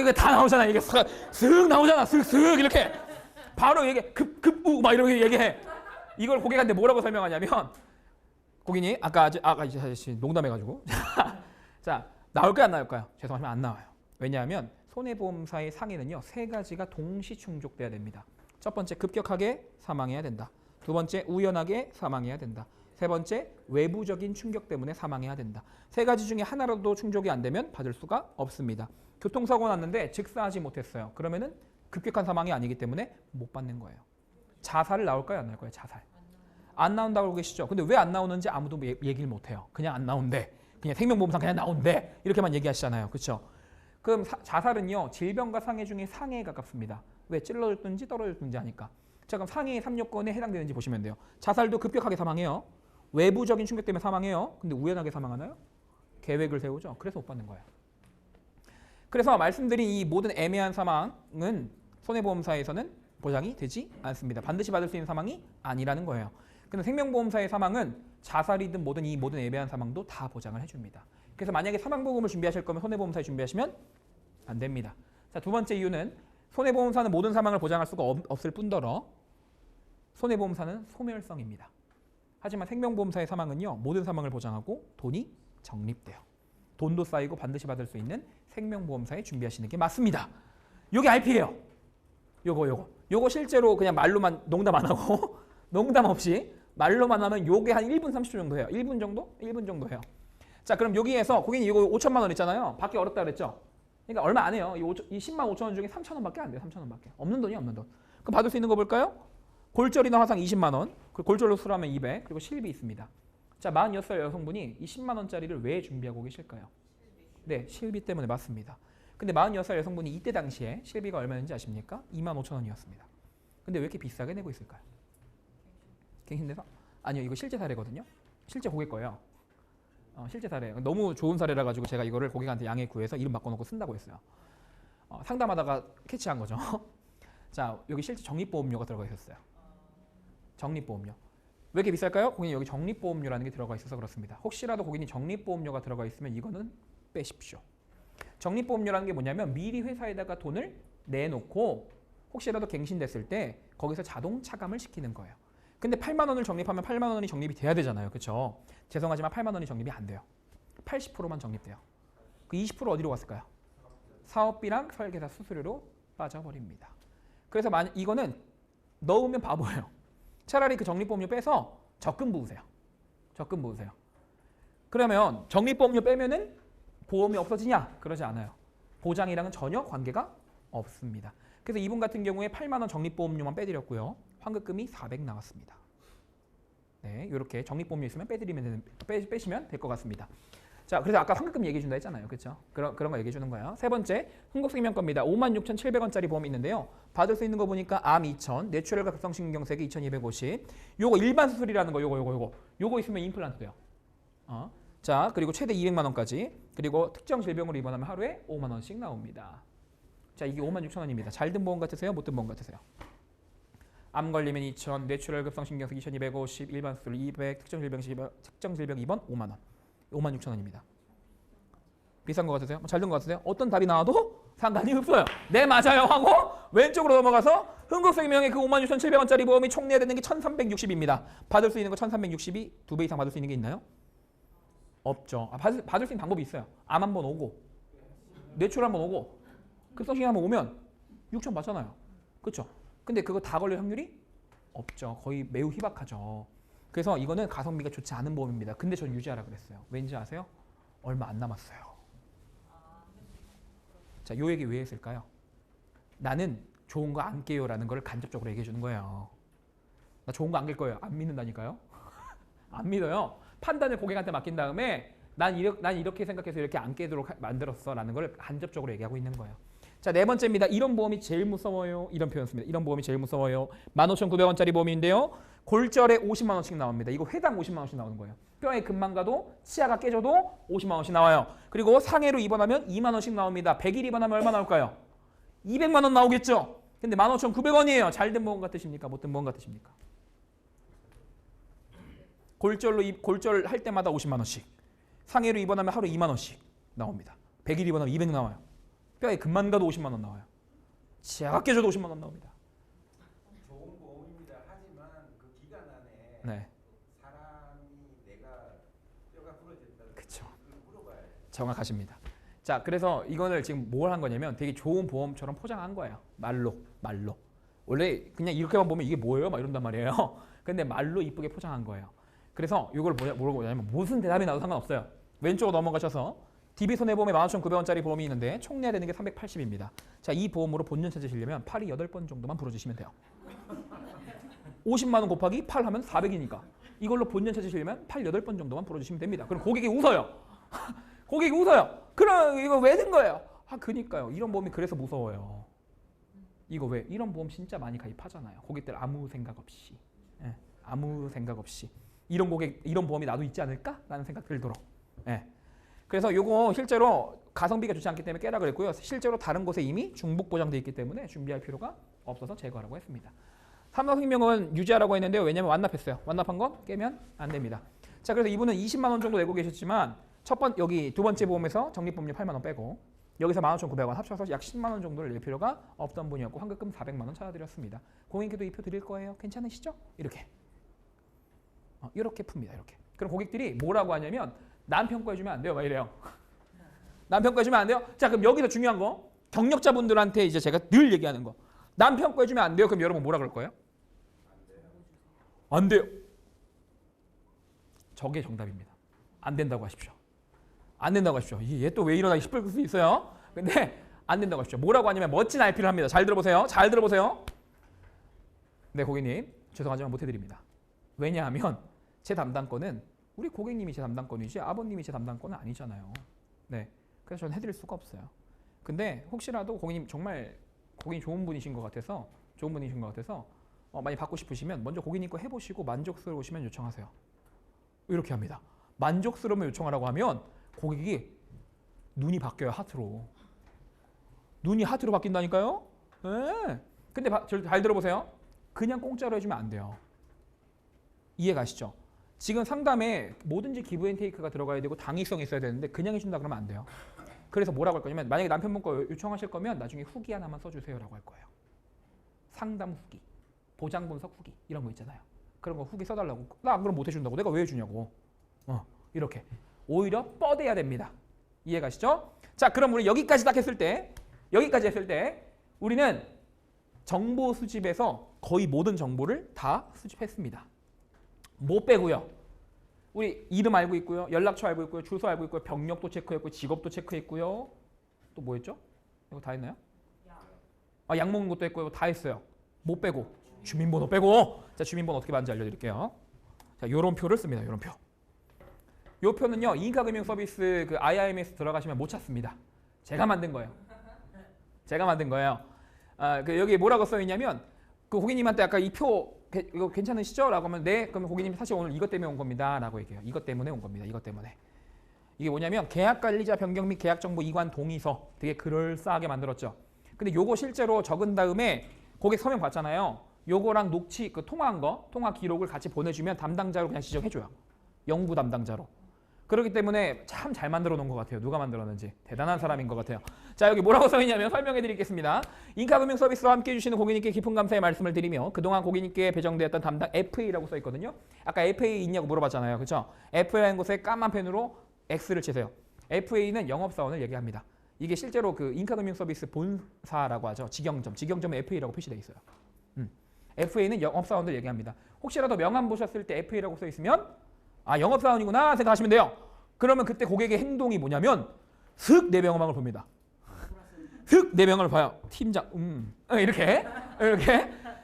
이게 다 나오잖아. 이게 슥 나오잖아. 슥슥 이렇게. 바로 얘기해. 급우 막 이렇게 얘기해. 이걸 고객한테 뭐라고 설명하냐면 고객님 아까 농담해가지고 자, 나올까요 안 나올까요? 죄송하지만 안 나와요. 왜냐하면 손해보험사의 상해는요 3가지가 동시 충족돼야 됩니다. 첫 번째 급격하게 사망해야 된다. 두 번째 우연하게 사망해야 된다. 세 번째 외부적인 충격 때문에 사망해야 된다. 3가지 중에 하나라도 충족이 안 되면 받을 수가 없습니다. 교통사고 났는데 직사하지 못했어요. 그러면은 급격한 사망이 아니기 때문에 못 받는 거예요. 자살을 나올까요 안 나올까요? 자살. 안 나온다고 하고 계시죠? 근데 왜 안 나오는지 아무도 얘기를 못 해요. 그냥 안 나온대. 그냥 생명보험상 그냥 나온대. 이렇게만 얘기하시잖아요. 그렇죠? 그럼 자살은요. 질병과 상해 중에 상해에 가깝습니다. 왜? 찔러졌든지 떨어졌든지 하니까. 자, 그럼 상해의 3요건에 해당되는지 보시면 돼요. 자살도 급격하게 사망해요. 외부적인 충격 때문에 사망해요. 근데 우연하게 사망하나요? 계획을 세우죠. 그래서 못 받는 거예요. 그래서 말씀드린 이 모든 애매한 사망은 손해보험사에서는 보장이 되지 않습니다. 반드시 받을 수 있는 사망이 아니라는 거예요. 근데 생명보험사의 사망은 자살이든 뭐든 이 모든 애매한 사망도 다 보장을 해줍니다. 그래서 만약에 사망보험을 준비하실 거면 손해보험사에 준비하시면 안 됩니다. 자, 두 번째 이유는 손해보험사는 모든 사망을 보장할 수가 없을 뿐더러 손해보험사는 소멸성입니다. 하지만 생명보험사의 사망은요 모든 사망을 보장하고 돈이 적립돼요. 돈도 쌓이고 반드시 받을 수 있는 생명보험사에 준비하시는 게 맞습니다. 요게 RP예요. 요거 실제로 그냥 말로만 농담 안 하고 농담 없이 말로만 하면 요게 한 1분 30초 정도 해요. 1분 정도? 1분 정도 해요. 자, 그럼 여기에서 고객님 이거 5천만 원 있잖아요. 받기 어렵다 그랬죠? 그러니까 얼마 안 해요. 이 10만 5천 원 중에 3천 원밖에 안 돼요. 3천 원밖에. 없는 돈이 없는 돈. 그럼 받을 수 있는 거 볼까요? 골절이나 화상 20만 원, 골절로 수술하면 200, 그리고 실비 있습니다. 자, 46살 여성분이 이 10만 원짜리를 왜 준비하고 계실까요? 네, 실비 때문에 맞습니다. 근데 46살 여성분이 이때 당시에 실비가 얼마였는지 아십니까? 2만 5천 원이었습니다. 근데 왜 이렇게 비싸게 내고 있을까요? 갱신돼서? 아니요, 이거 실제 사례거든요. 실제 고객 거예요. 실제 사례. 너무 좋은 사례라 가지고 제가 이거를 고객한테 양해 구해서 이름 바꿔놓고 쓴다고 했어요. 상담하다가 캐치한 거죠. 자, 여기 실제 적립보험료가 들어가 있었어요. 적립보험료. 왜 이렇게 비쌀까요? 고객님 여기 적립보험료라는 게 들어가 있어서 그렇습니다. 혹시라도 고객님 적립보험료가 들어가 있으면 이거는 빼십시오. 적립보험료라는 게 뭐냐면 미리 회사에다가 돈을 내놓고 혹시라도 갱신됐을 때 거기서 자동 차감을 시키는 거예요. 근데 8만 원을 적립하면 8만 원이 적립이 돼야 되잖아요. 그렇죠? 죄송하지만 8만 원이 적립이 안 돼요. 80%만 적립돼요. 그 20% 어디로 갔을까요? 사업비랑 설계사 수수료로 빠져버립니다. 그래서 이거는 넣으면 바보예요. 차라리 그 적립보험료 빼서 적금 부으세요. 적금 부으세요. 그러면 적립보험료 빼면은 보험이 없어지냐? 그러지 않아요. 보장이랑은 전혀 관계가 없습니다. 그래서 이분 같은 경우에 8만 원 적립보험료만 빼드렸고요. 환급금이 400 나왔습니다. 네, 이렇게 적립보험료 있으면 빼시면 될 것 같습니다. 자, 그래서 아까 환급금 얘기해 준다 했잖아요. 그렇죠? 그런 거 얘기해 주는 거예요. 세 번째, 흥국생명 겁니다. 56,700원짜리 보험이 있는데요. 받을 수 있는 거 보니까 암 2,000, 뇌출혈과 급성신경세계 2,250. 요거 일반 수술이라는 거 요거 있으면 임플란트 돼요. 자, 그리고 최대 200만 원까지. 그리고 특정 질병으로 입원하면 하루에 5만 원씩 나옵니다. 자, 이게 56,000원입니다. 잘 든 보험 같으세요? 못 든 보험 같으세요? 암 걸리면 2,000, 뇌출혈 급성신경색 2,250, 일반 수술 200, 특정 질병 입원 5만 원. 56,000원입니다. 비싼 거 같으세요? 잘 든 거 같으세요? 어떤 답이 나와도 상관이 없어요. 네, 맞아요 하고 왼쪽으로 넘어가서 흥국생명의 그 56,700원짜리 보험이 총 내야 되는 게 1,360입니다. 받을 수 있는 거 1,360이 2배 이상 받을 수 있는 게 있나요? 없죠. 받을 수 있는 방법이 있어요. 암 한번 오고 뇌출혈 한번 오고 급성신경 한번 오면 6,000 받잖아요. 그렇죠? 근데 그거 다 걸릴 확률이 없죠. 거의 매우 희박하죠. 그래서 이거는 가성비가 좋지 않은 보험입니다. 근데 전 유지하라 그랬어요. 왠지 아세요? 얼마 안 남았어요. 자, 요 얘기 왜 했을까요? 나는 좋은 거 안 깨요라는 걸 간접적으로 얘기해 주는 거예요. 나 좋은 거 안 깰 거예요. 안 믿는다니까요. 안 믿어요. 판단을 고객한테 맡긴 다음에 난 이렇게 생각해서 이렇게 안 깨도록 만들었어라는 걸 간접적으로 얘기하고 있는 거예요. 자, 네 번째입니다. 이런 보험이 제일 무서워요. 이런 표현 씁니다. 이런 보험이 제일 무서워요. 15,900원짜리 보험인데요. 골절에 50만 원씩 나옵니다. 이거 회당 50만 원씩 나오는 거예요. 뼈에 금만 가도 치아가 깨져도 50만 원씩 나와요. 그리고 상해로 입원하면 2만 원씩 나옵니다. 100일 입원하면 얼마 나올까요? 200만 원 나오겠죠. 근데 15,900원이에요. 잘 된 보험 같으십니까? 못 된 보험 같으십니까? 골절할 때마다 50만 원씩. 상해로 입원하면 하루 2만 원씩 나옵니다. 100일 입원하면 200 나와요. 뼈에 금만 가도 50만 원 나와요. 치아가 깨져도 50만 원 나옵니다. 좋은 보험입니다. 하지만 그 기간 안에 네, 사람이 내가 뼈가 부러졌다는 그쵸. 걸 물어봐야 정확하십니다. 자, 그래서 이거를 지금 뭘 한 거냐면 되게 좋은 보험처럼 포장한 거예요. 말로. 원래 그냥 이렇게만 보면 이게 뭐예요? 막 이런단 말이에요. 근데 말로 이쁘게 포장한 거예요. 그래서 이걸 뭐라고 하냐면 무슨 대답이 나도 상관없어요. 왼쪽으로 넘어가셔서 DB손해보험에 15,900원짜리 보험이 있는데 총 내야 되는 게 380입니다. 자, 이 보험으로 본전 찾으시려면 팔이 8번 정도만 부러지시면 돼요. 50만 원 곱하기 8 하면 400이니까 이걸로 본전 찾으시려면 팔 8번 정도만 부러지시면 됩니다. 그럼 고객이 웃어요. 고객이 웃어요. 그럼 이거 왜 든 거예요? 그니까요. 이런 보험이 그래서 무서워요. 이거 왜? 이런 보험 진짜 많이 가입하잖아요. 고객들 아무 생각 없이. 예, 아무 생각 없이. 이런 보험이 나도 있지 않을까? 라는 생각 들도록. 예. 그래서 요거 실제로 가성비가 좋지 않기 때문에 깨라 그랬고요. 실제로 다른 곳에 이미 중복 보장되어 있기 때문에 준비할 필요가 없어서 제거하라고 했습니다. 삼성생명은 유지하라고 했는데요. 왜냐면 완납했어요. 완납한 건 깨면 안 됩니다. 자, 그래서 이분은 20만 원 정도 내고 계셨지만 여기 두 번째 보험에서 적립보험료 8만 원 빼고 여기서 15,900원 합쳐서 약 10만 원 정도를 낼 필요가 없던 분이었고 환급금 400만 원 찾아드렸습니다. 고객님께도 이 표 드릴 거예요. 괜찮으시죠? 이렇게. 이렇게 풉니다. 이렇게. 그럼 고객들이 뭐라고 하냐면 남 평가해주면 안 돼요. 막 이래요. 남 평가해주면 안 돼요. 자, 그럼 여기서 중요한 거 경력자분들한테 이제 제가 늘 얘기하는 거 남 평가해주면 안 돼요. 그럼 여러분 뭐라 그럴 거예요? 안 돼요. 저게 정답입니다. 안 된다고 하십시오. 안 된다고 하십시오. 얘 또 왜 이러나 싶을 수 있어요. 근데 안 된다고 하십시오. 뭐라고 하냐면 멋진 RP를 합니다. 잘 들어보세요. 잘 들어보세요. 네, 고객님 죄송하지만 못해드립니다. 왜냐하면 제 담당권은 우리 고객님이 제 담당권이지 아버님이 제 담당권은 아니잖아요. 네, 그래서 저는 해드릴 수가 없어요. 근데 혹시라도 고객님 정말 고객님 좋은 분이신 것 같아서 많이 받고 싶으시면 먼저 고객님 거 해보시고 만족스러우시면 요청하세요. 이렇게 합니다. 만족스러우면 요청하라고 하면 고객이 눈이 바뀌어요. 하트로. 눈이 하트로 바뀐다니까요. 네. 근데 잘 들어보세요. 그냥 공짜로 해주면 안 돼요. 이해 가시죠? 지금 상담에 뭐든지 기브앤테이크가 들어가야 되고 당위성이 있어야 되는데 그냥 해준다 그러면 안 돼요. 그래서 뭐라고 할 거냐면 만약에 남편분 거 요청하실 거면 나중에 후기 하나만 써주세요 라고 할 거예요. 상담 후기, 보장 분석 후기 이런 거 있잖아요. 그런 거 후기 써달라고. 나 안 그러면 못 해준다고. 내가 왜 해주냐고. 이렇게. 오히려 뻗어야 됩니다. 이해가시죠? 자, 그럼 우리 여기까지 딱 했을 때 우리는 정보 수집에서 거의 모든 정보를 다 수집했습니다. 못 빼고요. 우리 이름 알고 있고요. 연락처 알고 있고요. 주소 알고 있고요. 병력도 체크했고요. 직업도 체크했고요. 또 뭐 했죠? 이거 다 했나요? 아, 약 먹는 것도 했고요. 다 했어요. 못 빼고. 주민번호 빼고. 자, 주민번호 어떻게 받는지 알려드릴게요. 자, 요런 표를 씁니다. 요런 표. 요 표는요. 인카금융 서비스 그 IIMS 들어가시면 못 찾습니다. 제가 만든 거예요. 제가 만든 거예요. 아, 그 여기 뭐라고 써 있냐면 그 고객님한테 아까 이 표 이거 괜찮으시죠? 라고 하면 네. 그러면 고객님이 사실 오늘 이것 때문에 온 겁니다. 라고 얘기해요. 이것 때문에 온 겁니다. 이것 때문에. 이게 뭐냐면 계약관리자 변경 및 계약정보 이관 동의서 되게 그럴싸하게 만들었죠. 근데 요거 실제로 적은 다음에 고객 서명 받잖아요. 요거랑 녹취 그 통화한 거 통화 기록을 같이 보내주면 담당자로 그냥 지정해줘요. 영부 담당자로. 그렇기 때문에 참 잘 만들어 놓은 것 같아요. 누가 만들었는지 대단한 사람인 것 같아요. 자, 여기 뭐라고 써 있냐면 설명해 드리겠습니다. 인카금융 서비스와 함께 해주시는 고객님께 깊은 감사의 말씀을 드리며 그동안 고객님께 배정되었던 담당 FA라고 써 있거든요. 아까 FA 있냐고 물어봤잖아요. 그렇죠? FA라는 곳에 까만 펜으로 X를 치세요. FA는 영업사원을 얘기합니다. 이게 실제로 그 인카금융 서비스 본사라고 하죠. 직영점에 FA라고 표시되어 있어요. FA는 영업사원들 얘기합니다. 혹시라도 명함 보셨을 때 FA라고 써 있으면 아, 영업사원이구나 생각하시면 돼요. 그러면 그때 고객의 행동이 뭐냐면 슥 내 명함을 봅니다. 슥 내 명함을 봐요. 팀장 이렇게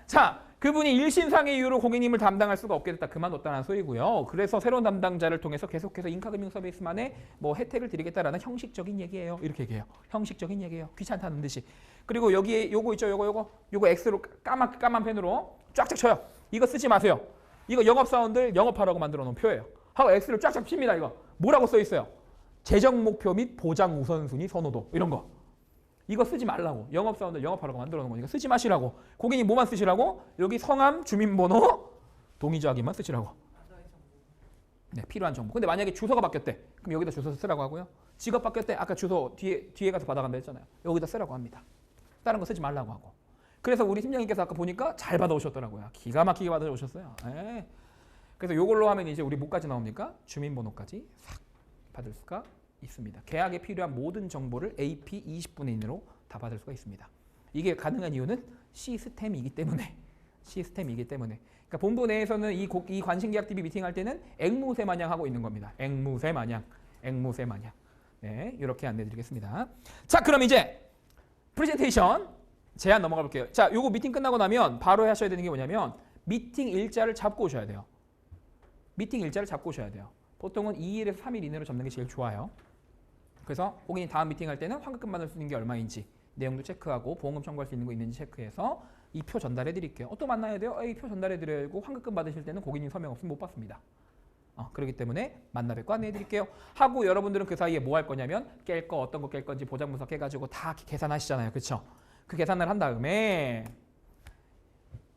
자, 그분이 일신상의 이유로 고객님을 담당할 수가 없게 됐다. 그만뒀다는 소리고요. 그래서 새로운 담당자를 통해서 계속해서 인카금융 서비스만의 뭐 혜택을 드리겠다라는 형식적인 얘기예요. 이렇게 얘기해요. 형식적인 얘기예요. 귀찮다는 듯이. 그리고 여기에 요거 있죠. 요거 X로 까만 펜으로 쫙쫙 쳐요. 이거 쓰지 마세요. 이거 영업사원들 영업하라고 만들어 놓은 표예요. 하고 X를 쫙쫙 칩니다. 이거 뭐라고 써 있어요? 재정 목표 및 보장 우선순위 선호도 이런 거. 이거 쓰지 말라고. 영업사원들 영업하라고 만들어 놓은 거니까 쓰지 마시라고. 고객님 뭐만 쓰시라고? 여기 성함, 주민번호, 동의조하기만 쓰시라고. 네, 필요한 정보. 근데 만약에 주소가 바뀌었대. 그럼 여기다 주소 쓰라고 하고요. 직업 바뀌었대. 아까 주소 뒤에 가서 받아간다 했잖아요. 여기다 쓰라고 합니다. 다른 거 쓰지 말라고 하고. 그래서 우리 팀장님께서 아까 보니까 잘 받아오셨더라고요. 기가 막히게 받아오셨어요. 네. 그래서 이걸로 하면 이제 우리 뭐까지 나옵니까? 주민번호까지 싹 받을 수가 있습니다. 계약에 필요한 모든 정보를 AP 20분의 1으로 다 받을 수가 있습니다. 이게 가능한 이유는 시스템이기 때문에. 그러니까 본부 내에서는 이 관심계약 DB 미팅할 때는 앵무새 마냥 하고 있는 겁니다. 앵무새 마냥. 네, 이렇게 안내드리겠습니다. 자, 그럼 이제 프레젠테이션 제안 넘어가 볼게요. 자, 요거 미팅 끝나고 나면 바로 하셔야 되는 게 뭐냐면 미팅 일자를 잡고 오셔야 돼요. 보통은 2일에서 3일 이내로 잡는 게 제일 좋아요. 그래서 고객님 다음 미팅할 때는 환급금 받을 수 있는 게 얼마인지 내용도 체크하고 보험금 청구할 수 있는 거 있는지 체크해서 이 표 전달해 드릴게요. 또 만나야 돼요? 이 표 전달해 드리고 환급금 받으실 때는 고객님 서명 없으면 못 받습니다. 그렇기 때문에 만나 뵙고 안내해 드릴게요. 하고 여러분들은 그 사이에 뭐 할 거냐면 깰 거 어떤 거 깰 건지 보장 분석 해가지고 다 계산하시잖아요. 그렇죠? 그 계산을 한 다음에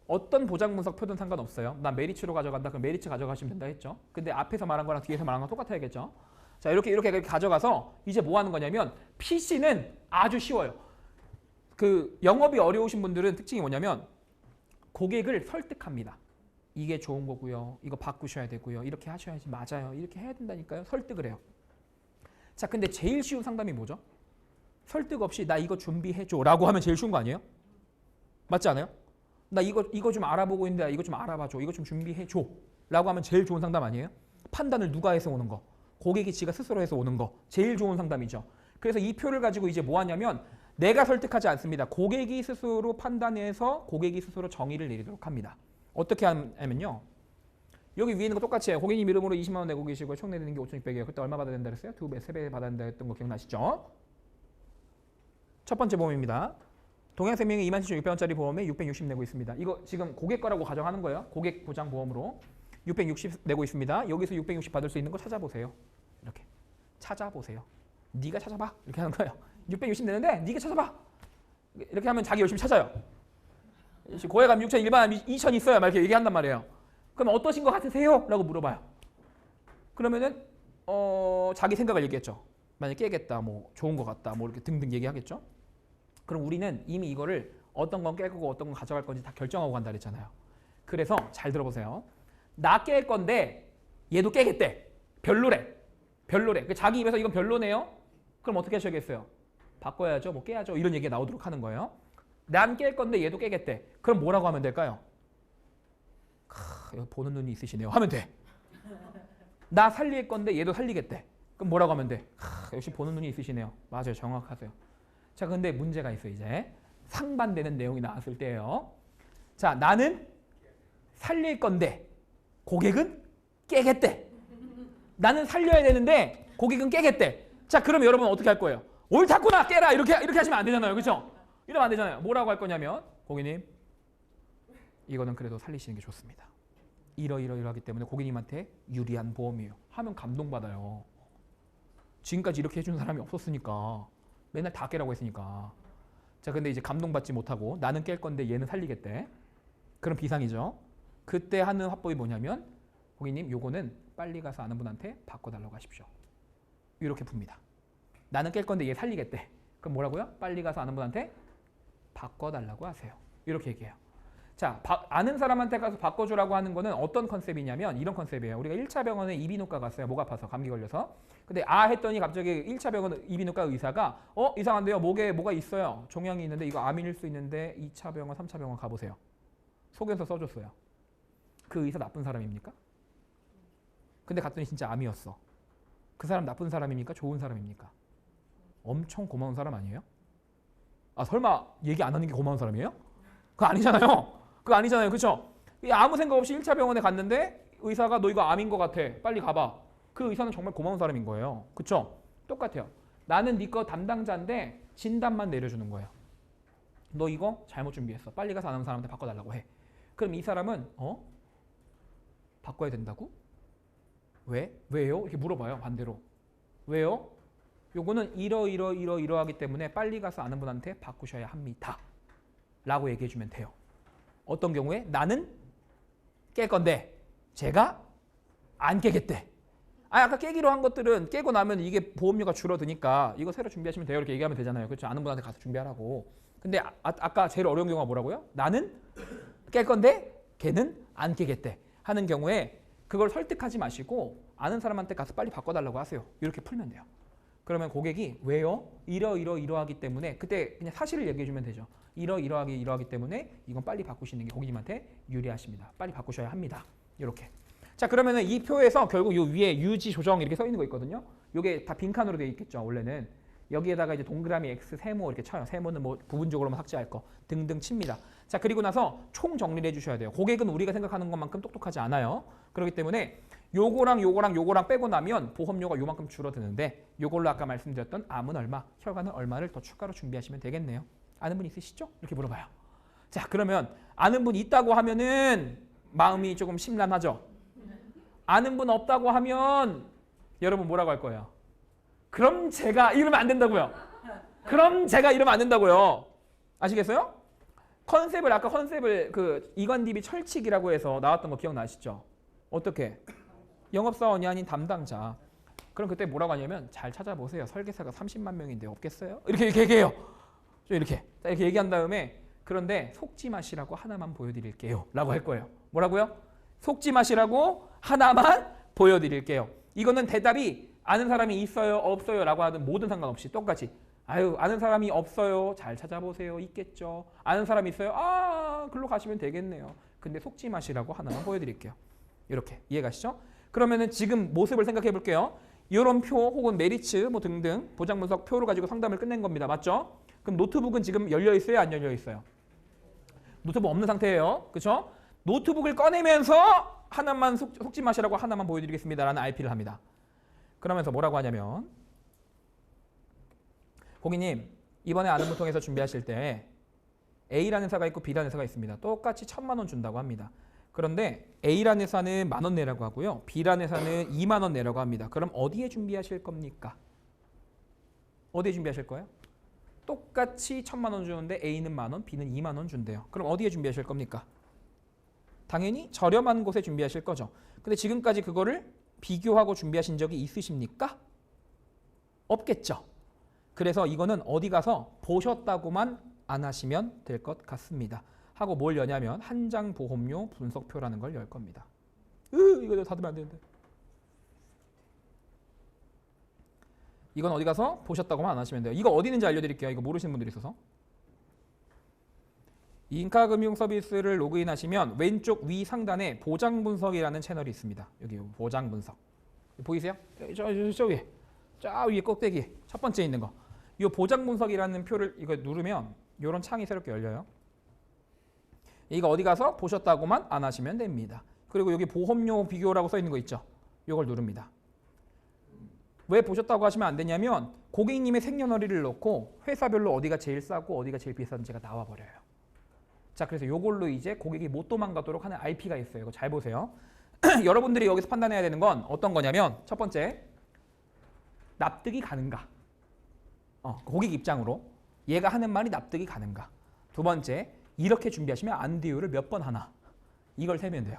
어떤 보장 분석 표든 상관없어요. 난 메리츠로 가져간다. 그럼 메리츠 가져가시면 된다 했죠. 근데 앞에서 말한 거랑 뒤에서 말한 거 똑같아야겠죠. 자, 이렇게 가져가서 이제 뭐 하는 거냐면 PC는 아주 쉬워요. 그 영업이 어려우신 분들은 특징이 뭐냐면 고객을 설득합니다. 이게 좋은 거고요. 이거 바꾸셔야 되고요. 이렇게 하셔야지 맞아요. 이렇게 해야 된다니까요. 설득을 해요. 자, 근데 제일 쉬운 상담이 뭐죠? 설득 없이 나 이거 준비해줘 라고 하면 제일 쉬운 거 아니에요? 맞지 않아요? 나 이거 좀 알아보고 있는데 이거 좀 알아봐줘. 이거 좀 준비해줘 라고 하면 제일 좋은 상담 아니에요? 판단을 누가 해서 오는 거? 고객이 지가 스스로 해서 오는 거. 제일 좋은 상담이죠. 그래서 이 표를 가지고 이제 뭐 하냐면 내가 설득하지 않습니다. 고객이 스스로 판단해서 고객이 스스로 정의를 내리도록 합니다. 어떻게 하면요. 여기 위에 있는 거 똑같이 해요. 고객님 이름으로 20만 원 내고 계시고요. 총 내는 게 5,600이에요. 그때 얼마 받아야 된다 그랬어요? 2배, 3배 받아야 된다 했던 거 기억나시죠? 첫 번째 보험입니다. 동양생명이 27,600원짜리 보험에 660 내고 있습니다. 이거 지금 고객 거라고 가정하는 거예요. 고객 보장 보험으로 660 내고 있습니다. 여기서 660 받을 수 있는 거 찾아보세요. 이렇게 찾아보세요. 네가 찾아봐. 이렇게 하는 거예요. 660 내는데 네가 찾아봐. 이렇게 하면 자기 열심히 찾아요. 고액 가면 6,000, 일반 2,000 있어요. 막 이렇게 얘기한단 말이에요. 그럼 어떠신 것 같으세요? 라고 물어봐요. 그러면은 자기 생각을 얘기했죠. 만약 깨겠다, 뭐 좋은 것 같다, 뭐 이렇게 등등 얘기하겠죠. 그럼 우리는 이미 이거를 어떤 건 깰 거고 어떤 건 가져갈 건지 다 결정하고 간다 그랬잖아요. 그래서 잘 들어보세요. 나 깰 건데 얘도 깨겠대. 별로래. 별로래. 자기 입에서 이건 별로네요. 그럼 어떻게 하셔야겠어요? 바꿔야죠. 뭐 깨야죠. 이런 얘기가 나오도록 하는 거예요. 난 깰 건데 얘도 깨겠대. 그럼 뭐라고 하면 될까요? 여기 보는 눈이 있으시네요. 하면 돼. 나 살릴 건데 얘도 살리겠대. 그럼 뭐라고 하면 돼? 역시 보는 눈이 있으시네요. 맞아요. 정확하세요. 자, 근데 문제가 있어요. 이제 상반되는 내용이 나왔을 때예요. 자, 나는 살릴 건데 고객은 깨겠대. 나는 살려야 되는데 고객은 깨겠대. 자, 그럼 여러분 어떻게 할 거예요? 옳다구나 깨라 이렇게 하시면 안 되잖아요. 그렇죠? 이러면 안 되잖아요. 뭐라고 할 거냐면 고객님 이거는 그래도 살리시는 게 좋습니다. 이러하기 때문에 고객님한테 유리한 보험이에요. 하면 감동받아요. 지금까지 이렇게 해준 사람이 없었으니까 맨날 다 깨라고 했으니까. 자, 근데 이제 감동받지 못하고 나는 깰 건데 얘는 살리겠대. 그럼 비상이죠. 그때 하는 화법이 뭐냐면 고객님 요거는 빨리 가서 아는 분한테 바꿔달라고 하십시오. 이렇게 풉니다. 나는 깰 건데 얘 살리겠대. 그럼 뭐라고요? 빨리 가서 아는 분한테 바꿔달라고 하세요. 이렇게 얘기해요. 자, 아는 사람한테 가서 바꿔주라고 하는 거는 어떤 컨셉이냐면 이런 컨셉이에요. 우리가 1차 병원에 이비인후과 갔어요. 목 아파서 감기 걸려서. 근데 했더니 갑자기 1차 병원 이비인후과 의사가 이상한데요. 목에 뭐가 있어요. 종양이 있는데 이거 암일 수 있는데 2차 병원, 3차 병원 가보세요. 소견서 써줬어요. 그 의사 나쁜 사람입니까? 근데 갔더니 진짜 암이었어. 그 사람 나쁜 사람입니까? 좋은 사람입니까? 엄청 고마운 사람 아니에요? 설마 얘기 안 하는 게 고마운 사람이에요? 그거 아니잖아요. 그거 아니잖아요. 그렇죠? 아무 생각 없이 1차 병원에 갔는데 의사가 너 이거 암인 것 같아. 빨리 가봐. 그 의사는 정말 고마운 사람인 거예요. 그렇죠? 똑같아요. 나는 네 거 담당자인데 진단만 내려주는 거예요. 너 이거 잘못 준비했어. 빨리 가서 아는 사람한테 바꿔달라고 해. 그럼 이 사람은 바꿔야 된다고? 왜? 왜요? 이렇게 물어봐요. 반대로. 왜요? 요거는 이러하기 때문에 빨리 가서 아는 분한테 바꾸셔야 합니다. 라고 얘기해주면 돼요. 어떤 경우에 나는 깰 건데 제가 안 깨겠대. 아까 깨기로 한 것들은 깨고 나면 이게 보험료가 줄어드니까 이거 새로 준비하시면 돼요. 이렇게 얘기하면 되잖아요. 그렇죠? 아는 분한테 가서 준비하라고. 근데 아까 제일 어려운 경우가 뭐라고요? 나는 깰 건데 걔는 안 깨겠대. 하는 경우에 그걸 설득하지 마시고 아는 사람한테 가서 빨리 바꿔달라고 하세요. 이렇게 풀면 돼요. 그러면 고객이 왜요? 이러하기 때문에 그때 그냥 사실을 얘기해주면 되죠. 이러하기 때문에 이건 빨리 바꾸시는 게 고객님한테 유리하십니다. 빨리 바꾸셔야 합니다. 이렇게. 자, 그러면은 이 표에서 결국 요 위에 유지 조정 이렇게 써 있는 거 있거든요. 요게 다 빈칸으로 되어 있겠죠. 원래는 여기에다가 이제 동그라미 X 세모 이렇게 쳐요. 세모는 뭐 부분적으로만 삭제할 거 등등 칩니다. 자, 그리고 나서 총 정리를 해주셔야 돼요. 고객은 우리가 생각하는 것만큼 똑똑하지 않아요. 그렇기 때문에 요거랑 빼고 나면 보험료가 요만큼 줄어드는데 요걸로 아까 말씀드렸던 암은 얼마, 혈관은 얼마를 더 추가로 준비하시면 되겠네요. 아는 분 있으시죠? 이렇게 물어봐요. 자, 그러면 아는 분 있다고 하면은 마음이 조금 심란하죠. 아는 분 없다고 하면 여러분 뭐라고 할 거예요? 그럼 제가 이러면 안 된다고요. 그럼 제가 이러면 안 된다고요. 아시겠어요? 아까 컨셉을 그 이관DB 철칙이라고 해서 나왔던 거 기억나시죠? 어떻게? 영업사원이 아닌 담당자. 그럼 그때 뭐라고 하냐면 잘 찾아보세요. 설계사가 30만 명인데 없겠어요? 이렇게 얘기해요. 이렇게 얘기한 다음에 그런데 속지 마시라고 하나만 보여드릴게요. 라고 할 거예요. 뭐라고요? 속지 마시라고 하나만 보여드릴게요. 이거는 대답이 아는 사람이 있어요, 없어요 라고 하든 모든 상관없이 똑같이 아는 사람이 없어요. 잘 찾아보세요. 있겠죠. 아는 사람이 있어요. 글로 가시면 되겠네요. 근데 속지 마시라고 하나만 보여드릴게요. 이렇게 이해가시죠? 그러면은 지금 모습을 생각해 볼게요. 이런 표 혹은 메리츠 뭐 등등 보장 분석 표를 가지고 상담을 끝낸 겁니다. 맞죠? 그럼 노트북은 지금 열려 있어요? 안 열려 있어요? 노트북 없는 상태예요. 그렇죠? 노트북을 꺼내면서 하나만 속지 마시라고 하나만 보여드리겠습니다. 라는 RP를 합니다. 그러면서 뭐라고 하냐면 고객님 이번에 아는 분 통해서 준비하실 때 A라는 회사가 있고 B라는 회사가 있습니다. 똑같이 1,000만 원 준다고 합니다. 그런데 A라는 회사는 10,000원 내라고 하고요. B라는 회사는 20,000원 내라고 합니다. 그럼 어디에 준비하실 겁니까? 어디에 준비하실 거예요? 똑같이 1,000만 원 주는데 A는 10,000원, B는 20,000원 준대요. 그럼 어디에 준비하실 겁니까? 당연히 저렴한 곳에 준비하실 거죠. 근데 지금까지 그거를 비교하고 준비하신 적이 있으십니까? 없겠죠. 그래서 이거는 어디 가서 보셨다고만 안 하시면 될 것 같습니다. 하고 뭘 여냐면 한 장 보험료 분석표라는 걸 열 겁니다. 이거 닫으면 안 되는데. 이건 어디 가서 보셨다고만 안 하시면 돼요. 이거 어디 있는지 알려드릴게요. 이거 모르시는 분들이 있어서. 인카금융 서비스를 로그인하시면 왼쪽 위 상단에 보장분석이라는 채널이 있습니다. 여기 보장분석. 보이세요? 저 위에. 저 위에 꼭대기 첫 번째 있는 거. 이 보장분석이라는 표를 이거 누르면 이런 창이 새롭게 열려요. 이거 어디 가서 보셨다고만 안 하시면 됩니다. 그리고 여기 보험료 비교라고 써 있는 거 있죠? 이걸 누릅니다. 왜 보셨다고 하시면 안 되냐면 고객님의 생년월일을 넣고 회사별로 어디가 제일 싸고 어디가 제일 비싼지가 나와버려요. 자, 그래서 이걸로 이제 고객이 못 도망가도록 하는 RP가 있어요. 이거 잘 보세요. 여러분들이 여기서 판단해야 되는 건 어떤 거냐면 첫 번째, 납득이 가는가. 고객 입장으로 얘가 하는 말이 납득이 가는가. 두 번째, 이렇게 준비하시면 안 돼요를 몇 번 하나. 이걸 세면 돼요.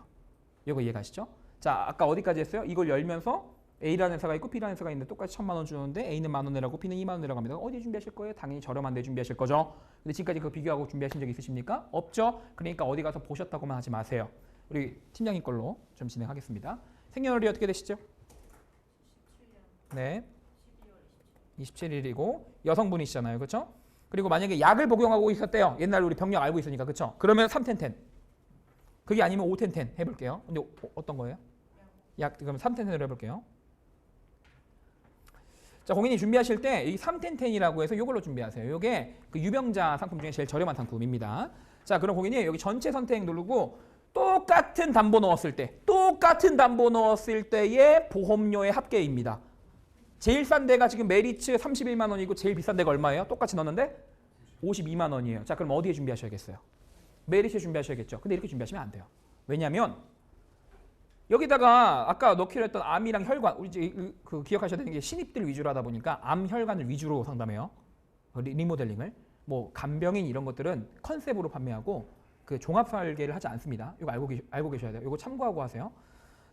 이거 이해가시죠? 자, 아까 어디까지 했어요? 이걸 열면서 A라는 회사가 있고 B라는 회사가 있는데 똑같이 1,000만 원 주는데 A는 10,000원 내라고 B는 20,000원 내라고 합니다. 어디 준비하실 거예요? 당연히 저렴한 데 준비하실 거죠. 근데 지금까지 그거 비교하고 준비하신 적 있으십니까? 없죠? 그러니까 어디 가서 보셨다고만 하지 마세요. 우리 팀장님 걸로 좀 진행하겠습니다. 생년월일이 어떻게 되시죠? 17년 네, 12월 27일이고 여성분이시잖아요. 그렇죠? 그리고 만약에 약을 복용하고 있었대요. 옛날 우리 병력 알고 있으니까. 그렇죠? 그러면 3텐텐. 그게 아니면 5텐텐 해볼게요. 근데 어떤 거예요? 약, 그럼 3텐텐으로 해볼게요. 자, 고객님 준비하실 때 이 3텐텐이라고 해서 이걸로 준비하세요. 이게 그 유병자 상품 중에 제일 저렴한 상품입니다. 자, 그럼 고객님 여기 전체 선택 누르고 똑같은 담보 넣었을 때의 보험료의 합계입니다. 제일 싼 데가 지금 메리츠 31만 원이고 제일 비싼 데가 얼마예요? 똑같이 넣었는데 52만 원이에요. 자, 그럼 어디에 준비하셔야겠어요? 메리츠에 준비하셔야겠죠. 근데 이렇게 준비하시면 안 돼요. 왜냐하면 여기다가 아까 넣기로 했던 암이랑 혈관, 우리 이제 그 기억하셔야 되는 게 신입들 위주로 하다 보니까 암, 혈관을 위주로 상담해요. 리모델링을. 뭐 간병인 이런 것들은 컨셉으로 판매하고 그 종합 설계를 하지 않습니다. 이거 알고 계셔야 돼요. 이거 참고하고 하세요.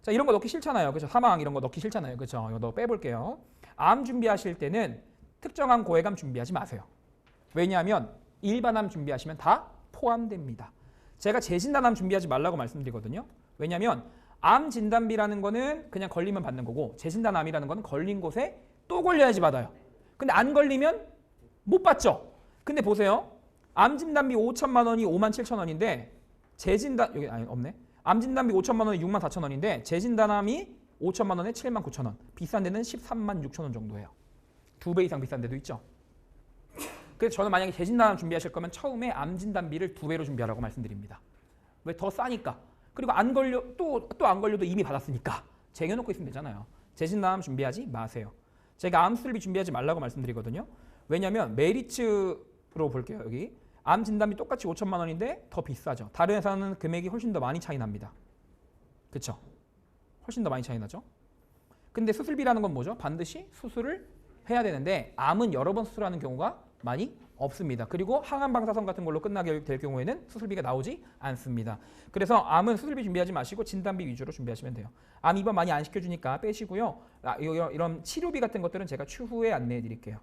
자, 이런 거 넣기 싫잖아요. 그렇죠? 사망 이런 거 넣기 싫잖아요. 그렇죠? 이거 빼볼게요. 암 준비하실 때는 특정한 고액암 준비하지 마세요. 왜냐하면 일반암 준비하시면 다 포함됩니다. 제가 재진단암 준비하지 말라고 말씀드리거든요. 왜냐하면 암 진단비라는 거는 그냥 걸리면 받는 거고 재진단암이라는 거는 걸린 곳에 또 걸려야지 받아요. 근데 안 걸리면 못 받죠. 근데 보세요. 암 진단비 5천만 원이 5만 7천 원인데 재진단 여기 아니 없네. 암 진단비 5천만 원이 6만 4천 원인데 재진단암이 5천만 원에 7만 9천 원. 비싼 데는 13만 6천 원 정도예요. 2배 이상 비싼 데도 있죠. 그래서 저는 만약에 재진단암 준비하실 거면 처음에 암 진단비를 2배로 준비하라고 말씀드립니다. 왜? 더 싸니까. 그리고 안 걸려 또 안 걸려도 이미 받았으니까 쟁여놓고 있으면 되잖아요. 재진단암 준비하지 마세요. 제가 암 수술비 준비하지 말라고 말씀드리거든요. 왜냐하면 메리츠로 볼게요. 여기 암 진단비 똑같이 5천만 원인데 더 비싸죠. 다른 회사는 금액이 훨씬 더 많이 차이 납니다. 그렇죠? 훨씬 더 많이 차이 나죠. 근데 수술비라는 건 뭐죠? 반드시 수술을 해야 되는데 암은 여러 번 수술하는 경우가 많이 없습니다. 그리고 항암 방사선 같은 걸로 끝나게 될 경우에는 수술비가 나오지 않습니다. 그래서 암은 수술비 준비하지 마시고 진단비 위주로 준비하시면 돼요. 암 입원 많이 안 시켜주니까 빼시고요. 이런 치료비 같은 것들은 제가 추후에 안내해 드릴게요.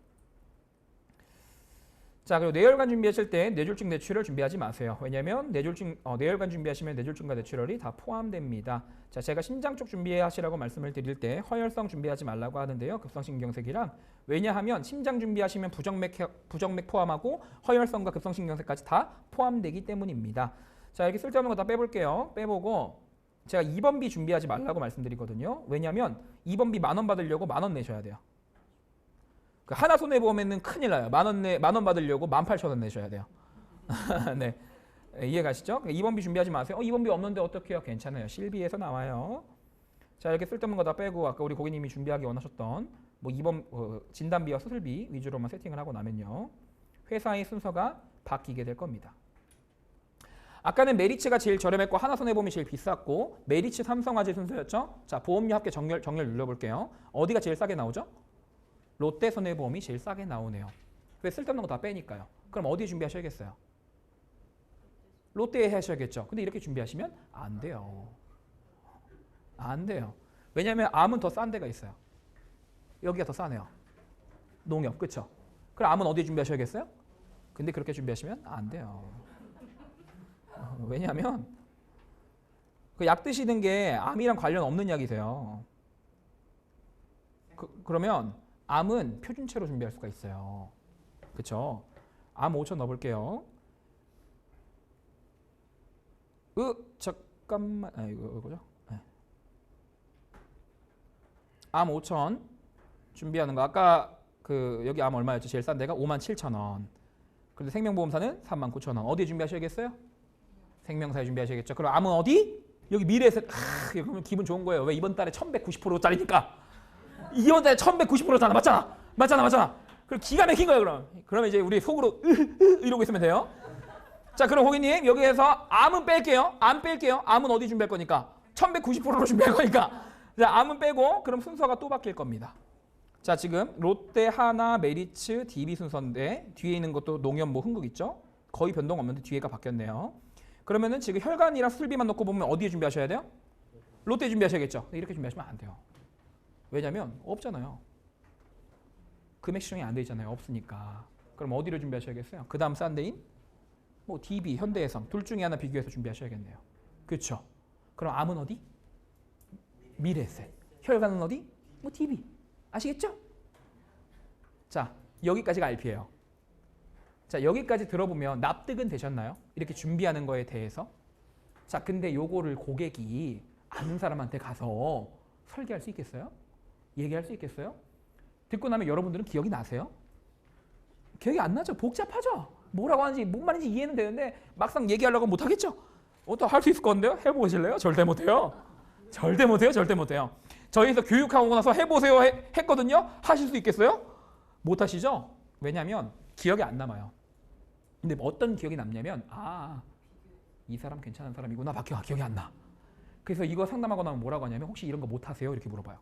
자, 그리고 뇌혈관 준비하실 때 뇌졸중 뇌출혈 준비하지 마세요. 왜냐하면 뇌혈관 준비하시면 뇌졸중과 뇌출혈이 다 포함됩니다. 자, 제가 심장 쪽 준비하시라고 말씀을 드릴 때 허혈성 준비하지 말라고 하는데요. 급성신경색이랑 왜냐하면 심장 준비하시면 부정맥 포함하고 허혈성과 급성신경색까지 다 포함되기 때문입니다. 자, 이렇게 쓸데없는 거 다 빼볼게요. 빼보고 제가 2번비 준비하지 말라고 말씀드리거든요. 왜냐하면 2번비 10,000원 받으려고 10,000원 내셔야 돼요. 그 하나 손해보험에는 큰일 나요. 10,000원 받으려고 18,000원 내셔야 돼요. 네, 이해가시죠? 2번비 준비하지 마세요. 2번비 없는데 어떡해요? 괜찮아요. 실비에서 나와요. 자, 이렇게 쓸데없는 거 다 빼고 아까 우리 고객님이 준비하기 원하셨던 뭐 2번 진단비와 수술비 위주로만 세팅을 하고 나면요. 회사의 순서가 바뀌게 될 겁니다. 아까는 메리츠가 제일 저렴했고 하나손해보험이 제일 비쌌고 메리츠 삼성화재 순서였죠. 자, 보험료 합계 정렬 눌러볼게요. 어디가 제일 싸게 나오죠? 롯데손해보험이 제일 싸게 나오네요. 왜? 쓸데없는 거 다 빼니까요. 그럼 어디에 준비하셔야겠어요? 롯데에 하셔야겠죠. 근데 이렇게 준비하시면 안 돼요. 안 돼요. 왜냐하면 암은 더 싼 데가 있어요. 여기가 더 싸네요. 농협, 그렇죠? 그럼 암은 어디에 준비하셔야겠어요? 근데 그렇게 준비하시면 안 돼요. 왜냐하면 그 약 드시는 게 암이랑 관련 없는 약이세요. 그러면 암은 표준체로 준비할 수가 있어요. 그쵸? 암 5천 넣어볼게요. 잠깐만. 이거죠? 네. 암 5천 준비하는 거. 아까 여기 암 얼마였죠? 제일 싼 데가 57,000원. 그런데 생명보험사는 39,000원. 어디에 준비하셔야겠어요? 생명사에 준비하셔야겠죠. 그럼 암은 어디? 여기 미래에셋. 그러면 기분 좋은 거예요. 왜? 이번 달에 1190%짜리니까. 이번 달에 1190%잖아. 맞잖아. 그럼 기가 막힌 거예요, 그럼. 그러면 이제 우리 속으로 이러고 있으면 돼요. 자, 그럼 고객님 여기에서 암은 뺄게요. 암은 어디 준비할 거니까? 1190%로 준비할 거니까. 자, 암은 빼고 그럼 순서가 또 바뀔 겁니다. 자, 지금 롯데, 하나, 메리츠, DB 순서인데 뒤에 있는 것도 농협, 뭐 흥국 있죠? 거의 변동 없는데 뒤에가 바뀌었네요. 그러면은 지금 혈관이랑 수술비만 놓고 보면 어디에 준비하셔야 돼요? 롯데 준비하셔야겠죠. 이렇게 준비하시면 안 돼요. 왜냐면 없잖아요. 금액 시정이 안 돼 있잖아요. 없으니까. 그럼 어디로 준비하셔야겠어요? 그 다음 싼 데인 뭐 DB, 현대해상 둘 중에 하나 비교해서 준비하셔야겠네요. 그렇죠? 그럼 암은 어디? 미래에셋. 혈관은 어디? 뭐 DB. 아시겠죠? 자, 여기까지가 RP예요. 자, 여기까지 들어보면 납득은 되셨나요? 이렇게 준비하는 거에 대해서. 자, 근데 요거를 고객이 아는 사람한테 가서 설계할 수 있겠어요? 얘기할 수 있겠어요? 듣고 나면 여러분들은 기억이 나세요? 기억이 안 나죠? 복잡하죠? 뭐라고 하는지, 뭔 말인지 이해는 되는데 막상 얘기하려고 못 하겠죠? 또 할 수 있을 건데요? 해보실래요? 절대 못해요. 절대 못해요. 저희에서 교육하고 나서 해보세요 했거든요? 하실 수 있겠어요? 못 하시죠? 왜냐면 기억이 안 남아요. 근데 어떤 기억이 남냐면 이 사람 괜찮은 사람이구나 밖에 기억이 안 나. 그래서 이거 상담하고 나면 뭐라고 하냐면 혹시 이런 거 못 하세요? 이렇게 물어봐요.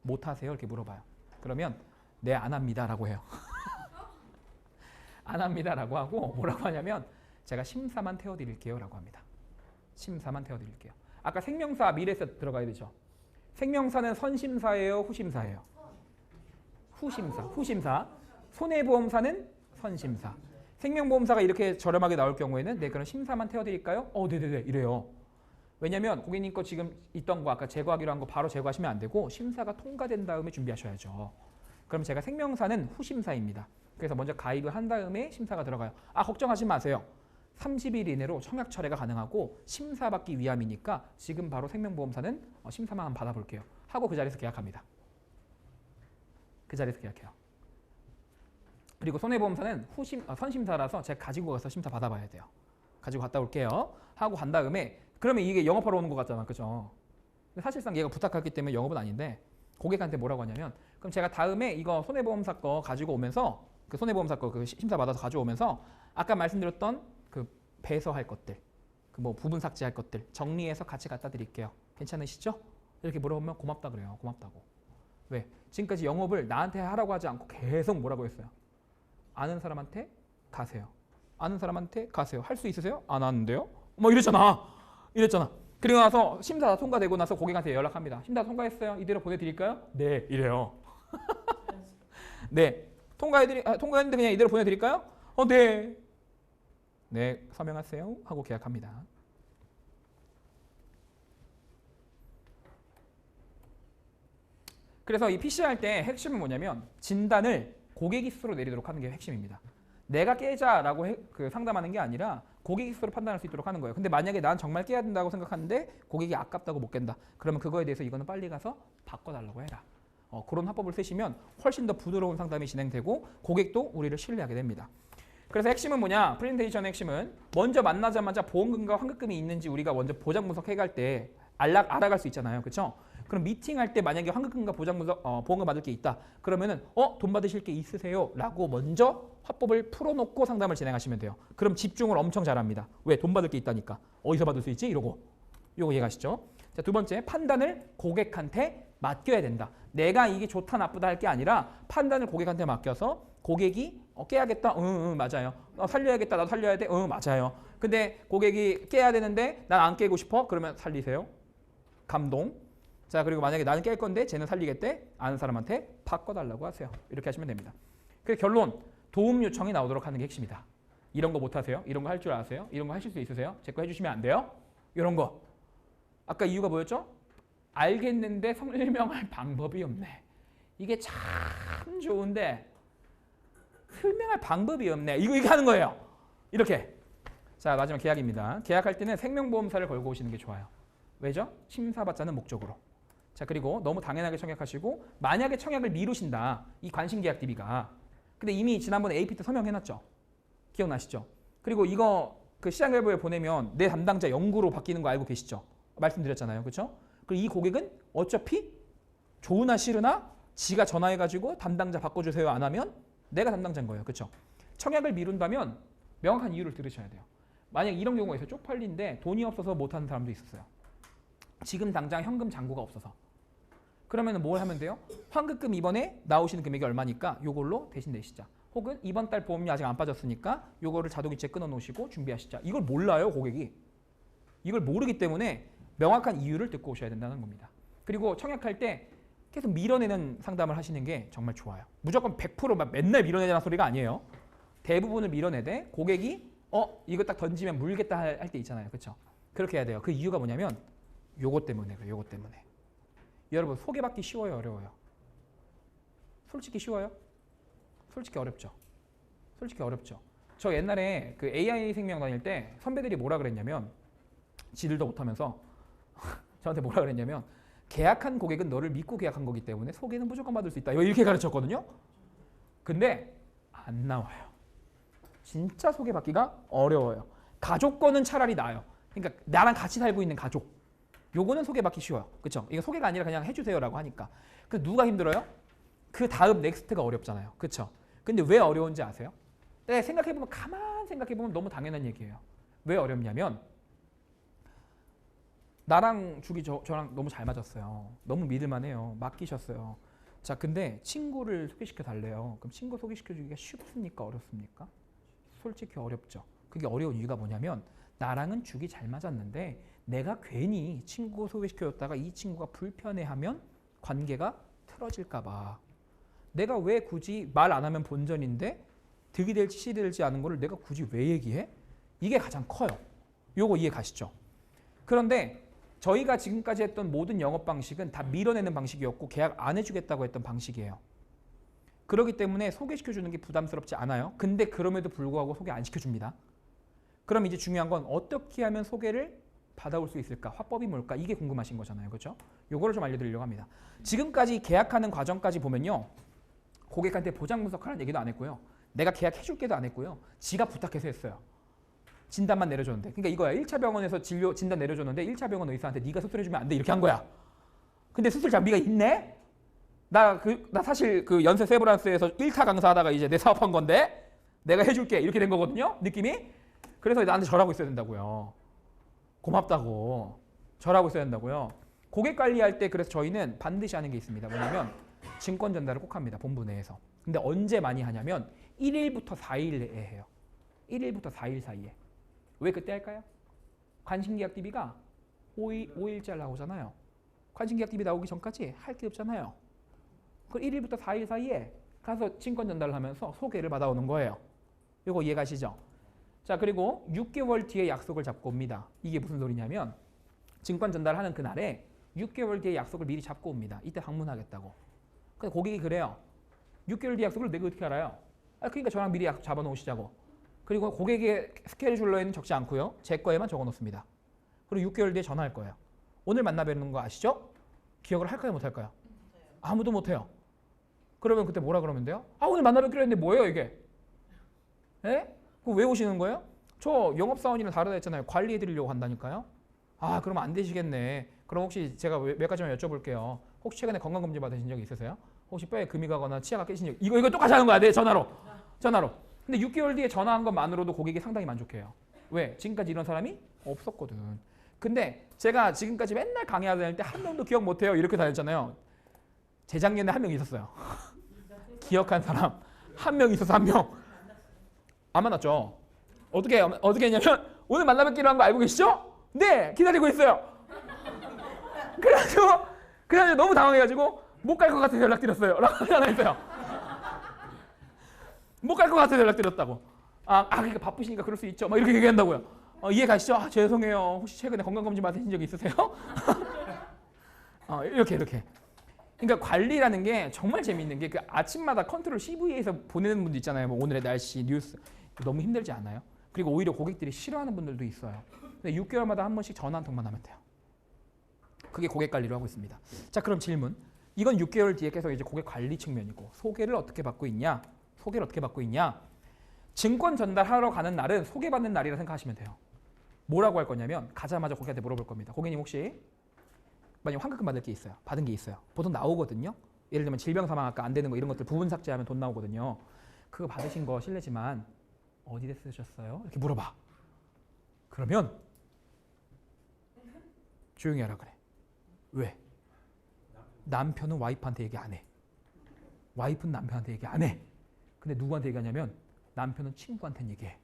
못 하세요? 이렇게 물어봐요. 그러면 네, 안 합니다라고 해요. 안 합니다라고 하고 뭐라고 하냐면 제가 심사만 태워드릴게요 라고 합니다. 심사만 태워드릴게요. 아까 생명사, 미래에셋 들어가야 되죠. 생명사는 선심사예요? 후심사예요? 후심사. 손해보험사는 선심사. 생명보험사가 이렇게 저렴하게 나올 경우에는 네, 그럼 심사만 태워드릴까요? 네네네 이래요. 왜냐면 고객님 거 지금 있던 거 아까 제거하기로 한 거 바로 제거하시면 안 되고 심사가 통과된 다음에 준비하셔야죠. 그럼 제가 생명사는 후심사입니다. 그래서 먼저 가입을 한 다음에 심사가 들어가요. 걱정하지 마세요. 30일 이내로 청약 철회가 가능하고 심사받기 위함이니까 지금 바로 생명보험사는 심사만 한번 받아볼게요. 하고 그 자리에서 계약합니다. 그 자리에서 계약해요. 그리고 손해보험사는 선심사라서 제가 가지고 가서 심사 받아봐야 돼요. 가지고 갔다 올게요. 하고 간 다음에 그러면 이게 영업하러 오는 것 같잖아. 그죠? 근데 사실상 얘가 부탁했기 때문에 영업은 아닌데 고객한테 뭐라고 하냐면 그럼 제가 다음에 이거 손해보험사 거 가지고 오면서 그 손해보험사 거 그 심사 받아서 가져오면서 아까 말씀드렸던 그 배서할 것들 그 뭐 부분 삭제할 것들 정리해서 같이 갖다 드릴게요. 괜찮으시죠? 이렇게 물어보면 고맙다 그래요. 고맙다고. 왜? 지금까지 영업을 나한테 하라고 하지 않고 계속 뭐라고 했어요? 아는 사람한테 가세요. 아는 사람한테 가세요. 할 수 있으세요? 안 하는데요? 뭐 이랬잖아. 그리고 나서 심사 다 통과되고 나서 고객한테 연락합니다. 심사 통과했어요. 이대로 보내드릴까요? 네. 이래요. 네. 통과했는데 그냥 이대로 보내드릴까요? 네. 네. 서명하세요. 하고 계약합니다. 그래서 이 PC 할 때 핵심은 뭐냐면 진단을 고객이 스스로 내리도록 하는 게 핵심입니다. 내가 깨자라고 상담하는 게 아니라 고객이 스스로 판단할 수 있도록 하는 거예요. 근데 만약에 난 정말 깨야 된다고 생각하는데 고객이 아깝다고 못 깬다. 그러면 그거에 대해서 이거는 빨리 가서 바꿔달라고 해라. 그런 화법을 쓰시면 훨씬 더 부드러운 상담이 진행되고 고객도 우리를 신뢰하게 됩니다. 그래서 핵심은 뭐냐? 프레젠테이션의 핵심은 먼저 만나자마자 보험금과 환급금이 있는지 우리가 먼저 보장 분석해갈 때 알아갈 수 있잖아요. 그렇죠? 그럼 미팅할 때 만약에 환급금과 보험금 받을 게 있다. 그러면은 돈 받으실 게 있으세요? 라고 먼저 화법을 풀어놓고 상담을 진행하시면 돼요. 그럼 집중을 엄청 잘합니다. 왜? 돈 받을 게 있다니까. 어디서 받을 수 있지? 이러고. 요거 이해가시죠? 자, 두 번째, 판단을 고객한테 맡겨야 된다. 내가 이게 좋다 나쁘다 할 게 아니라 판단을 고객한테 맡겨서 고객이 깨야겠다. 맞아요. 살려야겠다. 나도 살려야 돼. 맞아요. 근데 고객이 깨야 되는데 난 안 깨고 싶어? 그러면 살리세요. 감동. 자, 그리고 만약에 나는 깰 건데 쟤는 살리겠대? 아는 사람한테 바꿔달라고 하세요. 이렇게 하시면 됩니다. 그래서 결론, 도움 요청이 나오도록 하는 게 핵심이다. 이런 거 못하세요? 이런 거 할 줄 아세요? 이런 거 하실 수 있으세요? 제 거 해주시면 안 돼요? 이런 거. 아까 이유가 뭐였죠? 알겠는데 설명할 방법이 없네. 이게 참 좋은데 설명할 방법이 없네. 이거 하는 거예요. 이렇게. 자, 마지막 계약입니다. 계약할 때는 생명보험사를 걸고 오시는 게 좋아요. 왜죠? 심사받자는 목적으로. 자, 그리고 너무 당연하게 청약하시고 만약에 청약을 미루신다. 이 관심계약 DB가. 근데 이미 지난번에 AP 때 서명해놨죠. 기억나시죠? 그리고 이거 그 시장일보에 보내면 내 담당자 영구로 바뀌는 거 알고 계시죠? 말씀드렸잖아요. 그렇죠? 그리고 이 고객은 어차피 좋으나 싫으나 지가 전화해가지고 담당자 바꿔주세요 안 하면 내가 담당자인 거예요. 그렇죠? 청약을 미룬다면 명확한 이유를 들으셔야 돼요. 만약 이런 경우가 있어요. 쪽팔린데 돈이 없어서 못하는 사람도 있었어요. 지금 당장 현금 잔고가 없어서. 그러면 뭘 하면 돼요? 환급금 이번에 나오시는 금액이 얼마니까 요걸로 대신 내시자. 혹은 이번 달 보험료 아직 안 빠졌으니까 요거를 자동이체 끊어 놓으시고 준비하시자. 이걸 몰라요, 고객이. 이걸 모르기 때문에 명확한 이유를 듣고 오셔야 된다는 겁니다. 그리고 청약할 때 계속 밀어내는 상담을 하시는 게 정말 좋아요. 무조건 100% 맨날 밀어내자는 소리가 아니에요. 대부분을 밀어내되 고객이 이거 딱 던지면 물겠다 할 때 있잖아요. 그렇죠? 그렇게 해야 돼요. 그 이유가 뭐냐면 요것 때문에 그래요. 요것 때문에. 여러분 소개받기 쉬워요, 어려워요? 솔직히 쉬워요? 솔직히 어렵죠. 솔직히 어렵죠. 저 옛날에 그 AI 생명 다닐 때 선배들이 뭐라 그랬냐면 지들도 못하면서 저한테 뭐라 그랬냐면 계약한 고객은 너를 믿고 계약한 거기 때문에 소개는 무조건 받을 수 있다. 이렇게 가르쳤거든요. 근데 안 나와요. 진짜 소개받기가 어려워요. 가족 거는 차라리 나아요. 그러니까 나랑 같이 살고 있는 가족. 요거는 소개받기 쉬워요. 그렇죠? 이거 소개가 아니라 그냥 해주세요라고 하니까. 그 누가 힘들어요? 그 다음 넥스트가 어렵잖아요. 그렇죠? 근데 왜 어려운지 아세요? 네, 생각해보면 가만 생각해보면 너무 당연한 얘기예요. 왜 어렵냐면 나랑 죽이 저랑 너무 잘 맞았어요. 너무 믿을만해요. 맡기셨어요. 자, 근데 친구를 소개시켜 달래요. 그럼 친구 소개시켜 주기가 쉽습니까? 어렵습니까? 솔직히 어렵죠. 그게 어려운 이유가 뭐냐면 나랑은 죽이 잘 맞았는데 내가 괜히 친구 소개시켜줬다가 이 친구가 불편해하면 관계가 틀어질까 봐. 내가 왜 굳이 말 안 하면 본전인데 득이 될지 실이 될지 아는 거를 내가 굳이 왜 얘기해? 이게 가장 커요. 요거 이해 가시죠? 그런데 저희가 지금까지 했던 모든 영업 방식은 다 밀어내는 방식이었고 계약 안 해주겠다고 했던 방식이에요. 그렇기 때문에 소개시켜주는 게 부담스럽지 않아요. 근데 그럼에도 불구하고 소개 안 시켜줍니다. 그럼 이제 중요한 건 어떻게 하면 소개를 받아올 수 있을까? 화법이 뭘까? 이게 궁금하신 거잖아요. 그렇죠? 요거를 좀 알려드리려고 합니다. 지금까지 계약하는 과정까지 보면요. 고객한테 보장 분석하라는 얘기도 안 했고요. 내가 계약해줄게도 안 했고요. 지가 부탁해서 했어요. 진단만 내려줬는데. 그러니까 이거야. 1차 병원에서 진단 내려줬는데 1차 병원 의사한테 네가 수술해주면 안 돼. 이렇게 한 거야. 근데 수술 장비가 있네? 나 사실 그 연세 세브란스에서 1타 강사하다가 이제 내 사업한 건데 내가 해줄게. 이렇게 된 거거든요. 느낌이. 그래서 나한테 절하고 있어야 된다고요. 고맙다고. 절하고 있어야 된다고요. 고객 관리할 때 그래서 저희는 반드시 하는 게 있습니다. 뭐냐면 증권 전달을 꼭 합니다. 본부 내에서. 근데 언제 많이 하냐면 1일부터 4일 내에 해요. 1일부터 4일 사이에. 왜 그때 할까요? 관심계약 DB가 5일째 나오잖아요. 관심계약 DB 나오기 전까지 할 게 없잖아요. 그 1일부터 4일 사이에 가서 증권 전달을 하면서 소개를 받아오는 거예요. 이거 이해 가시죠? 자, 그리고 6개월 뒤에 약속을 잡고 옵니다. 이게 무슨 소리냐면 증권 전달하는 그날에 6개월 뒤에 약속을 미리 잡고 옵니다. 이때 방문하겠다고. 근데 고객이 그래요. 6개월 뒤 약속을 내가 어떻게 알아요? 그러니까 저랑 미리 약속 잡아놓으시자고. 그리고 고객의 스케줄러에는 적지 않고요. 제 거에만 적어놓습니다. 그리고 6개월 뒤에 전화할 거예요. 오늘 만나 뵙는 거 아시죠? 기억을 할까요? 못할까요? 아무도 못해요. 그러면 그때 뭐라 그러면 돼요? 오늘 만나 뵙기로 했는데 뭐예요 이게? 예? 그거 왜 오시는 거예요? 저 영업사원이랑 다르다 했잖아요. 관리해드리려고 한다니까요. 그러면 안 되시겠네. 그럼 혹시 제가 몇 가지만 여쭤볼게요. 혹시 최근에 건강검진 받으신 적이 있으세요? 혹시 뼈에 금이 가거나 치아가 깨신 적 이거 똑같이 하는 거야. 네, 전화로. 근데 6개월 뒤에 전화한 것만으로도 고객이 상당히 만족해요. 왜? 지금까지 이런 사람이 없었거든. 근데 제가 지금까지 맨날 강의하다 다닐 때 한 명도 기억 못해요. 이렇게 다녔잖아요. 재작년에 한 명 있었어요. 기억한 사람 한 명 있어서 한 명. 안 만났죠. 어떻게 했냐면 오늘 만나 뵙기로 한 거 알고 계시죠? 네, 기다리고 있어요. 그래가지고 너무 당황해가지고 못 갈 것 같아서 연락드렸어요. 라고 하나 했어요. 못 갈 것 같아서 연락드렸다고. 그러니까 바쁘시니까 그럴 수 있죠. 막 이렇게 얘기한다고요. 이해 가시죠? 죄송해요. 혹시 최근에 건강검진 받으신 적이 있으세요? 이렇게. 그러니까 관리라는 게 정말 재미있는 게 그 아침마다 컨트롤 CV에서 보내는 분도 있잖아요. 뭐 오늘의 날씨, 뉴스 너무 힘들지 않아요? 그리고 오히려 고객들이 싫어하는 분들도 있어요. 근데 6개월마다 한 번씩 전화 한 통만 하면 돼요. 그게 고객 관리를 하고 있습니다. 자, 그럼 질문. 이건 6개월 뒤에 계속 이제 고객 관리 측면이고 소개를 어떻게 받고 있냐? 소개를 어떻게 받고 있냐? 증권 전달하러 가는 날은 소개받는 날이라 생각하시면 돼요. 뭐라고 할 거냐면 가자마자 고객한테 물어볼 겁니다. 고객님 혹시 만약 환급금 받을 게 있어요. 받은 게 있어요. 보통 나오거든요. 예를 들면 질병 사망 아까 안 되는 거 이런 것들 부분 삭제하면 돈 나오거든요. 그거 받으신 거 실례지만 어디에 쓰셨어요? 이렇게 물어봐. 그러면 조용히 하라 그래. 왜? 남편은 와이프한테 얘기 안 해. 와이프는 남편한테 얘기 안 해. 근데 누구한테 얘기하냐면 남편은 친구한테 얘기해.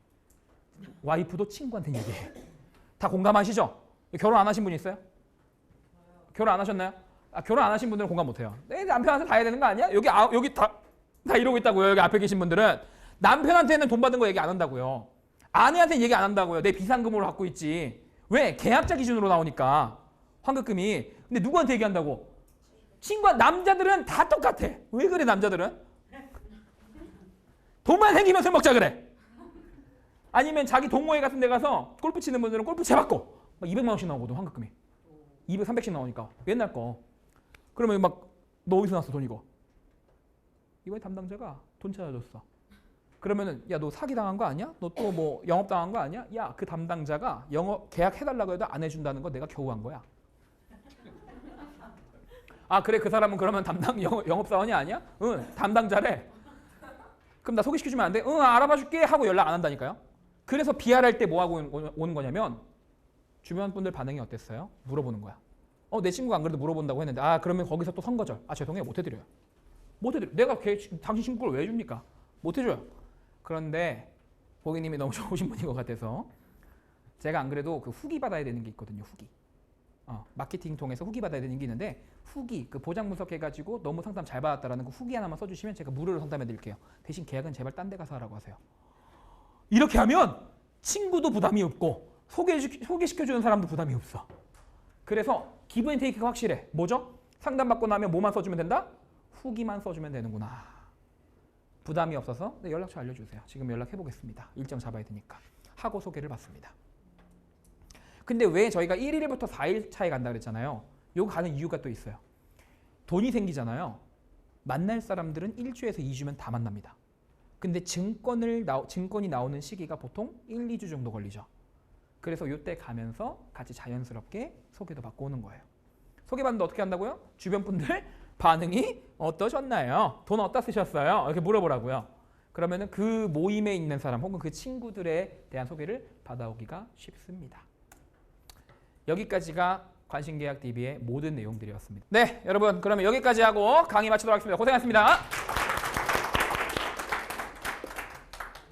와이프도 친구한테 얘기해. 다 공감하시죠? 결혼 안 하신 분 있어요? 결혼 안 하셨나요? 결혼 안 하신 분들은 공감 못 해요. 내 남편한테 다 해야 되는 거 아니야? 여기 다 이러고 있다고요. 여기 앞에 계신 분들은 남편한테는 돈 받은 거 얘기 안 한다고요. 아내한테 얘기 안 한다고요. 내 비상금으로 갖고 있지. 왜? 계약자 기준으로 나오니까 환급금이. 근데 누구한테 얘기한다고? 친구와 남자들은 다 똑같아. 왜 그래 남자들은? 돈만 생기면 술 먹자 그래. 아니면 자기 동호회 같은 데 가서 골프 치는 분들은 골프 채받고 막 200만 원씩 나오거든 환급금이. 200, 300씩 나오니까 옛날 거. 그러면 막 너 어디서 났어 돈 이거? 이번에 담당자가 돈 찾아줬어. 그러면은 야 너 사기 당한 거 아니야? 너 또 뭐 영업 당한 거 아니야? 야 그 담당자가 영업 계약 해달라고 해도 안 해준다는 거 내가 겨우 한 거야. 아 그래 그 사람은 그러면 담당 영업사원이 아니야? 응 담당자래. 그럼 나 소개시켜주면 안 돼? 응 알아봐줄게 하고 연락 안 한다니까요. 그래서 BR할 때 뭐 하고 오는 거냐면 주변 분들 반응이 어땠어요? 물어보는 거야. 내 친구가 안 그래도 물어본다고 했는데 그러면 거기서 또 선거절. 죄송해요 못 해드려요. 못 해드려. 내가 당신 친구 걸 왜 해줍니까? 못 해줘요. 그런데 고객님이 너무 좋으신 분인 것 같아서 제가 안 그래도 그 후기 받아야 되는 게 있거든요. 후기. 마케팅 통해서 후기 받아야 되는 게 있는데 후기 그 보장 분석해가지고 너무 상담 잘 받았다라는 그 후기 하나만 써주시면 제가 무료로 상담해 드릴게요. 대신 계약은 제발 딴 데 가서 하라고 하세요. 이렇게 하면 친구도 부담이 없고 소개시켜주는 사람도 부담이 없어. 그래서 기브 앤 테이크가 확실해. 뭐죠? 상담받고 나면 뭐만 써주면 된다? 후기만 써주면 되는구나. 부담이 없어서 연락처 알려주세요. 지금 연락해보겠습니다. 일정 잡아야 되니까. 하고 소개를 받습니다. 근데 왜 저희가 1일부터 4일 차에 간다 그랬잖아요. 요거 가는 이유가 또 있어요. 돈이 생기잖아요. 만날 사람들은 1주에서 2주면 다 만납니다. 근데 증권이 나오는 시기가 보통 1, 2주 정도 걸리죠. 그래서 요때 가면서 같이 자연스럽게 소개도 받고 오는 거예요. 소개받는데 어떻게 한다고요? 주변 분들 반응이 어떠셨나요? 돈 어디다 쓰셨어요? 이렇게 물어보라고요. 그러면은 그 모임에 있는 사람 혹은 그 친구들에 대한 소개를 받아오기가 쉽습니다. 여기까지가 관심계약 DB의 모든 내용들이었습니다. 네, 여러분 그러면 여기까지 하고 강의 마치도록 하겠습니다. 고생하셨습니다.